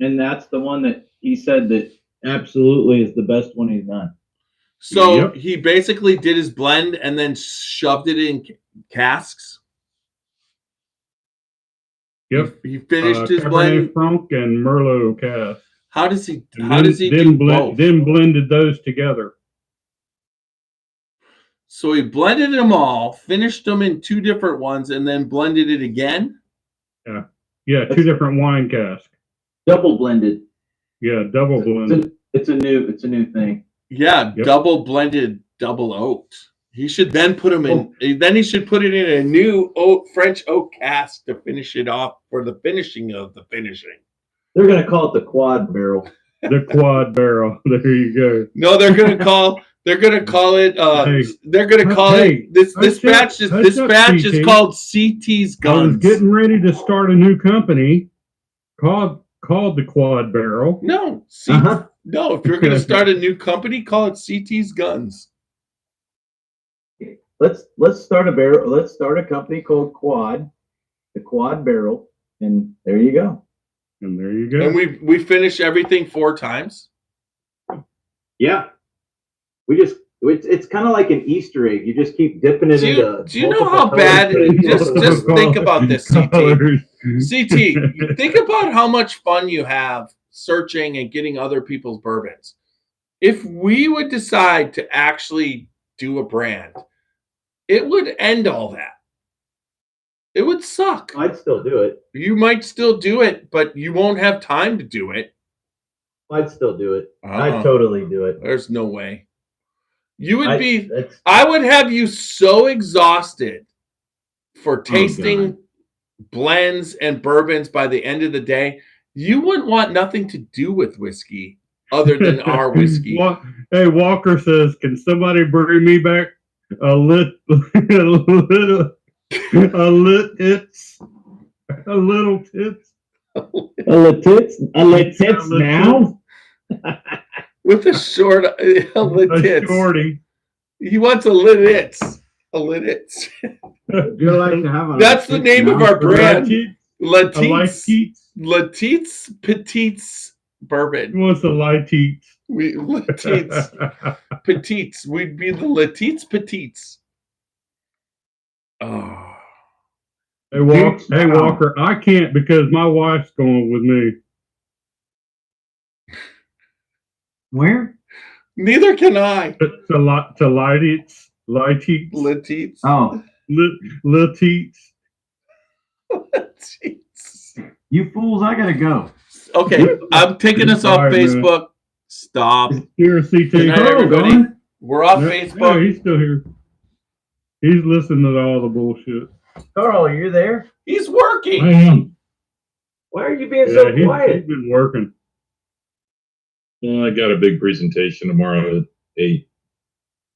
And that's the one that he said that absolutely is the best one he's done. So he basically did his blend and then shoved it in casks. Yep. He finished his Cabernet blend. Franc and Merlot cask. How does he then do both? Then blended those together. So he blended them all, finished them in 2 different ones, and then blended it again? Yeah, 2 different wine casks. Double blended. Yeah, double blended. It's a new thing. Yeah, double blended, double oaked. He should then put them in. Then he should put it in a new French oak cask to finish it off for the finishing of the finishing. They're gonna call it the quad barrel. The quad barrel. There you go. No, they're gonna call. They're gonna call it. They're gonna call it. This batch is called CT's Guns. I was getting ready to start a new company called the Quad Barrel. No, no. If you're gonna start a new company, call it CT's Guns. Let's start a barrel. Let's start a company called the Quad Barrel, and there you go. And there you go. And we finish everything 4 times. Yeah. It's kind of like an Easter egg. You just keep dipping it into. Do you know how bad? Just think about this, CT. Think about how much fun you have searching and getting other people's bourbons. If we would decide to actually do a brand, it would end all that. It would suck. I'd still do it. You might still do it, but you won't have time to do it. I'd still do it. I'd totally do it. There's no way. You would I would have you so exhausted for tasting blends and bourbons by the end of the day, you wouldn't want nothing to do with whiskey other than our whiskey. Hey, Walker says, can somebody bring me back a little tits? A little tits? A tits now? With a short, a lit A tits. shorty. He wants a lit its. A lit its. Would you like to have a That's the name of our brand. Latites. Latites Petites He Bourbon. wants a Latites. We Latites Petites. We'd be the Latites Petites. Oh. Hey, Walker, I can't because my wife's going with me. Where? Neither can I. To Latites. Latites. Oh, Latites. Latites. you fools! I gotta go. Okay, I'm taking us off All right, man. Facebook. Stop. Here, CT. Good night, everybody. gone? We're off Yeah, Facebook. he's still here. He's listening to all the bullshit. Carl, are you there? He's working. I am. Why are you being so He's quiet? been working. Well, I got a big presentation tomorrow at 8.